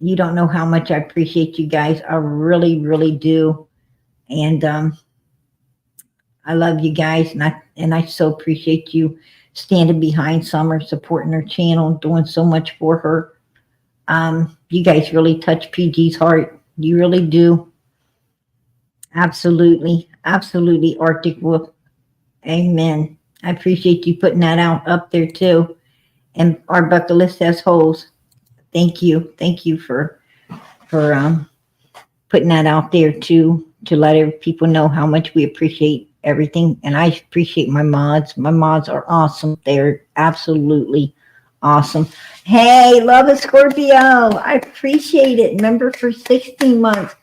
Speaker 1: You don't know how much I appreciate you guys. I really, really do. And I love you guys. And I so appreciate you standing behind Summer, supporting her channel, doing so much for her. You guys really touch PG's heart. You really do. Absolutely. Absolutely, Arctic Wolf. Amen. I appreciate you putting that out up there too. And our bucket list has holes. Thank you. Thank you for putting that out there too, to let people know how much we appreciate everything. And I appreciate my mods. My mods are awesome. They're absolutely awesome. Hey, love a Scorpio. I appreciate it. Member for 16 months.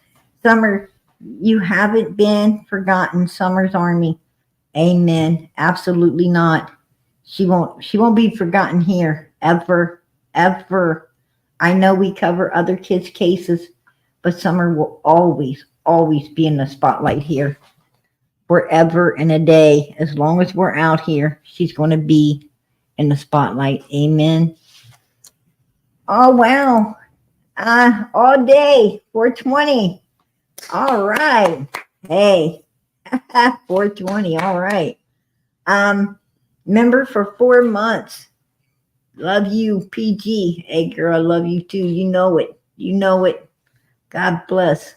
Speaker 1: Summer, you haven't been forgotten. Summer's Army. Amen. Absolutely not. She won't be forgotten here ever, ever. I know we cover other kids' cases, but Summer will always, always be in the spotlight here. Forever and a day. As long as we're out here, she's going to be in the spotlight. Amen. Oh, wow. All day, 420. All right. Hey. 420. All right. Member for 4 months. Love you, PG. Hey, girl, I love you too. You know it. You know it. God bless.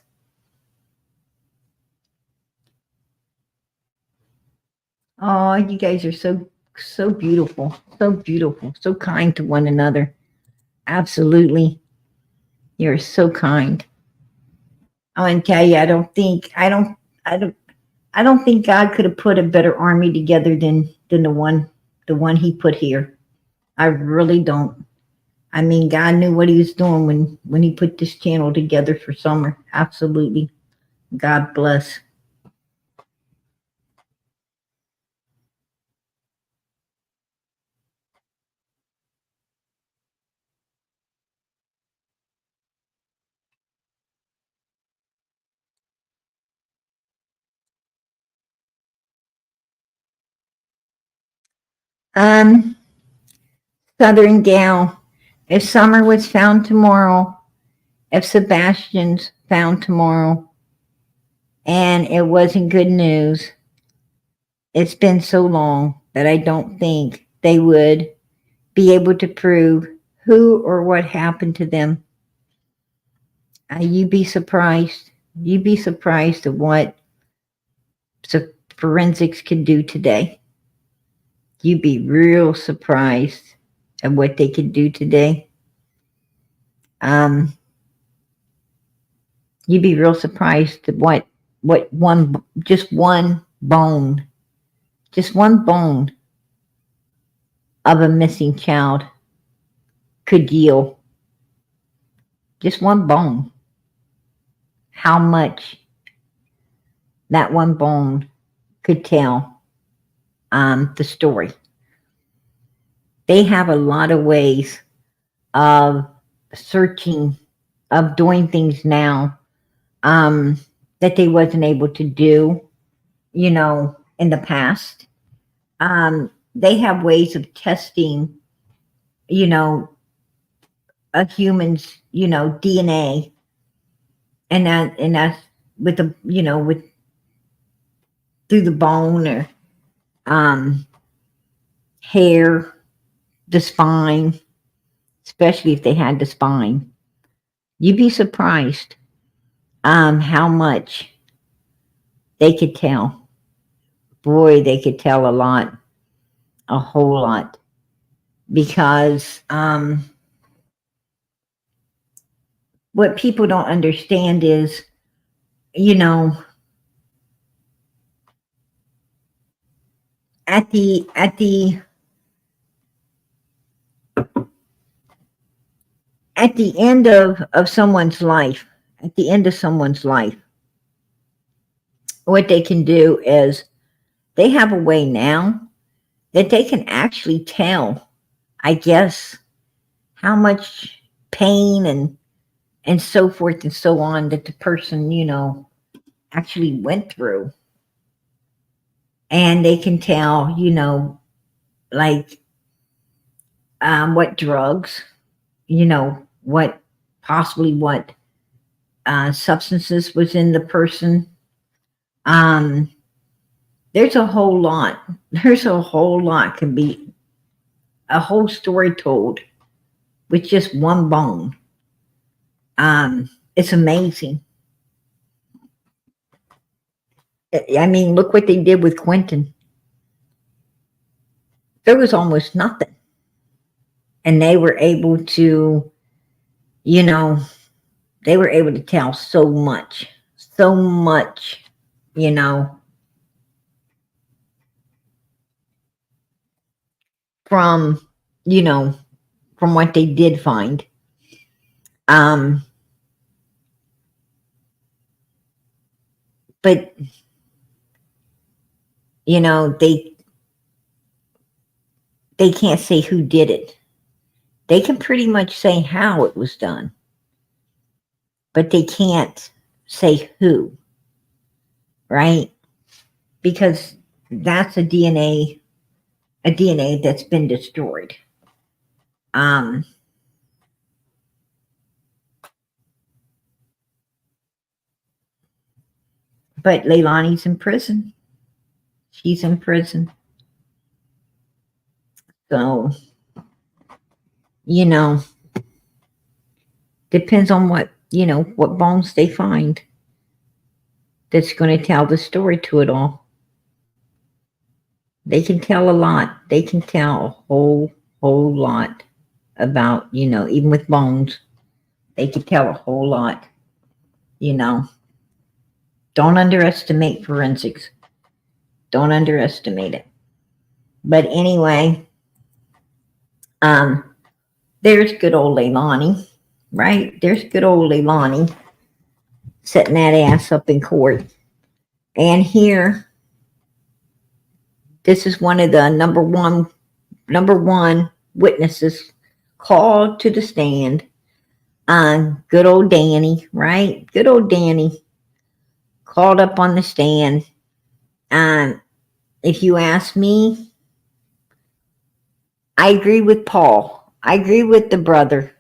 Speaker 1: Oh, you guys are so beautiful. So beautiful. So kind to one another. Absolutely. You're so kind. I want to tell you, I don't I don't think God could have put a better army together than the one he put here. I really don't. I mean, God knew what he was doing when he put this channel together for summer. Absolutely. God bless. Southern Gal, if Summer was found tomorrow, if Sebastian's found tomorrow, and it wasn't good news, it's been so long that I don't think they would be able to prove who or what happened to them. You'd be surprised. You'd be surprised at what forensics can do today. You'd be real surprised at what they could do today. You'd be real surprised at what just one bone of a missing child could yield. Just one bone. How much that one bone could tell the story. They have a lot of ways of searching, of doing things now that they wasn't able to do, in the past. They have ways of testing, a human's, DNA, and that's with the, with through the bone or hair, the spine, especially if they had the spine. You'd be surprised how much they could tell. Boy, they could tell a lot, a whole lot, because what people don't understand is, at the end of someone's life, what they can do is they have a way now that they can actually tell, I guess, how much pain and so forth and so on that the person, actually went through. And they can tell, like what drugs, what substances was in the person. There's a whole lot. Can be a whole story told with just one bone. It's amazing. I mean, look what they did with Quentin. There was almost nothing. And they were able to, tell so much, from, from what they did find. But, they can't say who did it. They can pretty much say how it was done, but they can't say who, right? Because that's a DNA that's been destroyed. But Leilani's in prison. She's in prison. So, depends on what bones they find that's going to tell the story to it all. They can tell a lot. They can tell a whole lot about, even with bones, they can tell a whole lot, Don't underestimate forensics. Don't underestimate it. But anyway, there's good old Leilani, right? There's good old Leilani setting that ass up in court. And here, this is one of the number one witnesses called to the stand. Good old Danny, right? Good old Danny called up on the stand. If you ask me, I agree with Paul. I agree with the brother.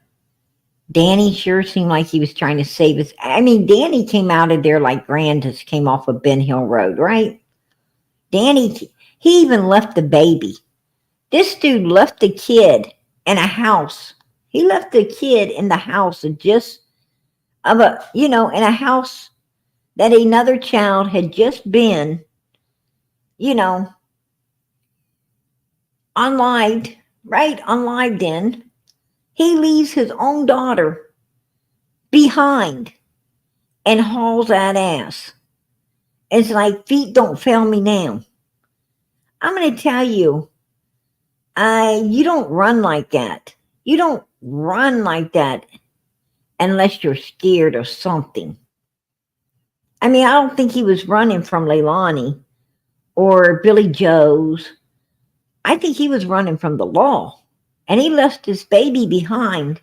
Speaker 1: Danny sure seemed like he was trying to save his. I mean, Danny came out of there like Candace came off of Ben Hill Road, right? Danny, he even left the baby. This dude left the kid in a house. He left the kid in the house in a house that another child had just been, unlived, right? Unlived in. He leaves his own daughter behind and hauls that ass. It's like, feet don't fail me now. I'm going to tell you, you don't run like that. You don't run like that unless you're scared of something. I mean, I don't think he was running from Leilani or Billy Joe's. I think he was running from the law. And he left his baby behind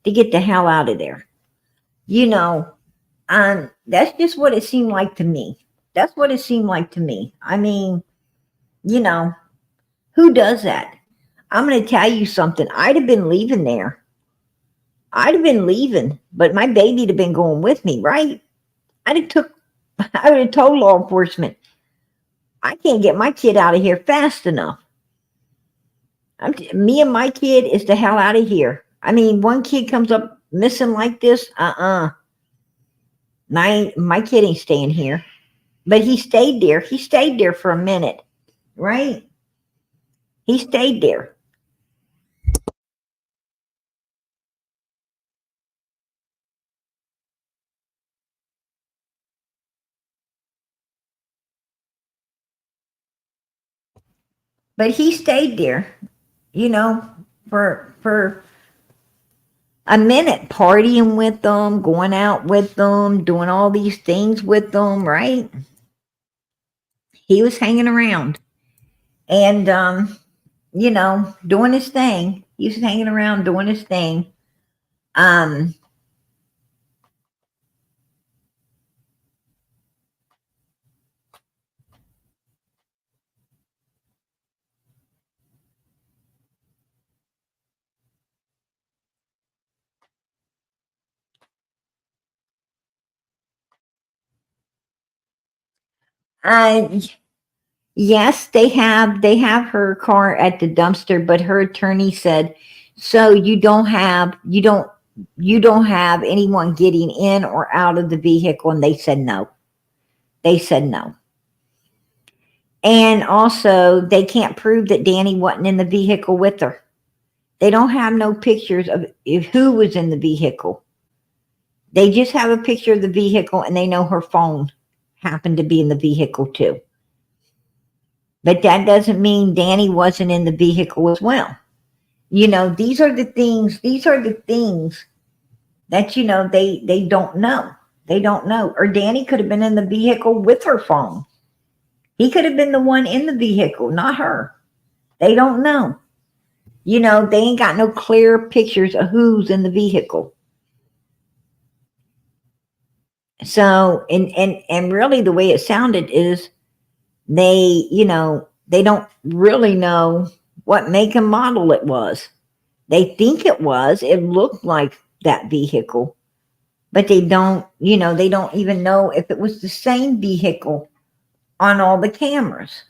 Speaker 1: to get the hell out of there. That's just what it seemed like to me. That's what it seemed like to me. I mean, who does that? I'm going to tell you something. I'd have been leaving there. I'd have been leaving, but my baby'd have been going with me, right? I would have told law enforcement, I can't get my kid out of here fast enough. Me and my kid is the hell out of here. I mean, one kid comes up missing like this, my kid ain't staying here. But he stayed there. He stayed there for a minute, right? He stayed there. But he stayed there, for a minute, partying with them, going out with them, doing all these things with them, right? He was hanging around and, doing his thing. He was hanging around doing his thing. Yes, they have her car at the dumpster, but her attorney said, so you don't have anyone getting in or out of the vehicle, and they said no. They said no. And also, they can't prove that Danny wasn't in the vehicle with her. They don't have no pictures of who was in the vehicle. They just have a picture of the vehicle, and they know her phone happened to be in the vehicle too. But that doesn't mean Danny wasn't in the vehicle as well. These are the things that, they don't know. They don't know. Or Danny could have been in the vehicle with her phone. He could have been the one in the vehicle, not her. They don't know. They ain't got no clear pictures of who's in the vehicle. So, and really the way it sounded is they don't really know what make and model it was. They think it looked like that vehicle, but they don't even know if it was the same vehicle on all the cameras.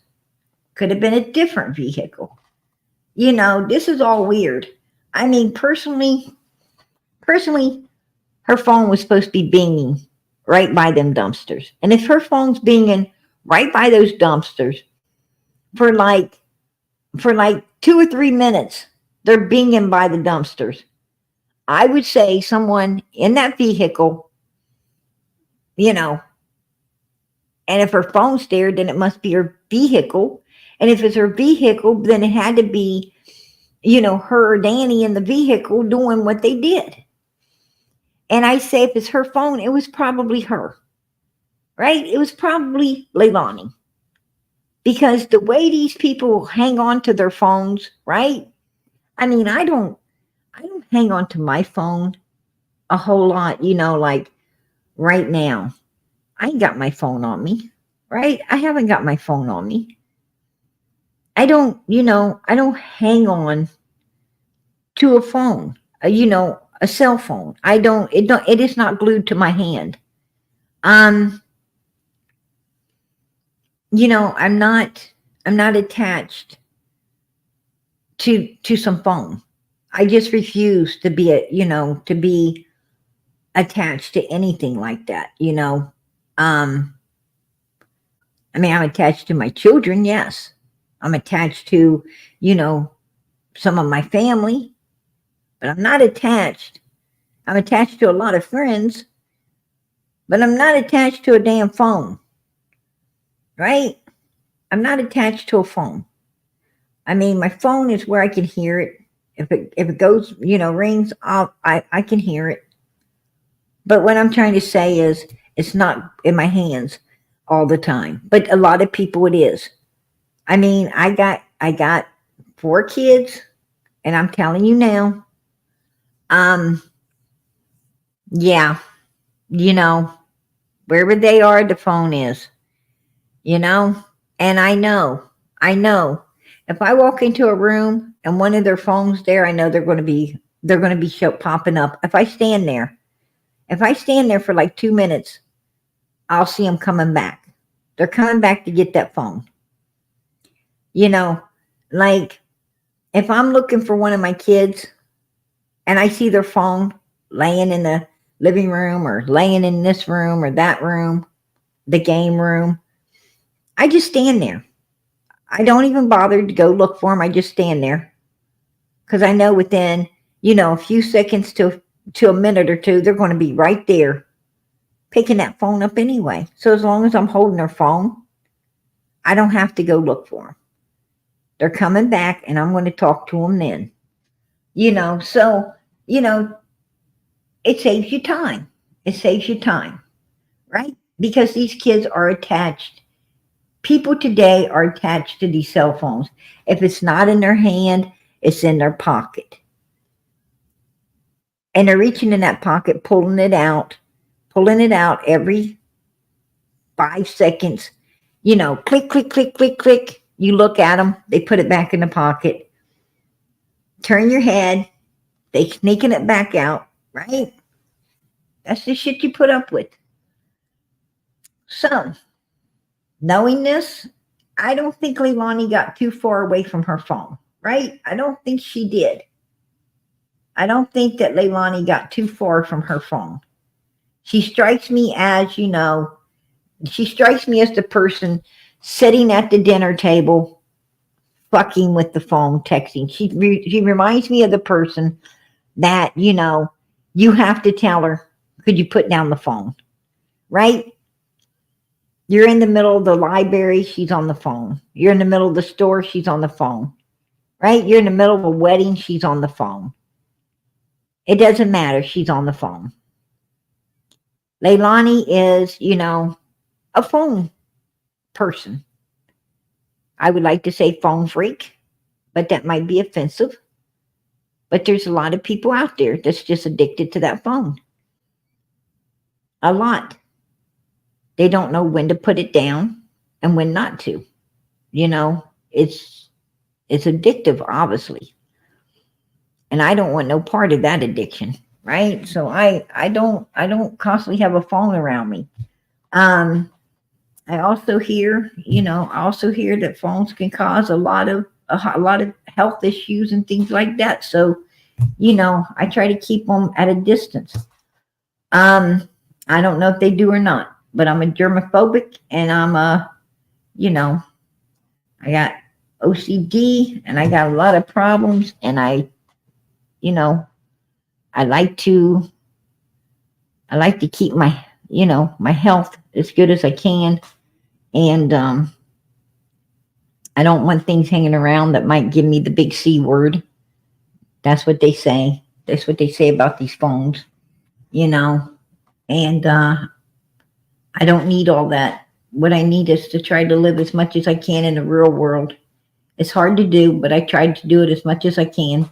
Speaker 1: Could have been a different vehicle. This is all weird. I mean, personally, her phone was supposed to be binging right by them dumpsters. And if her phone's binging right by those dumpsters for like 2 or 3 minutes, they're binging by the dumpsters. I would say someone in that vehicle, And if her phone's there, then it must be her vehicle. And if it's her vehicle, then it had to be, her or Danny in the vehicle doing what they did. And I say, if it's her phone, it was probably her, right? It was probably Leilani. Because the way these people hang on to their phones, right? I mean, I don't hang on to my phone a whole lot, like right now. I ain't got my phone on me, right? I haven't got my phone on me. I don't hang on to a phone, a cell phone. It is not glued to my hand. I'm not attached to some phone. I just refuse to be attached to anything like that, I mean, I'm attached to my children, yes. I'm attached to, some of my family, but I'm not attached. I'm attached to a lot of friends, but I'm not attached to a damn phone, right? I'm not attached to a phone. I mean, my phone is where I can hear it. If it goes, rings, I can hear it. But what I'm trying to say is it's not in my hands all the time. But a lot of people it is. I mean, I got 4 kids, and I'm telling you now, yeah, wherever they are, the phone is, and I know if I walk into a room and one of their phones there, I know they're going to be popping up. If I stand there for like 2 minutes, I'll see them coming back. They're coming back to get that phone. Like if I'm looking for one of my kids and I see their phone laying in the living room or laying in this room or that room, the game room, I just stand there. I don't even bother to go look for them. I just stand there because I know within, a few seconds to a minute or two, they're going to be right there picking that phone up anyway. So as long as I'm holding their phone, I don't have to go look for them. They're coming back and I'm going to talk to them then. So, it saves you time. It saves you time, right? Because these kids are attached. People today are attached to these cell phones. If it's not in their hand, it's in their pocket. And they're reaching in that pocket, pulling it out every 5 seconds. Click, click, click, click, click. You look at them, they put it back in the pocket. Turn your head, they sneaking it back out, right? That's the shit you put up with. So, knowing this, I don't think Leilani got too far away from her phone, right? I don't think she did. I don't think that Leilani got too far from her phone. She strikes me as, she strikes me as the person sitting at the dinner table, fucking with the phone, texting. She reminds me of the person that, you have to tell her, could you put down the phone, right? You're in the middle of the library, she's on the phone. You're in the middle of the store, she's on the phone, right? You're in the middle of a wedding, she's on the phone. It doesn't matter, she's on the phone. Leilani is, a phone person. I would like to say phone freak, but that might be offensive. But there's a lot of people out there that's just addicted to that phone. A lot. They don't know when to put it down and when not to. It's addictive, obviously. And I don't want no part of that addiction, right? So I don't constantly have a phone around me. I also hear, that phones can cause a lot of health issues and things like that. So, I try to keep them at a distance. I don't know if they do or not, but I'm a germophobic and I'm I got OCD and I got a lot of problems and I like to keep my, my health as good as I can. And I don't want things hanging around that might give me the big C word. That's what they say. That's what they say about these phones, you know. And I don't need all that. What I need is to try to live as much as I can in the real world. It's hard to do, but I tried to do it as much as I can.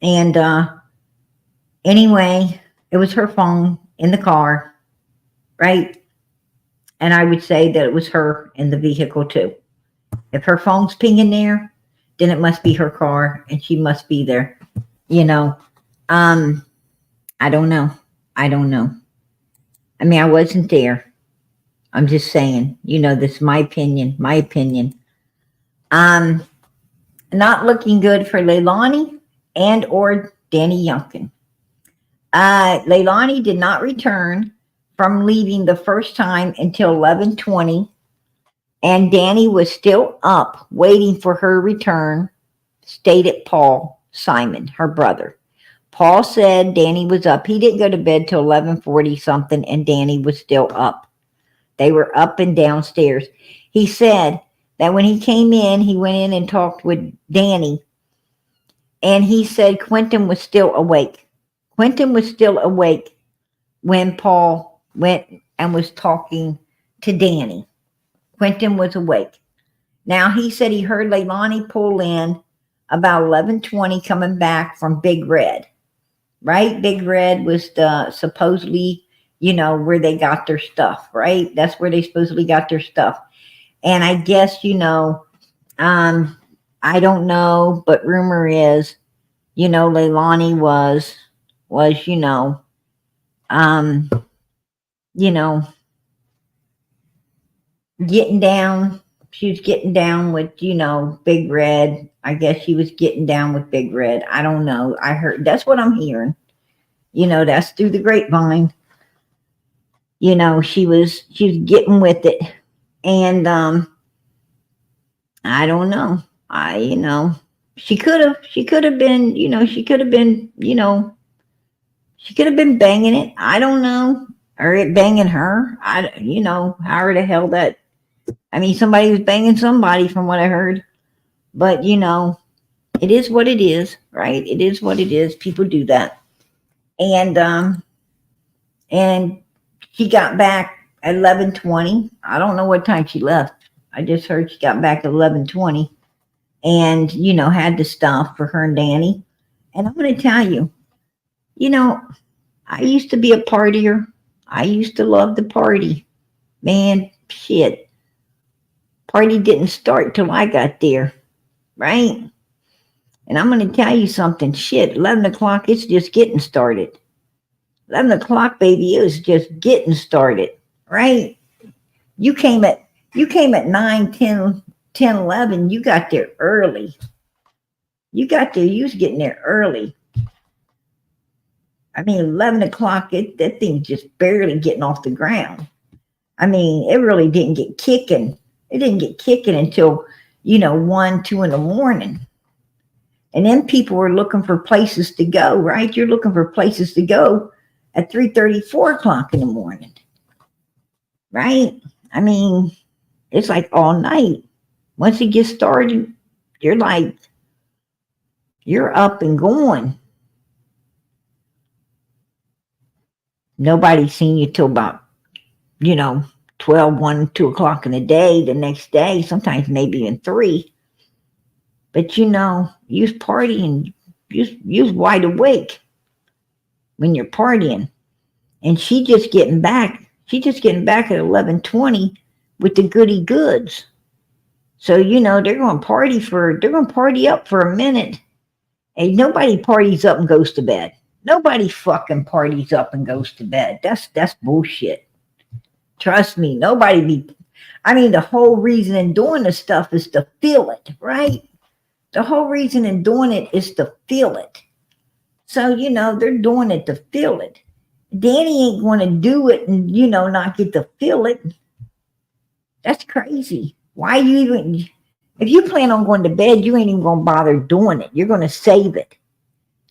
Speaker 1: And anyway, it was her phone in the car, right? And I would say that it was her in the vehicle too. If her phone's pinging there, then it must be her car and she must be there. You know, I don't know. I don't know. I mean, I wasn't there. I'm just saying, you know, this is my opinion, my opinion. Not looking good for Leilani and or Danny Youngkin. Leilani did not return from leaving the first time until 11:20, and Danny was still up waiting for her return, stated Paul Simon, her brother. Paul said Danny was up. He didn't go to bed till 11:40 something, and Danny was still up. They were up and downstairs. He said that when he came in, he went in and talked with Danny, and he said Quentin was still awake. Quentin was still awake when Paul went and was talking to Danny. Quentin was awake. Now, he said he heard Leilani pull in about 11:20 coming back from Big Red, right? Big Red was the supposedly, you know, where they got their stuff, right? That's where they supposedly got their stuff. And I guess, you know, I don't know, but rumor is, you know, Leilani was, you know, getting down. She was getting down with, you know, Big Red. I guess she was getting down with Big Red. I don't know. I heard, that's what I'm hearing. You know, that's through the grapevine. You know, she was getting with it. And I don't know. You know, she could have been, you know, she could have been banging it. I don't know. Or it banging her. You know, how the hell that, I mean, somebody was banging somebody from what I heard. But, you know, it is what it is, right? It is what it is. People do that. And she got back at 11:20. I don't know what time she left. I just heard she got back at 11:20 and, you know, had the stuff for her and Danny. And I'm going to tell you, you know, I used to be a partier. I used to love the party. Man, shit. Party didn't start till I got there, right? And I'm going to tell you something. Shit, 11 o'clock, it's just getting started. 11 o'clock, baby, it was just getting started, right? You came at 9, 10, 11. You got there early. You was getting there early. I mean, 11 o'clock, that thing's just barely getting off the ground. I mean, it really didn't get kicking. It didn't get kicking until, you know, 1, 2 in the morning. And then people were looking for places to go, right? You're looking for places to go at 3:30, 4 o'clock in the morning, right? I mean, it's like all night. Once it gets started, you're up and going. Nobody's seen you till about, you know, 12, 1, 2 o'clock in the day, the next day, sometimes maybe even 3. But, you know, you was partying, you was wide awake when you're partying. And she just getting back at 11:20 with the goody goods. So, you know, they're going to party up for a minute. And nobody parties up and goes to bed. Nobody fucking parties up and goes to bed. That's bullshit. Trust me, the whole reason in doing this stuff is to feel it, right? The whole reason in doing it is to feel it. So, you know, they're doing it to feel it. Danny ain't going to do it and, you know, not get to feel it. That's crazy. Why you even, if you plan on going to bed, you ain't even going to bother doing it. You're going to save it.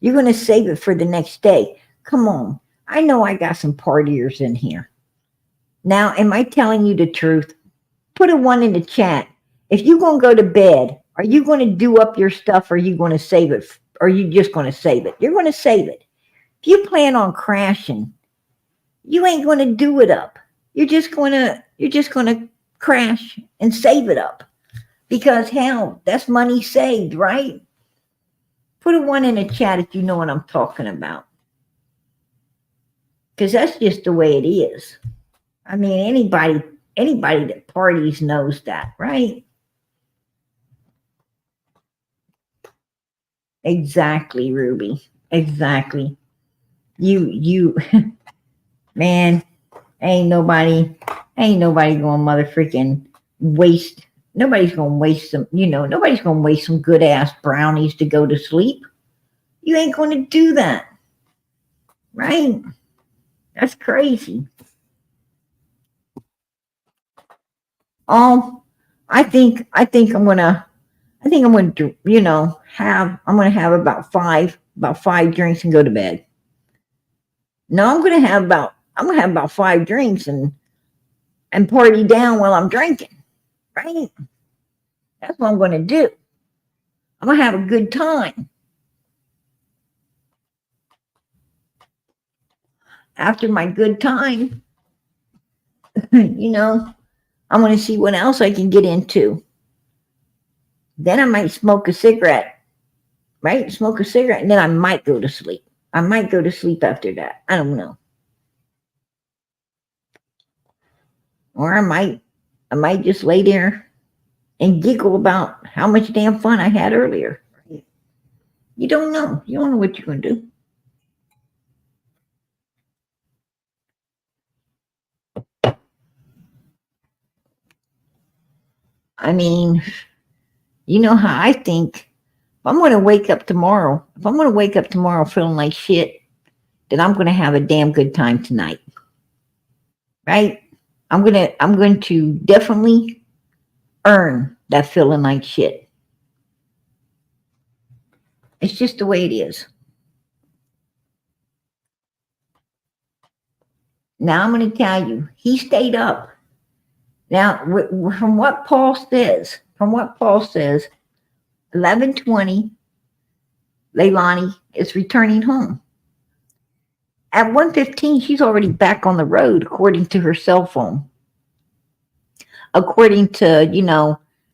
Speaker 1: You're going to save it for the next day. Come on. I know I got some partiers in here. Now, am I telling you the truth? Put a 1 in the chat. If you're going to go to bed, are you going to do up your stuff, or are you going to save it? Or are you just going to save it? You're going to save it. If you plan on crashing, you ain't going to do it up. You're just going to crash and save it up. Because hell, that's money saved, right? Put a 1 in the chat if you know what I'm talking about. Because that's just the way it is. I mean, anybody that parties knows that, right? Exactly, Ruby. Exactly. You, man, ain't nobody going mother freaking waste. Nobody's going to waste some, nobody's going to waste some good ass brownies to go to sleep. You ain't going to do that. Right? That's crazy. I think I'm gonna do, I'm gonna have about five drinks and go to bed. No, I'm gonna have about 5 drinks and party down while I'm drinking. Right? That's what I'm gonna do. I'm gonna have a good time. After my good time, I'm gonna see what else I can get into. Then I might smoke a cigarette. Right? Smoke a cigarette, and then I might go to sleep. I might go to sleep after that. I don't know. Or I might just lay there and giggle about how much damn fun I had earlier. You don't know. You don't know what you're going to do. I mean, you know how I think. If I'm going to wake up tomorrow feeling like shit, then I'm going to have a damn good time tonight. Right? I'm going to definitely earn that feeling like shit. It's just the way it is. Now I'm going to tell you, he stayed up. Now, from what Paul says, 11:20, Leilani is returning home. At 1:15, she's already back on the road, according to her cell phone. According to,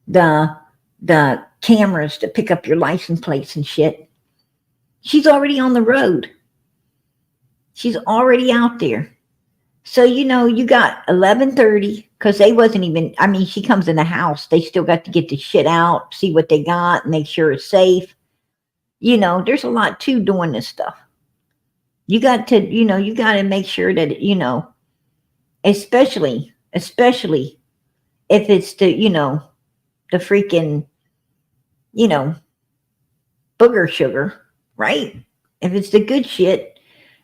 Speaker 1: the cameras to pick up your license plates and shit. She's already on the road. She's already out there. So, you got 11:30, because they wasn't even, she comes in the house. They still got to get the shit out, see what they got, make sure it's safe. There's a lot to doing this stuff. You got to make sure that, especially if it's the freaking, booger sugar, right? If it's the good shit,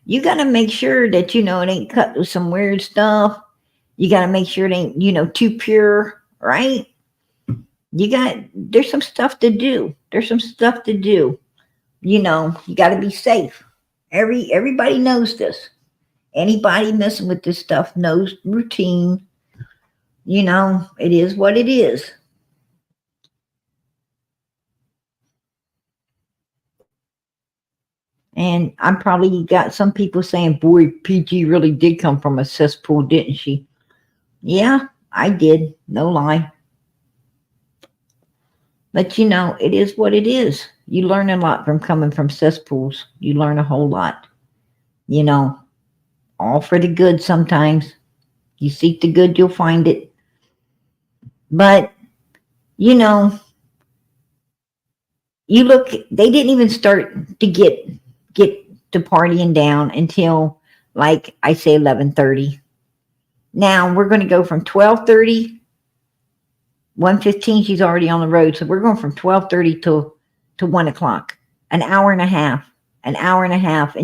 Speaker 1: you got to make sure that, it ain't cut with some weird stuff. You got to make sure it ain't, too pure, right? There's some stuff to do. You got to be safe. Everybody knows this. Anybody messing with this stuff knows routine. It is what it is. And I'm probably got some people saying, boy, PG really did come from a cesspool, didn't she? Yeah, I did. No lie. But it is what it is. You learn a lot from coming from cesspools. You learn a whole lot. All for the good sometimes. You seek the good, you'll find it. But, you look, they didn't even start to get to partying down until, like I say, 11:30. Now we're going to go from 12:30, 1:15. She's already on the road, so we're going from 12:30 to 1 o'clock. An hour and a half. And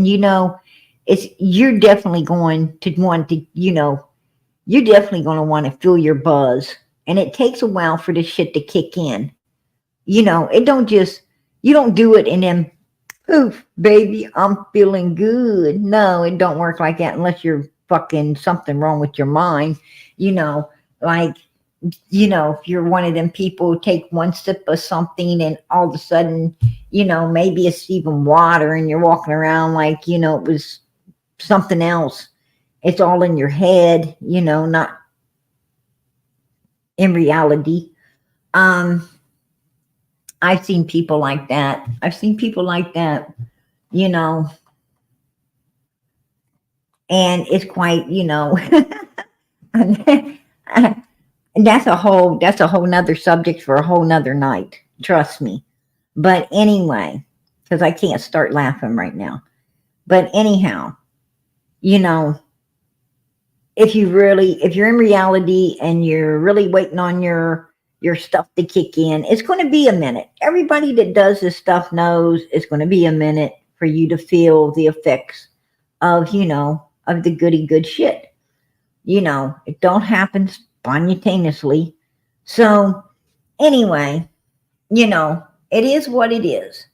Speaker 1: you're definitely going to want to, you're definitely going to want to feel your buzz, and it takes a while for this shit to kick in. You don't do it and then poof, baby, I'm feeling good. No, it don't work like that unless you're fucking something wrong with your mind. Like you know, if you're one of them people who take one sip of something and all of a sudden, you know, maybe it's even water and you're walking around like, you know, it was something else. It's all in your head, you know, not in reality. I've seen people like that. You know, and it's quite, you know, and that's a whole nother subject for a whole nother night. Trust me. But anyway, because I can't start laughing right now. But anyhow, you know, if you're in reality and you're really waiting on your stuff to kick in, it's going to be a minute. Everybody that does this stuff knows it's going to be a minute for you to feel the effects of, you know, of the goody good shit. You know, it don't happen spontaneously. So anyway, you know, it is what it is.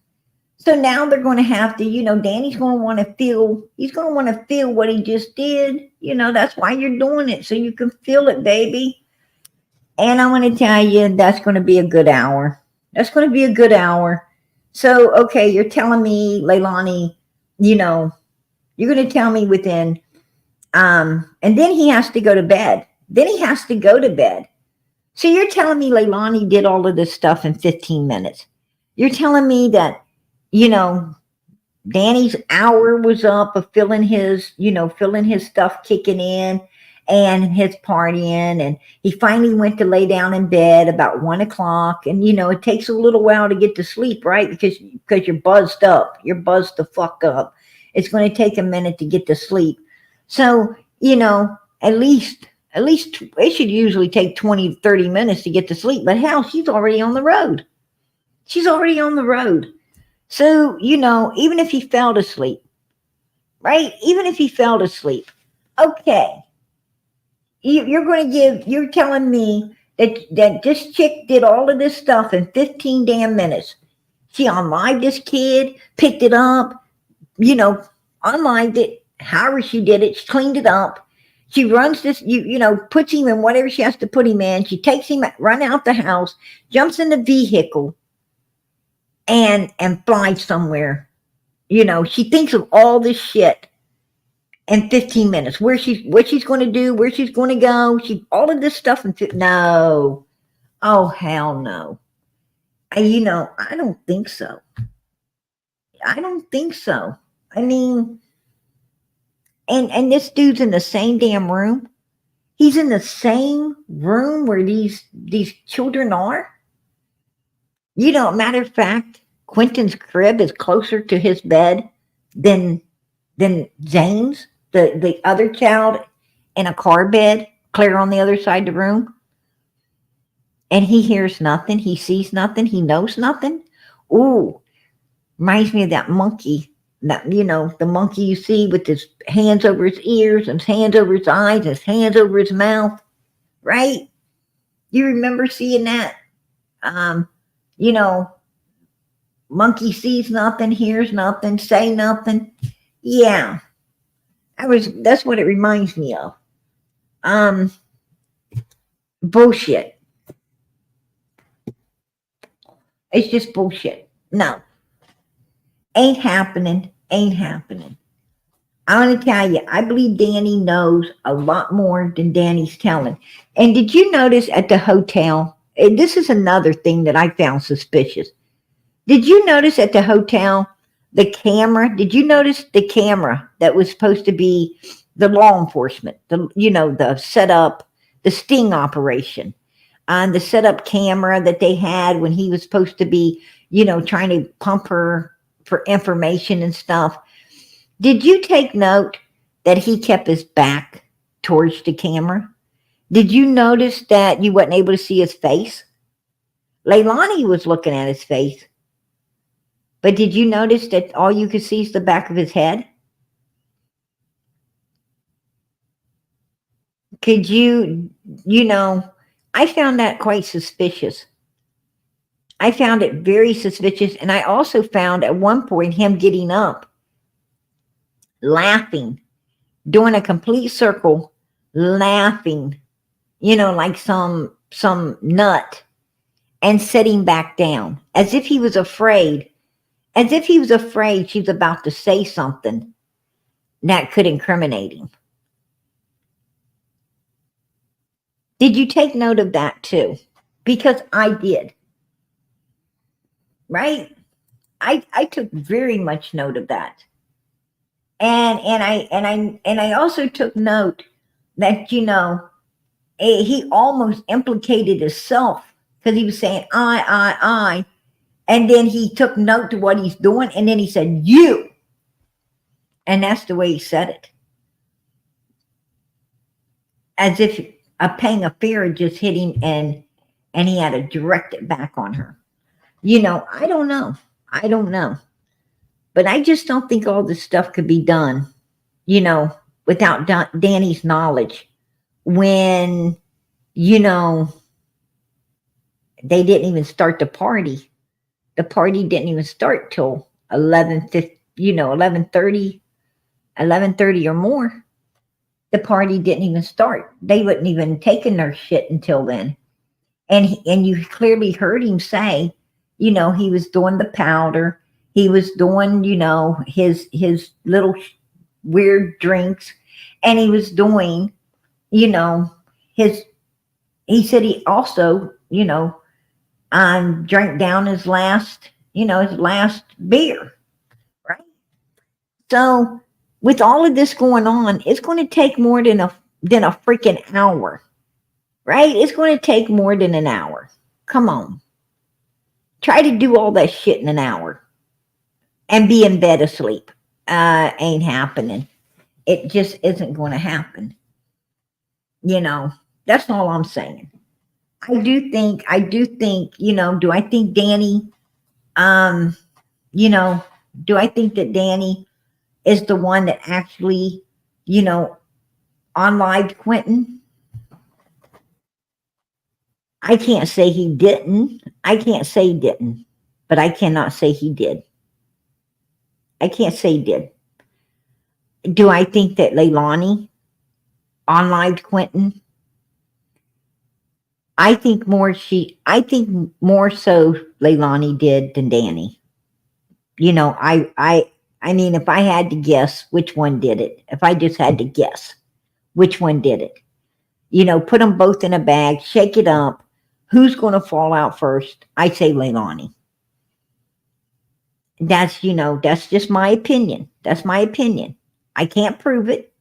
Speaker 1: So now they're going to have to, you know, Danny's going to want to feel, he's going to want to feel what he just did. You know, that's why you're doing it, so you can feel it, baby. And I want to tell you, that's going to be a good hour. That's going to be a good hour. So, okay, you're telling me, Leilani, you know, you're going to tell me within, and then he has to go to bed. So you're telling me Leilani did all of this stuff in 15 minutes. You're telling me that, you know, Danny's hour was up of feeling his stuff kicking in and his partying. And he finally went to lay down in bed about 1 o'clock. And, you know, it takes a little while to get to sleep, right? Because you're buzzed up. You're buzzed the fuck up. It's going to take a minute to get to sleep. So, you know, at least it should usually take 20 to 30 minutes to get to sleep. But hell, she's already on the road. So, you know, even if he fell asleep, right? Okay. You're telling me that this chick did all of this stuff in 15 damn minutes. She unlived this kid, picked it up, you know, unlived it, however she did it, she cleaned it up. She runs this, you know, puts him in whatever she has to put him in. She takes him, run out the house, jumps in the vehicle, and flies somewhere. You know, she thinks of all this shit in 15 minutes. What she's going to do, where she's going to go, all of this stuff. No. Oh, hell no. You know, I don't think so. I mean, and this dude's in the same damn room. He's in the same room where these children are. You know, matter of fact, Quentin's crib is closer to his bed than Zane's, the other child, in a car bed, clear on the other side of the room. And he hears nothing, he sees nothing, he knows nothing. Ooh, reminds me of that monkey, that, you know, the monkey you see with his hands over his ears and his hands over his eyes and his hands over his mouth, right? You remember seeing that? You know, monkey sees nothing, hears nothing, say nothing. Yeah. That's what it reminds me of. Bullshit. It's just bullshit. No. Ain't happening. I want to tell you, I believe Danny knows a lot more than Danny's telling. And did you notice at the hotel, and this is another thing that I found suspicious. Did you notice at the hotel, the camera? Did you notice the camera that was supposed to be the law enforcement, the setup, the sting operation, on the setup camera that they had when he was supposed to be, trying to pump her for information and stuff? Did you take note that he kept his back towards the camera? Did you notice that you wasn't able to see his face? Leilani was looking at his face. But did you notice that all you could see is the back of his head? Could you, I found that quite suspicious. I found it very suspicious. And I also found at one point him getting up, laughing, doing a complete circle, laughing, like some nut and set him back down, as if he was afraid she's about to say something that could incriminate him. Did you take note of that too? Because I did. Right? I took very much note of that. And I also took note that, you know, he almost implicated himself, because he was saying I, and then he took note to what he's doing, and then he said you, and that's the way he said it, as if a pang of fear just hit him, and he had to direct it back on her. You know, I don't know, but I just don't think all this stuff could be done, you know, without Danny's knowledge, when, you know, they didn't even start the party. The party didn't even start till 11:50, you know, 11:30 or more. The party didn't even start. They wouldn't even taken their shit until then. And you clearly heard him say, you know, he was doing the powder. He was doing, you know, his little weird drinks. And he was doing, you know, he said he also, you know, drank down his last beer, right? So with all of this going on, it's going to take more than a freaking hour, right? It's going to take more than an hour. Come on. Try to do all that shit in an hour and be in bed asleep. Ain't happening. It just isn't going to happen. You know, that's all I'm saying. I do think, you know, do I think Danny, you know, do I think that Danny is the one that actually, you know, unlived Quentin? I can't say he didn't. I can't say he didn't, but I cannot say he did. I can't say he did. Do I think that Leilani unlived Quentin? I think more so Leilani did than Danny. You know, I mean, if I had to guess which one did it, if I just had to guess which one did it, you know, put them both in a bag, shake it up. Who's going to fall out first? I say Leilani. That's, you know, that's just my opinion. That's my opinion. I can't prove it.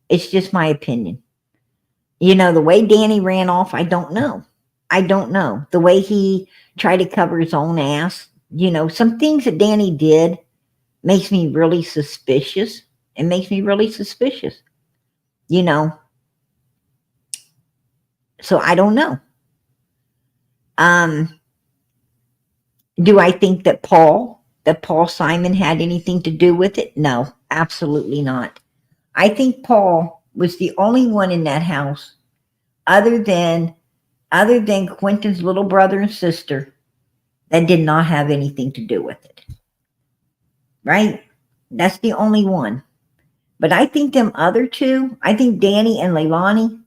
Speaker 1: It's just my opinion. You know, the way Danny ran off, I don't know. I don't know. The way he tried to cover his own ass, you know, some things that Danny did makes me really suspicious. It makes me really suspicious, you know. So I don't know. Do I think that Paul Simon had anything to do with it? No, absolutely not. I think Paul was the only one in that house, other than Quentin's little brother and sister, that did not have anything to do with it. Right? That's the only one. But I think them other two, I think Danny and Leilani,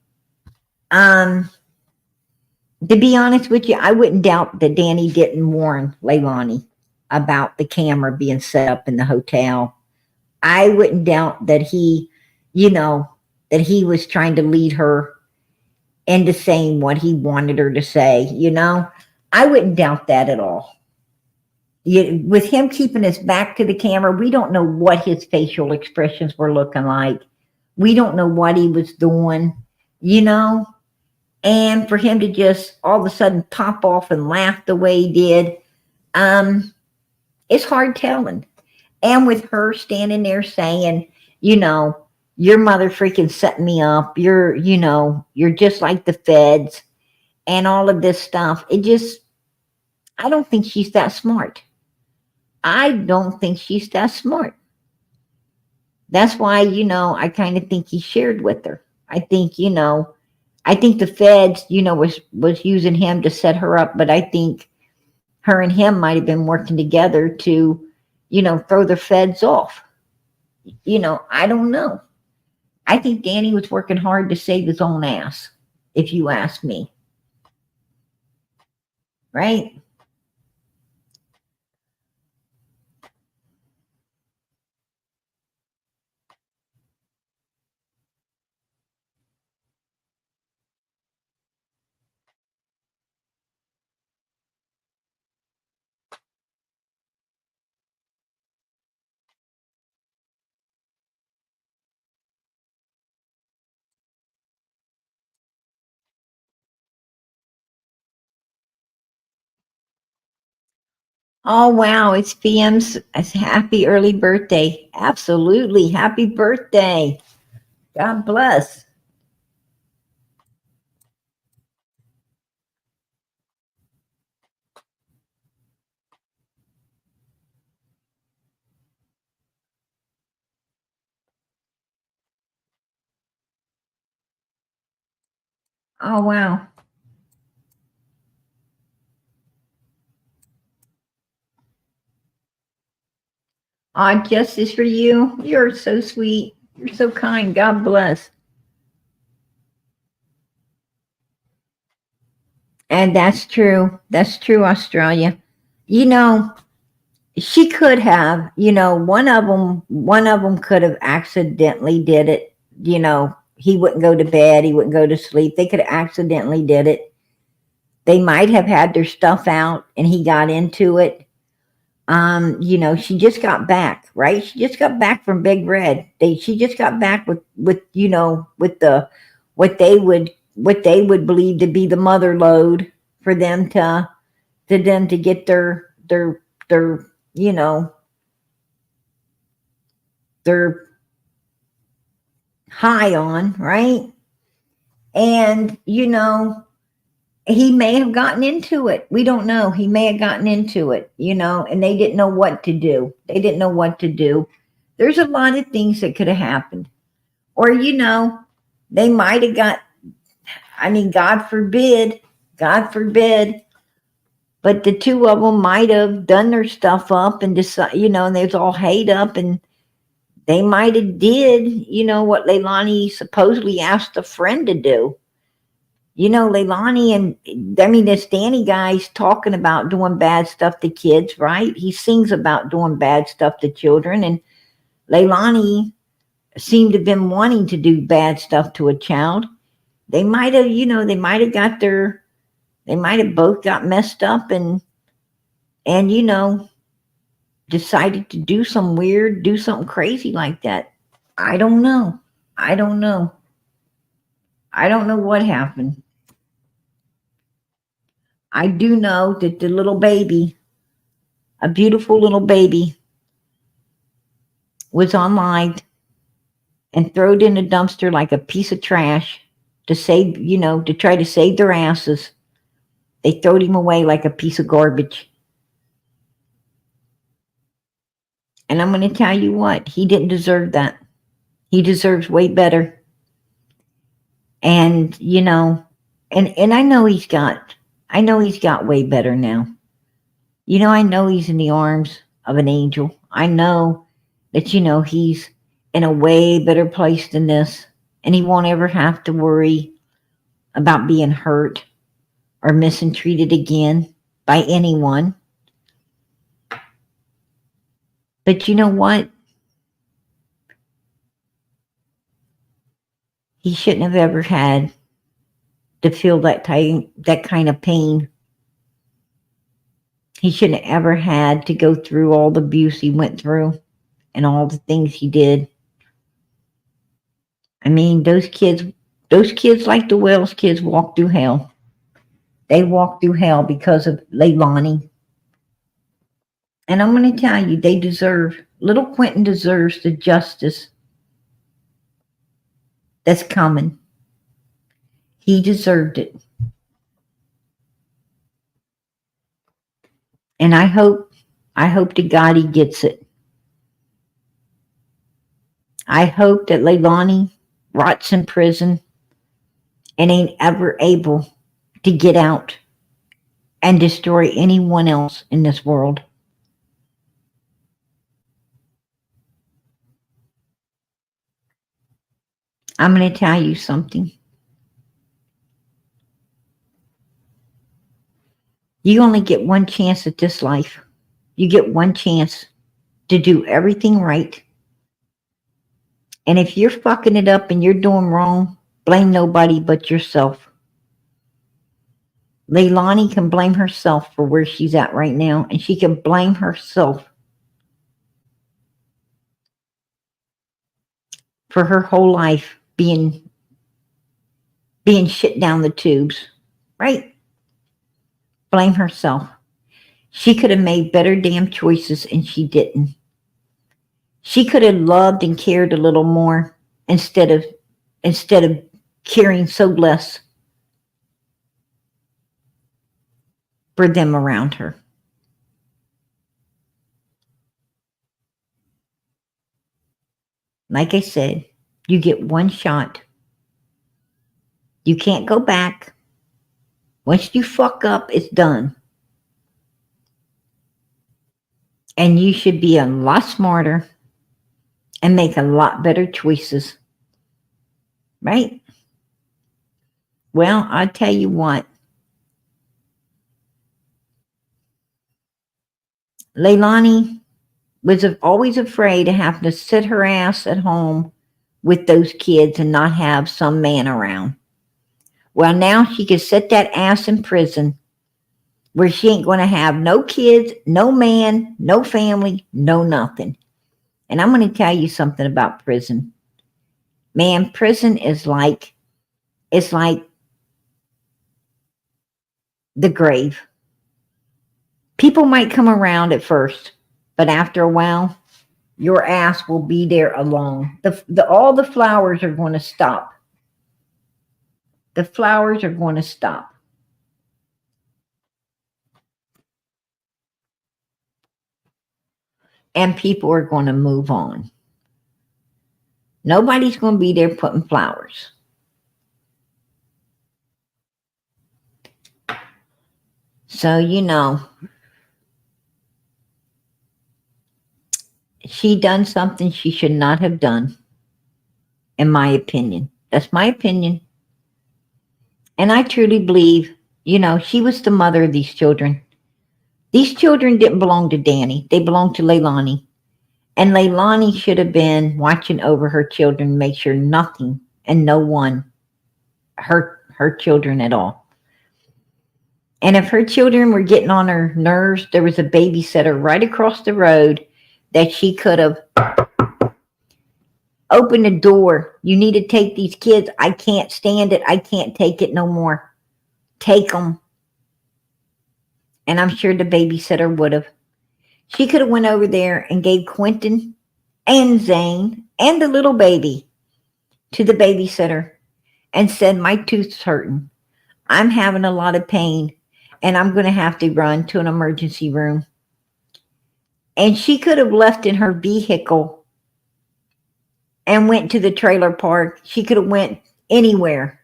Speaker 1: to be honest with you, I wouldn't doubt that Danny didn't warn Leilani about the camera being set up in the hotel. I wouldn't doubt that he, you know, that he was trying to lead her into saying what he wanted her to say, you know. I wouldn't doubt that at all. With him keeping his back to the camera, we don't know what his facial expressions were looking like. We don't know what he was doing, you know. And for him to just all of a sudden pop off and laugh the way he did, it's hard telling. And with her standing there saying, you know, your mother freaking set me up. You're just like the feds and all of this stuff. I don't think she's that smart. I don't think she's that smart. That's why, you know, I kind of think he shared with her. I think the feds, you know, was using him to set her up, but I think her and him might have been working together to, you know, throw the feds off. You know, I don't know. I think Danny was working hard to save his own ass, if you ask me. right? Oh, wow. It's PM's happy early birthday. Absolutely. Happy birthday. God bless. Oh, wow. Justice for you. You're so sweet. You're so kind. God bless. And that's true. That's true, Australia. You know, she could have, one of them could have accidentally did it. He wouldn't go to bed. He wouldn't go to sleep. They could have accidentally did it. They might have had their stuff out and he got into it. She just got back, right? She just got back from Big Red. She just got back with the what they would believe to be the mother load for them to get their you know their high on, right? And he may have gotten into it. We don't know. He may have gotten into it, and they didn't know what to do. They didn't know what to do. There's a lot of things that could have happened. Or, they might have God forbid, but the two of them might have done their stuff up and decide, and they was all hate up, and they might have did, what Leilani supposedly asked a friend to do. Leilani this Danny guy's talking about doing bad stuff to kids, right? He sings about doing bad stuff to children, and Leilani seemed to have been wanting to do bad stuff to a child. They might have, they might have both got messed up and decided to do something crazy like that. I don't know. I don't know. I don't know what happened. I do know that the little baby, a beautiful little baby, was online and thrown in a dumpster like a piece of trash to save, to try to save their asses. They throwed him away like a piece of garbage. And I'm going to tell you what, he didn't deserve that. He deserves way better. And, and I know he's got way better now. I know he's in the arms of an angel. I know that, he's in a way better place than this. And he won't ever have to worry about being hurt or mistreated again by anyone. But you know what? He shouldn't have ever had to feel that kind of pain. He shouldn't have ever had to go through all the abuse he went through and all the things he did. I mean, those kids like the Wells kids walked through hell. They walked through hell because of Leilani. And I'm going to tell you, little Quentin deserves the justice that's coming. He deserved it. And I hope to God he gets it. I hope that Leilani rots in prison and ain't ever able to get out and destroy anyone else in this world. I'm going to tell you something. You only get one chance at this life. You get one chance to do everything right. And if you're fucking it up and you're doing wrong, blame nobody but yourself. Leilani can blame herself for where she's at right now, and she can blame herself for her whole life being shit down the tubes, right? Blame herself. She could have made better damn choices, and she didn't. She could have loved and cared a little more instead of caring so less for them around her. Like I said, you get one shot. You can't go back. Once you fuck up, it's done. And you should be a lot smarter and make a lot better choices. Right? Well, I'll tell you what. Leilani was always afraid of having to sit her ass at home with those kids and not have some man around. Well, now she can sit that ass in prison where she ain't going to have no kids, no man, no family, no nothing. And I'm going to tell you something about prison. Man, prison is like, it's like the grave. People might come around at first, but after a while, your ass will be there alone. All the flowers are going to stop. The flowers are going to stop. And people are going to move on. Nobody's going to be there putting flowers. So, you know, she done something she should not have done, in my opinion. That's my opinion. And I truly believe, you know, she was the mother of these children. These children didn't belong to Danny. They belonged to Leilani. And Leilani should have been watching over her children, make sure nothing and no one hurt her children at all. And if her children were getting on her nerves, there was a babysitter right across the road that she could have opened the door. You need to take these kids. I can't stand it. I can't take it no more. Take them. And I'm sure the babysitter would have. She could have went over there and gave Quentin and Zane and the little baby to the babysitter and said, my tooth's hurting. I'm having a lot of pain and I'm going to have to run to an emergency room. And she could have left in her vehicle and went to the trailer park. She could have went anywhere.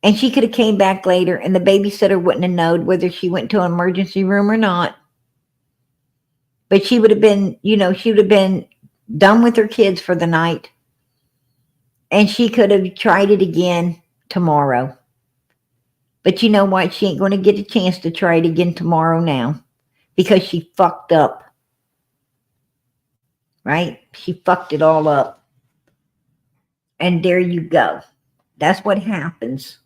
Speaker 1: And she could have came back later and the babysitter wouldn't have known whether she went to an emergency room or not. But she would have been, you know, she would have been done with her kids for the night. And she could have tried it again tomorrow. But you know what? She ain't going to get a chance to try it again tomorrow now. Because she fucked up. Right? She fucked it all up. And there you go. That's what happens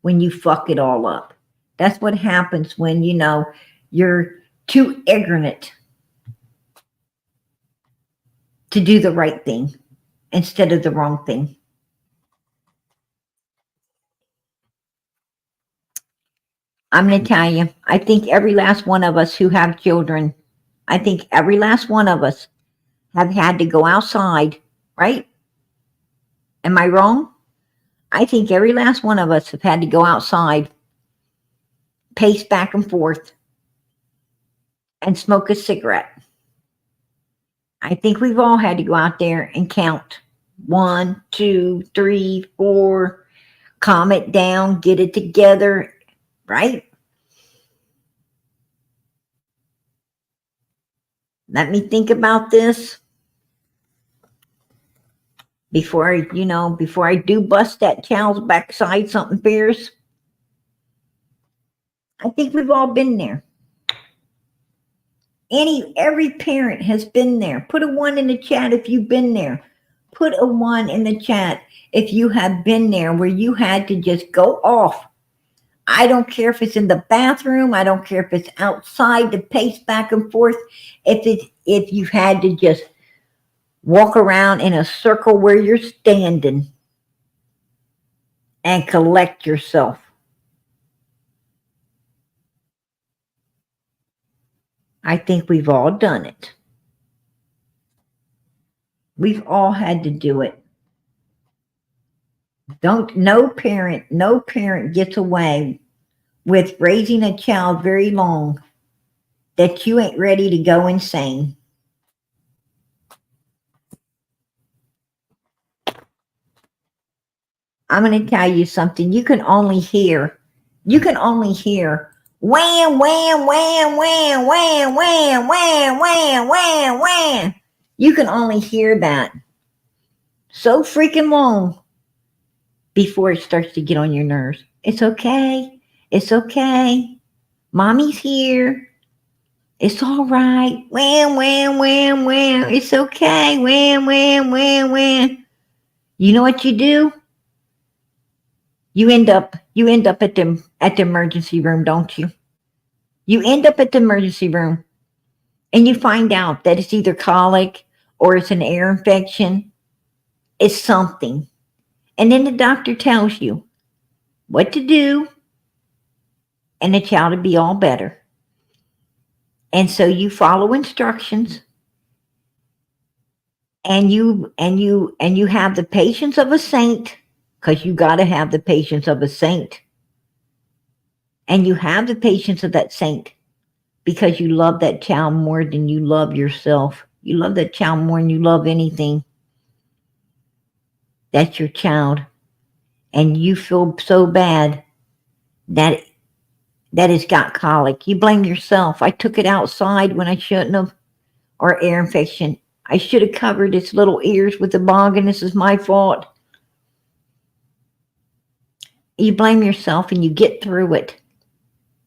Speaker 1: when you fuck it all up. That's what happens when, you know, you're too ignorant to do the right thing instead of the wrong thing. I'm going to tell you, I think every last one of us who have children, I think every last one of us have had to go outside, right? Am I wrong? I think every last one of us have had to go outside, pace back and forth, and smoke a cigarette. I think we've all had to go out there and count 1, 2, 3, 4, calm it down, get it together, right? Let me think about this before I do bust that child's backside something fierce. I think we've all been there. Every parent has been there. Put a 1 in the chat if you've been there. Put a 1 in the chat if you have been there where you had to just go off. I don't care if it's in the bathroom. I don't care if it's outside to pace back and forth. If you've had to just walk around in a circle where you're standing and collect yourself. I think we've all done it. We've all had to do it. No parent gets away with raising a child very long that you ain't ready to go insane. I'm going to tell you something. You can only hear wham, wham, wham, wham, wham, wham, wham, wham, wham, wham. You can only hear that so freaking long before it starts to get on your nerves. It's okay. It's okay. Mommy's here. It's all right. Wham, wham, wham, wham. It's okay. Wham, wham, wham, wham. You know what you do? You end up at the emergency room, don't you? You end up at the emergency room and you find out that it's either colic or it's an ear infection. It's something. And then the doctor tells you what to do and the child will be all better. And so you follow instructions and you have the patience of a saint, because you got to have the patience of a saint. And you have the patience of that saint because you love that child more than you love yourself. You love that child more than you love anything. That's your child. And you feel so bad that it's got colic. You blame yourself. I took it outside when I shouldn't have. Or ear infection. I should have covered its little ears with the bog, and this is my fault. You blame yourself and you get through it.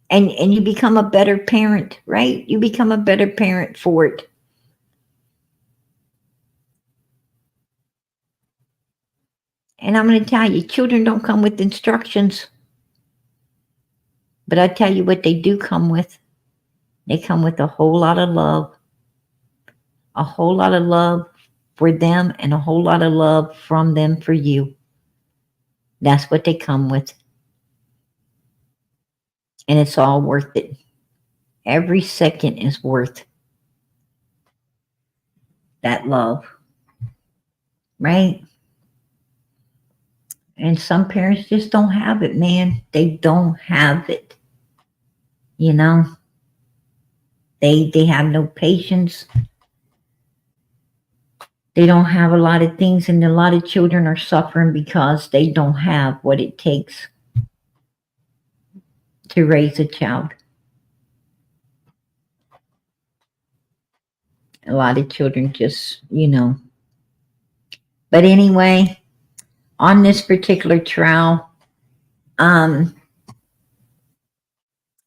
Speaker 1: And you become a better parent, right? You become a better parent for it. And I'm going to tell you, children don't come with instructions. But I tell you what they do come with. They come with a whole lot of love. A whole lot of love for them and a whole lot of love from them for you. That's what they come with. And it's all worth it. Every second is worth that love. Right? And some parents just don't have it, man. They don't have it. You know? They have no patience. They don't have a lot of things, and a lot of children are suffering because they don't have what it takes to raise a child. A lot of children just, But anyway, on this particular trial,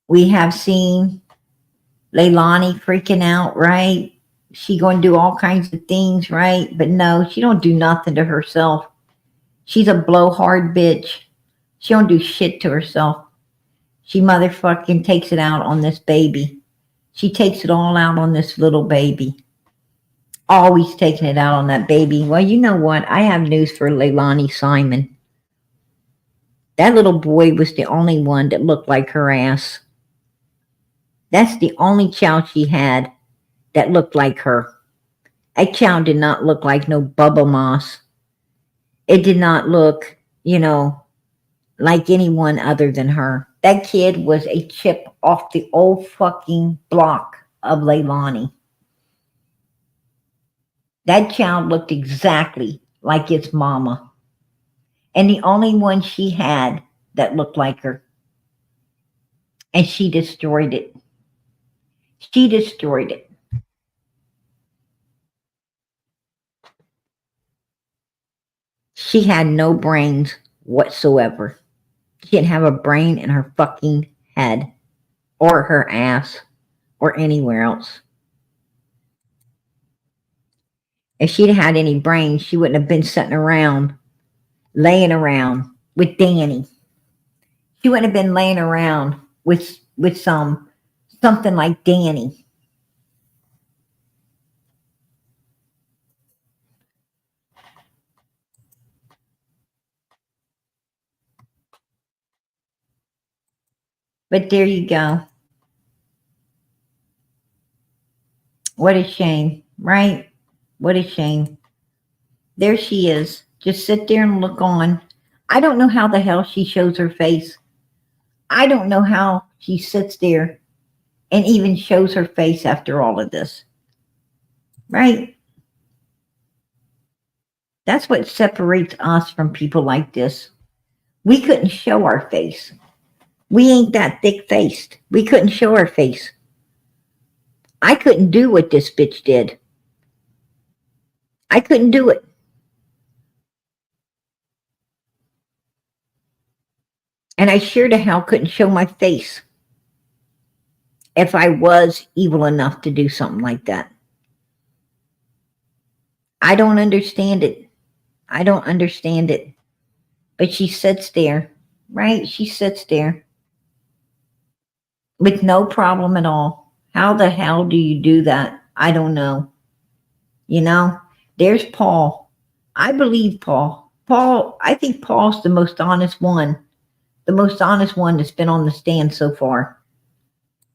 Speaker 1: we have seen Leilani freaking out, right? She going to do all kinds of things, right? But no, she don't do nothing to herself. She's a blowhard bitch. She don't do shit to herself. She motherfucking takes it out on this baby. She takes it all out on this little baby. Always taking it out on that baby. Well, you know what? I have news for Leilani Simon. That little boy was the only one that looked like her ass. That's the only child she had that looked like her. That child did not look like no Bubba Moss. It did not look, like anyone other than her. That kid was a chip off the old fucking block of Leilani. That child looked exactly like its mama. And the only one she had that looked like her. And she destroyed it. She destroyed it. She had no brains whatsoever. She didn't have a brain in her fucking head. or her ass or anywhere else. If she'd had any brains, she wouldn't have been sitting around, laying around with Danny. She wouldn't have been laying around with something like Danny. But there you go. What a shame, right? What a shame. There she is. Just sit there and look on. I don't know how the hell she shows her face. I don't know how she sits there and even shows her face after all of this. Right? That's what separates us from people like this. We couldn't show our face. We ain't that thick-faced. We couldn't show our face. I couldn't do what this bitch did. I couldn't do it. And I sure to hell couldn't show my face if I was evil enough to do something like that. I don't understand it. I don't understand it. But she sits there, right? She sits there with no problem at all. How the hell do you do that? I don't know. You know, there's Paul. I believe Paul. I think Paul's the most honest one. The most honest one that's been on the stand so far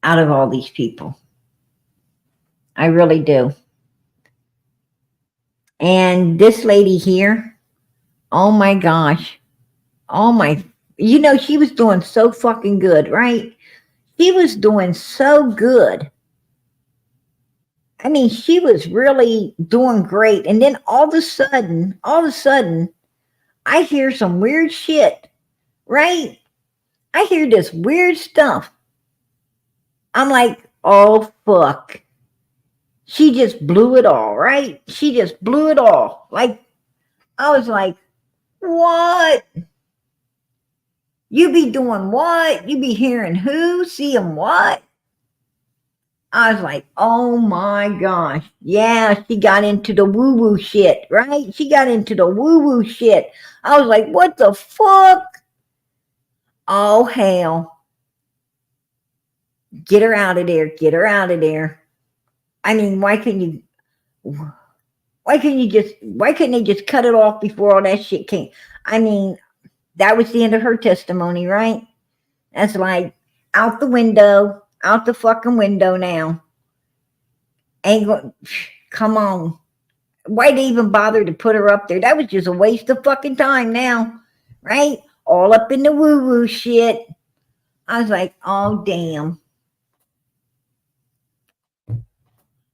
Speaker 1: out of all these people. I really do. And this lady here, oh my gosh. Oh my, you know, she was doing so fucking good, right? She was doing so good. I mean, she was really doing great. And then all of a sudden, I hear some weird shit, right? I hear this weird stuff. I'm like, oh, fuck. She just blew it all, right? She just blew it all. Like, I was like, what? You be doing what? You be hearing who? Seeing what? I was like, oh my gosh. Yeah, she got into the woo-woo shit, right? She got into the woo-woo shit. I was like, what the fuck? Oh, hell. Get her out of there. Get her out of there. I mean, why couldn't they just cut it off before all that shit came? I mean, that was the end of her testimony, right? That's like out the window, out the fucking window now. Ain't going, come on. Why'd they even bother to put her up there? That was just a waste of fucking time now, right? All up in the woo-woo shit. I was like, oh, damn.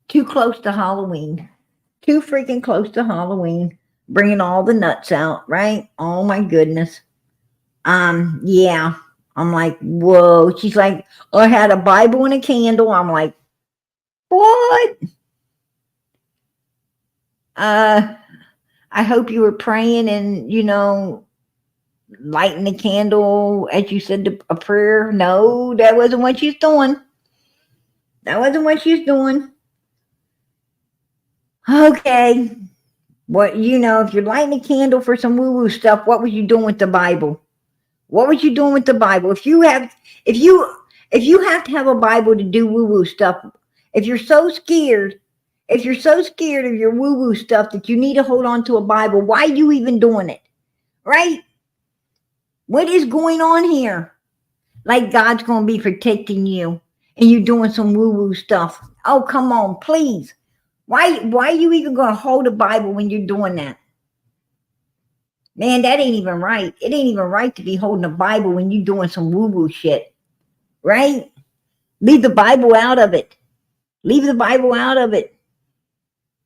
Speaker 1: Too close to Halloween. Too freaking close to Halloween. Bringing all the nuts out, right? Oh, my goodness. Yeah. I'm like, whoa. She's like, I had a Bible and a candle. I'm like, what? I hope you were praying and, you know, lighting the candle as you said a prayer. No, that wasn't what she's doing. That wasn't what she's doing. Okay. What, you know, if you're lighting a candle for some woo-woo stuff, what was you doing with the Bible? What was you doing with the Bible? If you have to have a Bible to do woo-woo stuff, if you're so scared of your woo-woo stuff that you need to hold on to a Bible, why are you even doing it? Right? What is going on here? Like God's going to be protecting you and you're doing some woo-woo stuff. Oh, come on, please. Why are you even going to hold a Bible when you're doing that? Man, that ain't even right. It ain't even right to be holding a Bible when you're doing some woo-woo shit. Right? Leave the Bible out of it. Leave the Bible out of it.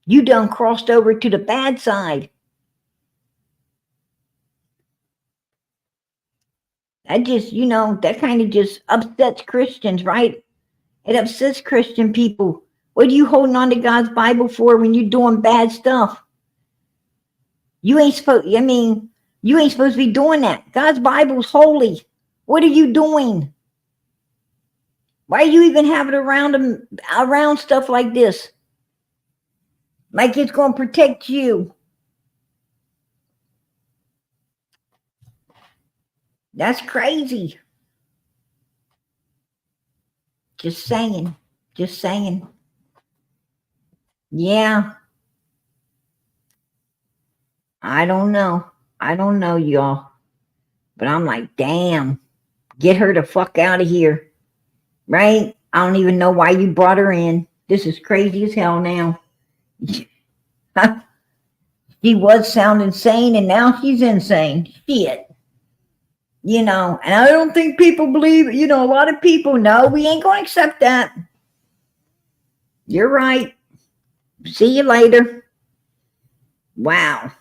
Speaker 1: You done crossed over to the bad side. That just, you know, that kind of just upsets Christians, right? It upsets Christian people. What are you holding on to God's Bible for when you're doing bad stuff? You ain't supposed to be doing that. God's Bible's holy. What are you doing? Why you even have it around stuff like this? Like it's going to protect you. That's crazy. Just saying. Just saying. Yeah. I don't know. I don't know, y'all. But I'm like, damn. Get her the fuck out of here. Right? I don't even know why you brought her in. This is crazy as hell now. She was sounding sane and now she's insane. Shit. And I don't think people believe, a lot of people know we ain't going to accept that. You're right. See you later. Wow.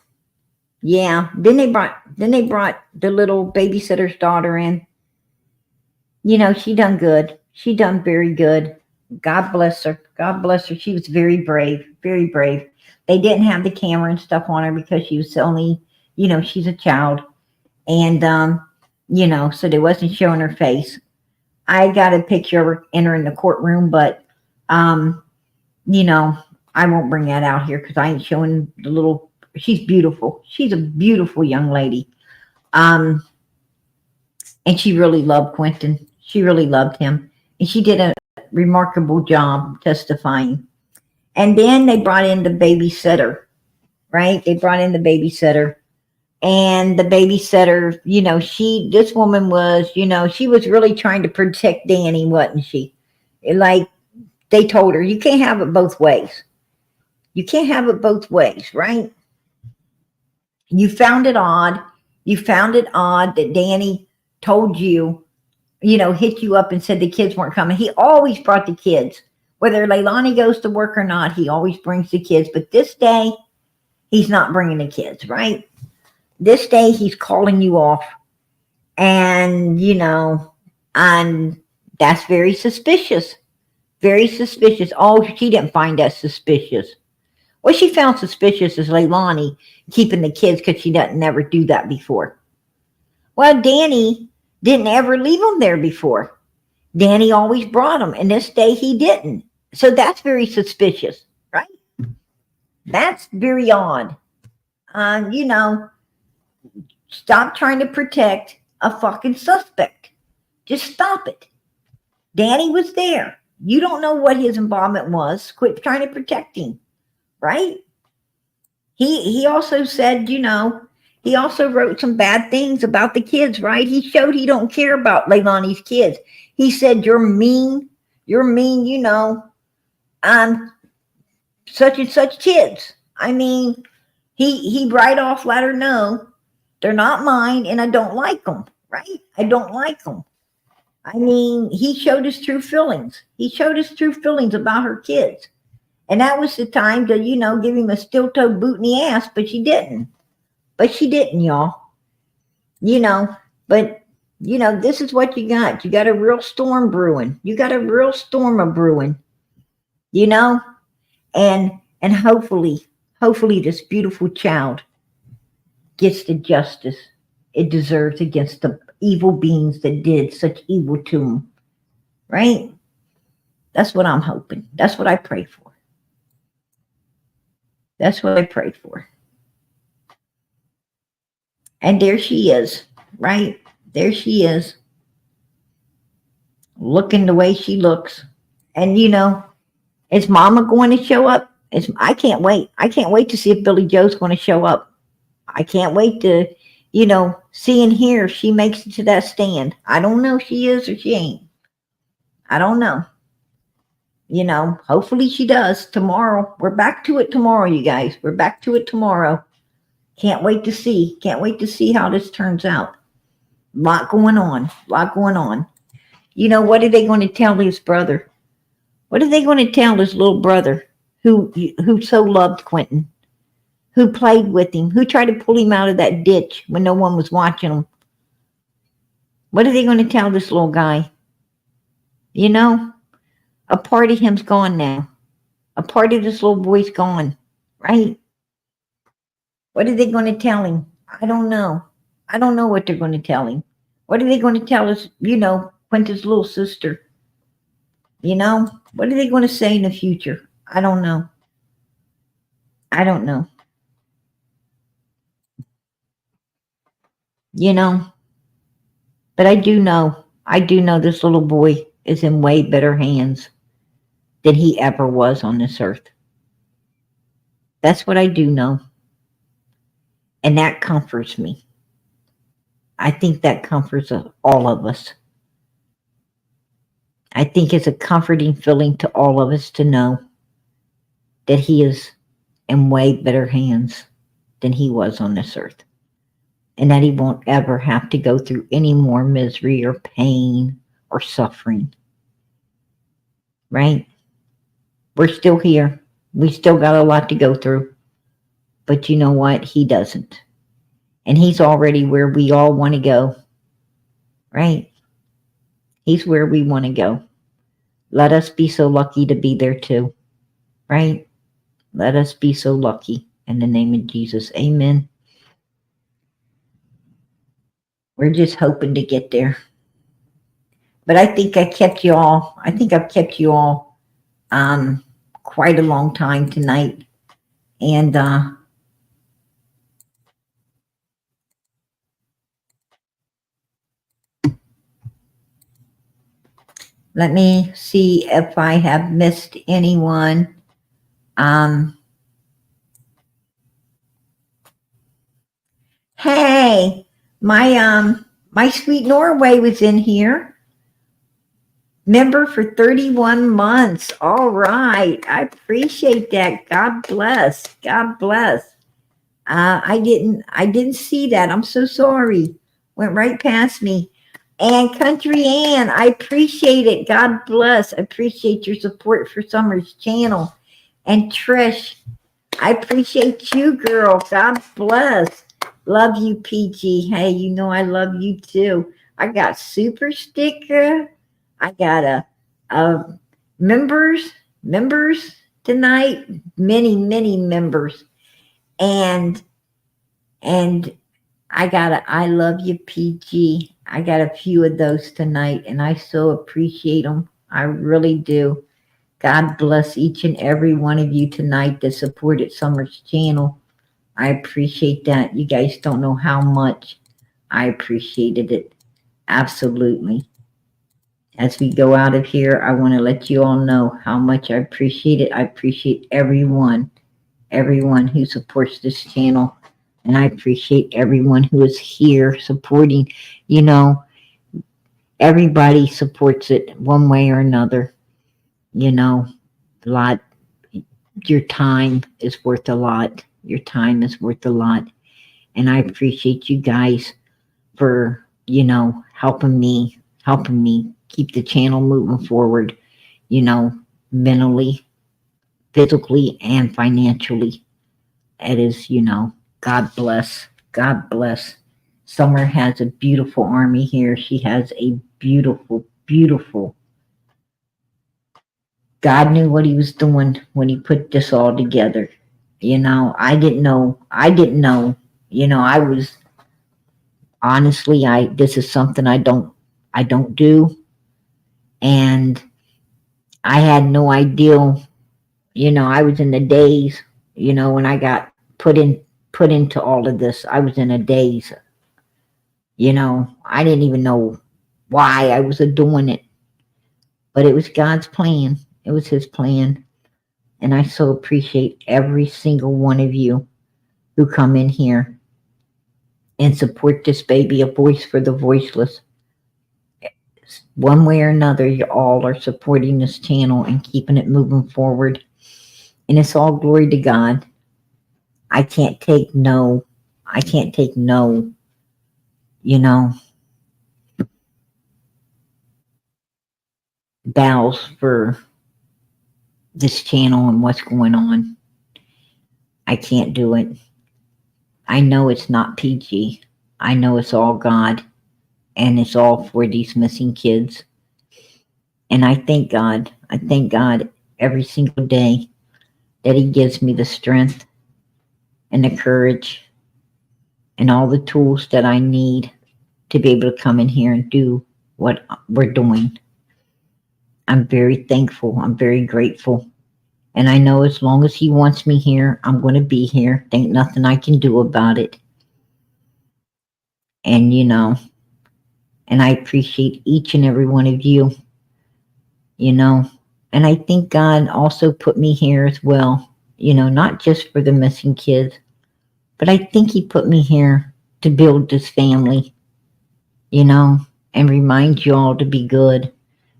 Speaker 1: Yeah. Then they brought the little babysitter's daughter in. She done good. She done very good. God bless her. God bless her. She was very brave. Very brave. They didn't have the camera and stuff on her because she was only, she's a child. And, so they wasn't showing her face. I got a picture of her entering the courtroom, but, I won't bring that out here because I ain't showing the little, she's beautiful. She's a beautiful young lady. And she really loved Quentin. She really loved him. And she did a remarkable job testifying. And then they brought in the babysitter, right? They brought in the babysitter. And the babysitter, this woman was, she was really trying to protect Danny, wasn't she? Like, they told her, you can't have it both ways. You can't have it both ways, right? You found it odd. You found it odd that Danny told you, hit you up and said the kids weren't coming. He always brought the kids. Whether Leilani goes to work or not, he always brings the kids. But this day, he's not bringing the kids, right? This day, he's calling you off. And, and that's very suspicious. Very suspicious. Oh, she didn't find that suspicious. What she found suspicious is Leilani keeping the kids because she doesn't never do that before. Well, Danny didn't ever leave them there before. Danny always brought them, and this day he didn't. So that's very suspicious, right? That's very odd. Stop trying to protect a fucking suspect. Just stop it. Danny was there. You don't know what his involvement was. Quit trying to protect him, right? He also said, he also wrote some bad things about the kids, right? He showed he don't care about Leilani's kids. He said, you're mean, such and such kids. I mean, he right off let her know they're not mine and I don't like them, right? I don't like them. I mean, he showed his true feelings. He showed his true feelings about her kids. And that was the time to, give him a steel-toe boot in the ass, but she didn't. But she didn't, y'all. But, this is what you got. You got a real storm brewing. You got a real storm a brewing, and hopefully this beautiful child gets the justice it deserves against the evil beings that did such evil to him. Right? That's what I'm hoping. That's what I pray for. That's what I prayed for. And there she is, right? There she is. Looking the way she looks. And is Mama going to show up? I can't wait. I can't wait to see if Billy Joe's going to show up. I can't wait to, see and hear if she makes it to that stand. I don't know if she is or she ain't. I don't know. Hopefully she does tomorrow. We're back to it tomorrow, you guys. We're back to it tomorrow. Can't wait to see. Can't wait to see how this turns out. Lot going on. Lot going on. What are they going to tell his brother? What are they going to tell his little brother who so loved Quentin? Who played with him? Who tried to pull him out of that ditch when no one was watching him? What are they going to tell this little guy? A part of him's gone now. A part of this little boy's gone, right? What are they going to tell him? I don't know. I don't know what they're going to tell him. What are they going to tell us, Quentin's little sister? You know, what are they going to say in the future? I don't know. I don't know. You know, but I do know this little boy is in way better hands than he ever was on this earth. That's what I do know. And that comforts me. I think that comforts all of us. I think it's a comforting feeling to all of us to know that he is in way better hands than he was on this earth. And that he won't ever have to go through any more misery or pain or suffering. Right? We're still here. We still got a lot to go through. But you know what? He doesn't. And he's already where we all want to go. Right? He's where we want to go. Let us be so lucky to be there too. Right? Let us be so lucky. In the name of Jesus. Amen. We're just hoping to get there. But I think I've kept you all quite a long time tonight. And let me see if I have missed anyone. Hey, my sweet Norway was in here. Member for 31 months. All right. I appreciate that. God bless. God bless. I didn't see that. I'm so sorry. Went right past me. And Country Ann, I appreciate it. God bless. I appreciate your support for Summer's channel. And Trish, I appreciate you, girl. God bless. Love you, PG. Hey, you know I love you too. I got super sticker. I got a members tonight. Many members. And I got a I love you, PG. I got a few of those tonight, and I so appreciate them. I really do. God bless each and every one of you tonight that supported Summer's channel. I appreciate that. You guys don't know how much I appreciated it. Absolutely. As we go out of here, I want to let you all know how much I appreciate it. I appreciate everyone who supports this channel. And I appreciate everyone who is here supporting. You know, everybody supports it one way or another. You know, a lot. Your time is worth a lot. Your time is worth a lot. And I appreciate you guys for, you know, helping me keep the channel moving forward, you know, mentally, physically, and financially. It is, you know, God bless. God bless. Summer has a beautiful army here. She has a beautiful, beautiful. God knew what he was doing when he put this all together. You know, I didn't know. You know, I was honestly, this is something I don't do. And I had no idea, you know, I was in the daze, you know, when I got put into all of this. I was in a daze. You know, I didn't even know why I was doing it. But it was God's plan. It was his plan. And I so appreciate every single one of you who come in here and support this baby, a voice for the voiceless. One way or another, you all are supporting this channel and keeping it moving forward. And it's all glory to God. I can't take no, you know, bows for this channel and what's going on. I can't do it. I know it's not PG. I know it's all God. And it's all for these missing kids. And I thank God every single day that he gives me the strength and the courage and all the tools that I need to be able to come in here and do what we're doing. I'm very thankful. I'm very grateful. And I know as long as he wants me here, I'm going to be here. There ain't nothing I can do about it. And, and I appreciate each and every one of you, And I think God also put me here as well, not just for the missing kids, but I think he put me here to build this family, and remind you all to be good,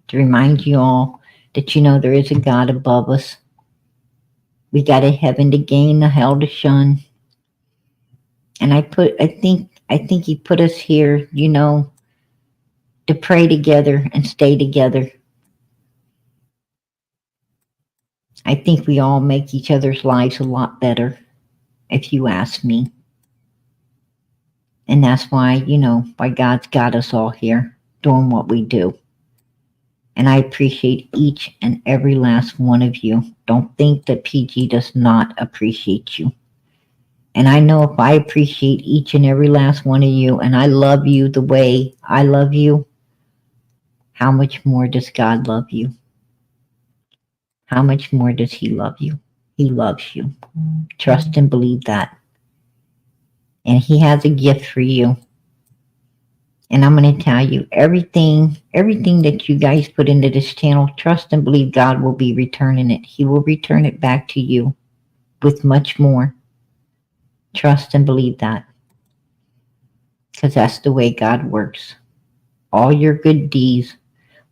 Speaker 1: to remind you all that, there is a God above us. We got a heaven to gain, a hell to shun. And I think he put us here, to pray together and stay together. I think we all make each other's lives a lot better, if you ask me. And that's why, why God's got us all here doing what we do. And I appreciate each and every last one of you. Don't think that PG does not appreciate you. And I know if I appreciate each and every last one of you, and I love you the way I love you, how much more does God love you? How much more does he love you? He loves you. Trust and believe that. And he has a gift for you. And I'm going to tell you, everything that you guys put into this channel, trust and believe God will be returning it. He will return it back to you with much more. Trust and believe that. Because that's the way God works. All your good deeds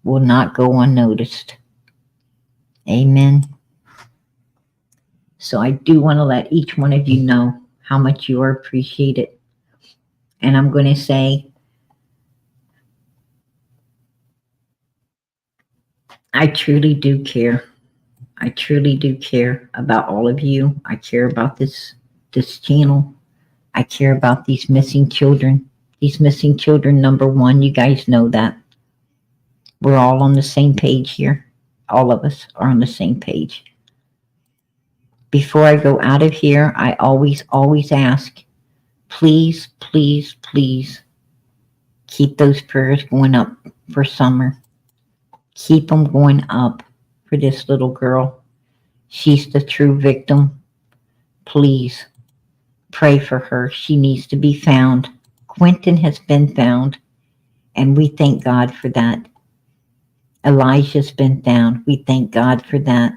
Speaker 1: will not go unnoticed. Amen. So I do want to let each one of you know how much you are appreciated. And I'm going to say, I truly do care. I truly do care about all of you. I care about this channel. I care about these missing children. These missing children, number one, you guys know that. We're all on the same page here. All of us are on the same page. Before I go out of here, I always ask, please, please, please keep those prayers going up for Summer. Keep them going up for this little girl. She's the true victim. Please pray for her. She needs to be found. Quentin has been found, and we thank God for that. Elijah's been found. We thank God for that.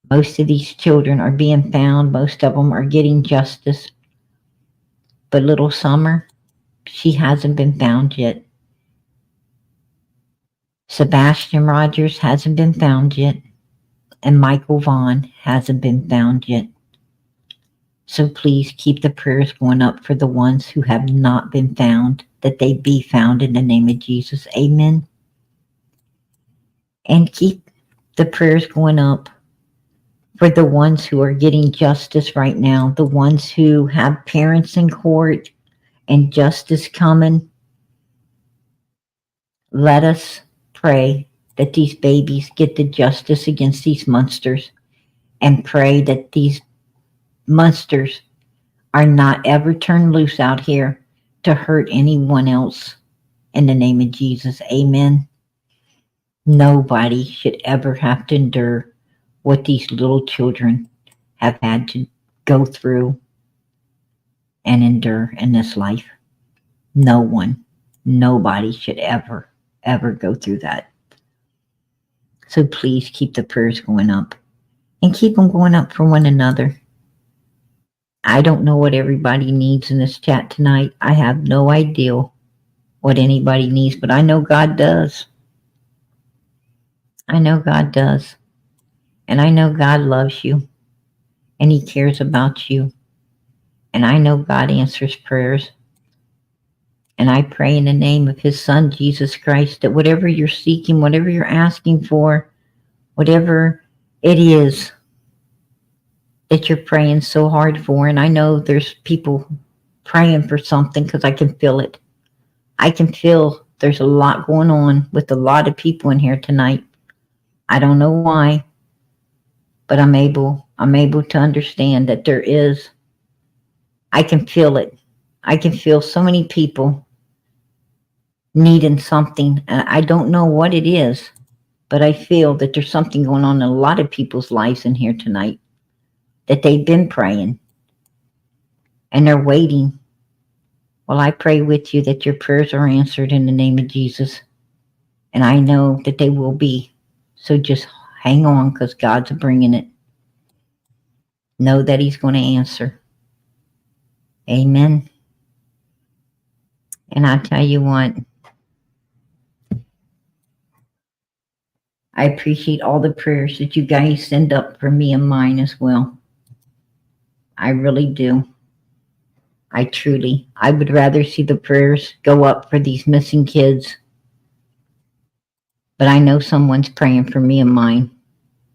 Speaker 1: Most of these children are being found. Most of them are getting justice. But little Summer, she hasn't been found yet. Sebastian Rogers hasn't been found yet. And Michael Vaughn hasn't been found yet. So please keep the prayers going up for the ones who have not been found, that they be found in the name of Jesus. Amen. And keep the prayers going up for the ones who are getting justice right now, the ones who have parents in court and justice coming. Let us pray that these babies get the justice against these monsters, and pray that these monsters are not ever turned loose out here to hurt anyone else. In the name of Jesus, amen. Nobody should ever have to endure what these little children have had to go through and endure in this life. No one, nobody should ever go through that. So please keep the prayers going up, and keep them going up for one another. I don't know what everybody needs in this chat tonight. I have no idea what anybody needs, but I know God does. I know God does. And I know God loves you, and he cares about you. And I know God answers prayers. And I pray in the name of his son, Jesus Christ, that whatever you're seeking, whatever you're asking for, whatever it is that you're praying so hard for, and I know there's people praying for something, because I can feel it. I can feel there's a lot going on with a lot of people in here tonight. I don't know why, but I'm able to understand that there is. I can feel it. I can feel so many people needing something. I don't know what it is, but I feel that there's something going on in a lot of people's lives in here tonight, that they've been praying and they're waiting. Well, I pray with you that your prayers are answered in the name of Jesus. And I know that they will be. So just hang on, because God's bringing it. Know that he's going to answer. Amen. And I tell you what, I appreciate all the prayers that you guys send up for me and mine as well. I really do. I would rather see the prayers go up for these missing kids. But I know someone's praying for me and mine,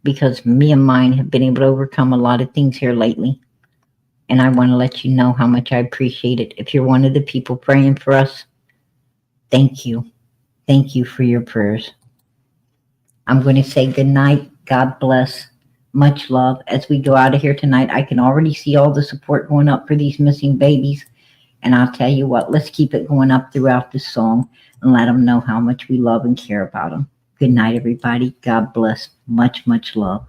Speaker 1: because me and mine have been able to overcome a lot of things here lately. And I want to let you know how much I appreciate it. If you're one of the people praying for us, thank you. Thank you for your prayers. I'm going to say good night. God bless. Much love. As we go out of here tonight, I can already see all the support going up for these missing babies. And I'll tell you what, let's keep it going up throughout this song and let them know how much we love and care about them. Good night, everybody. God bless. Much, much love.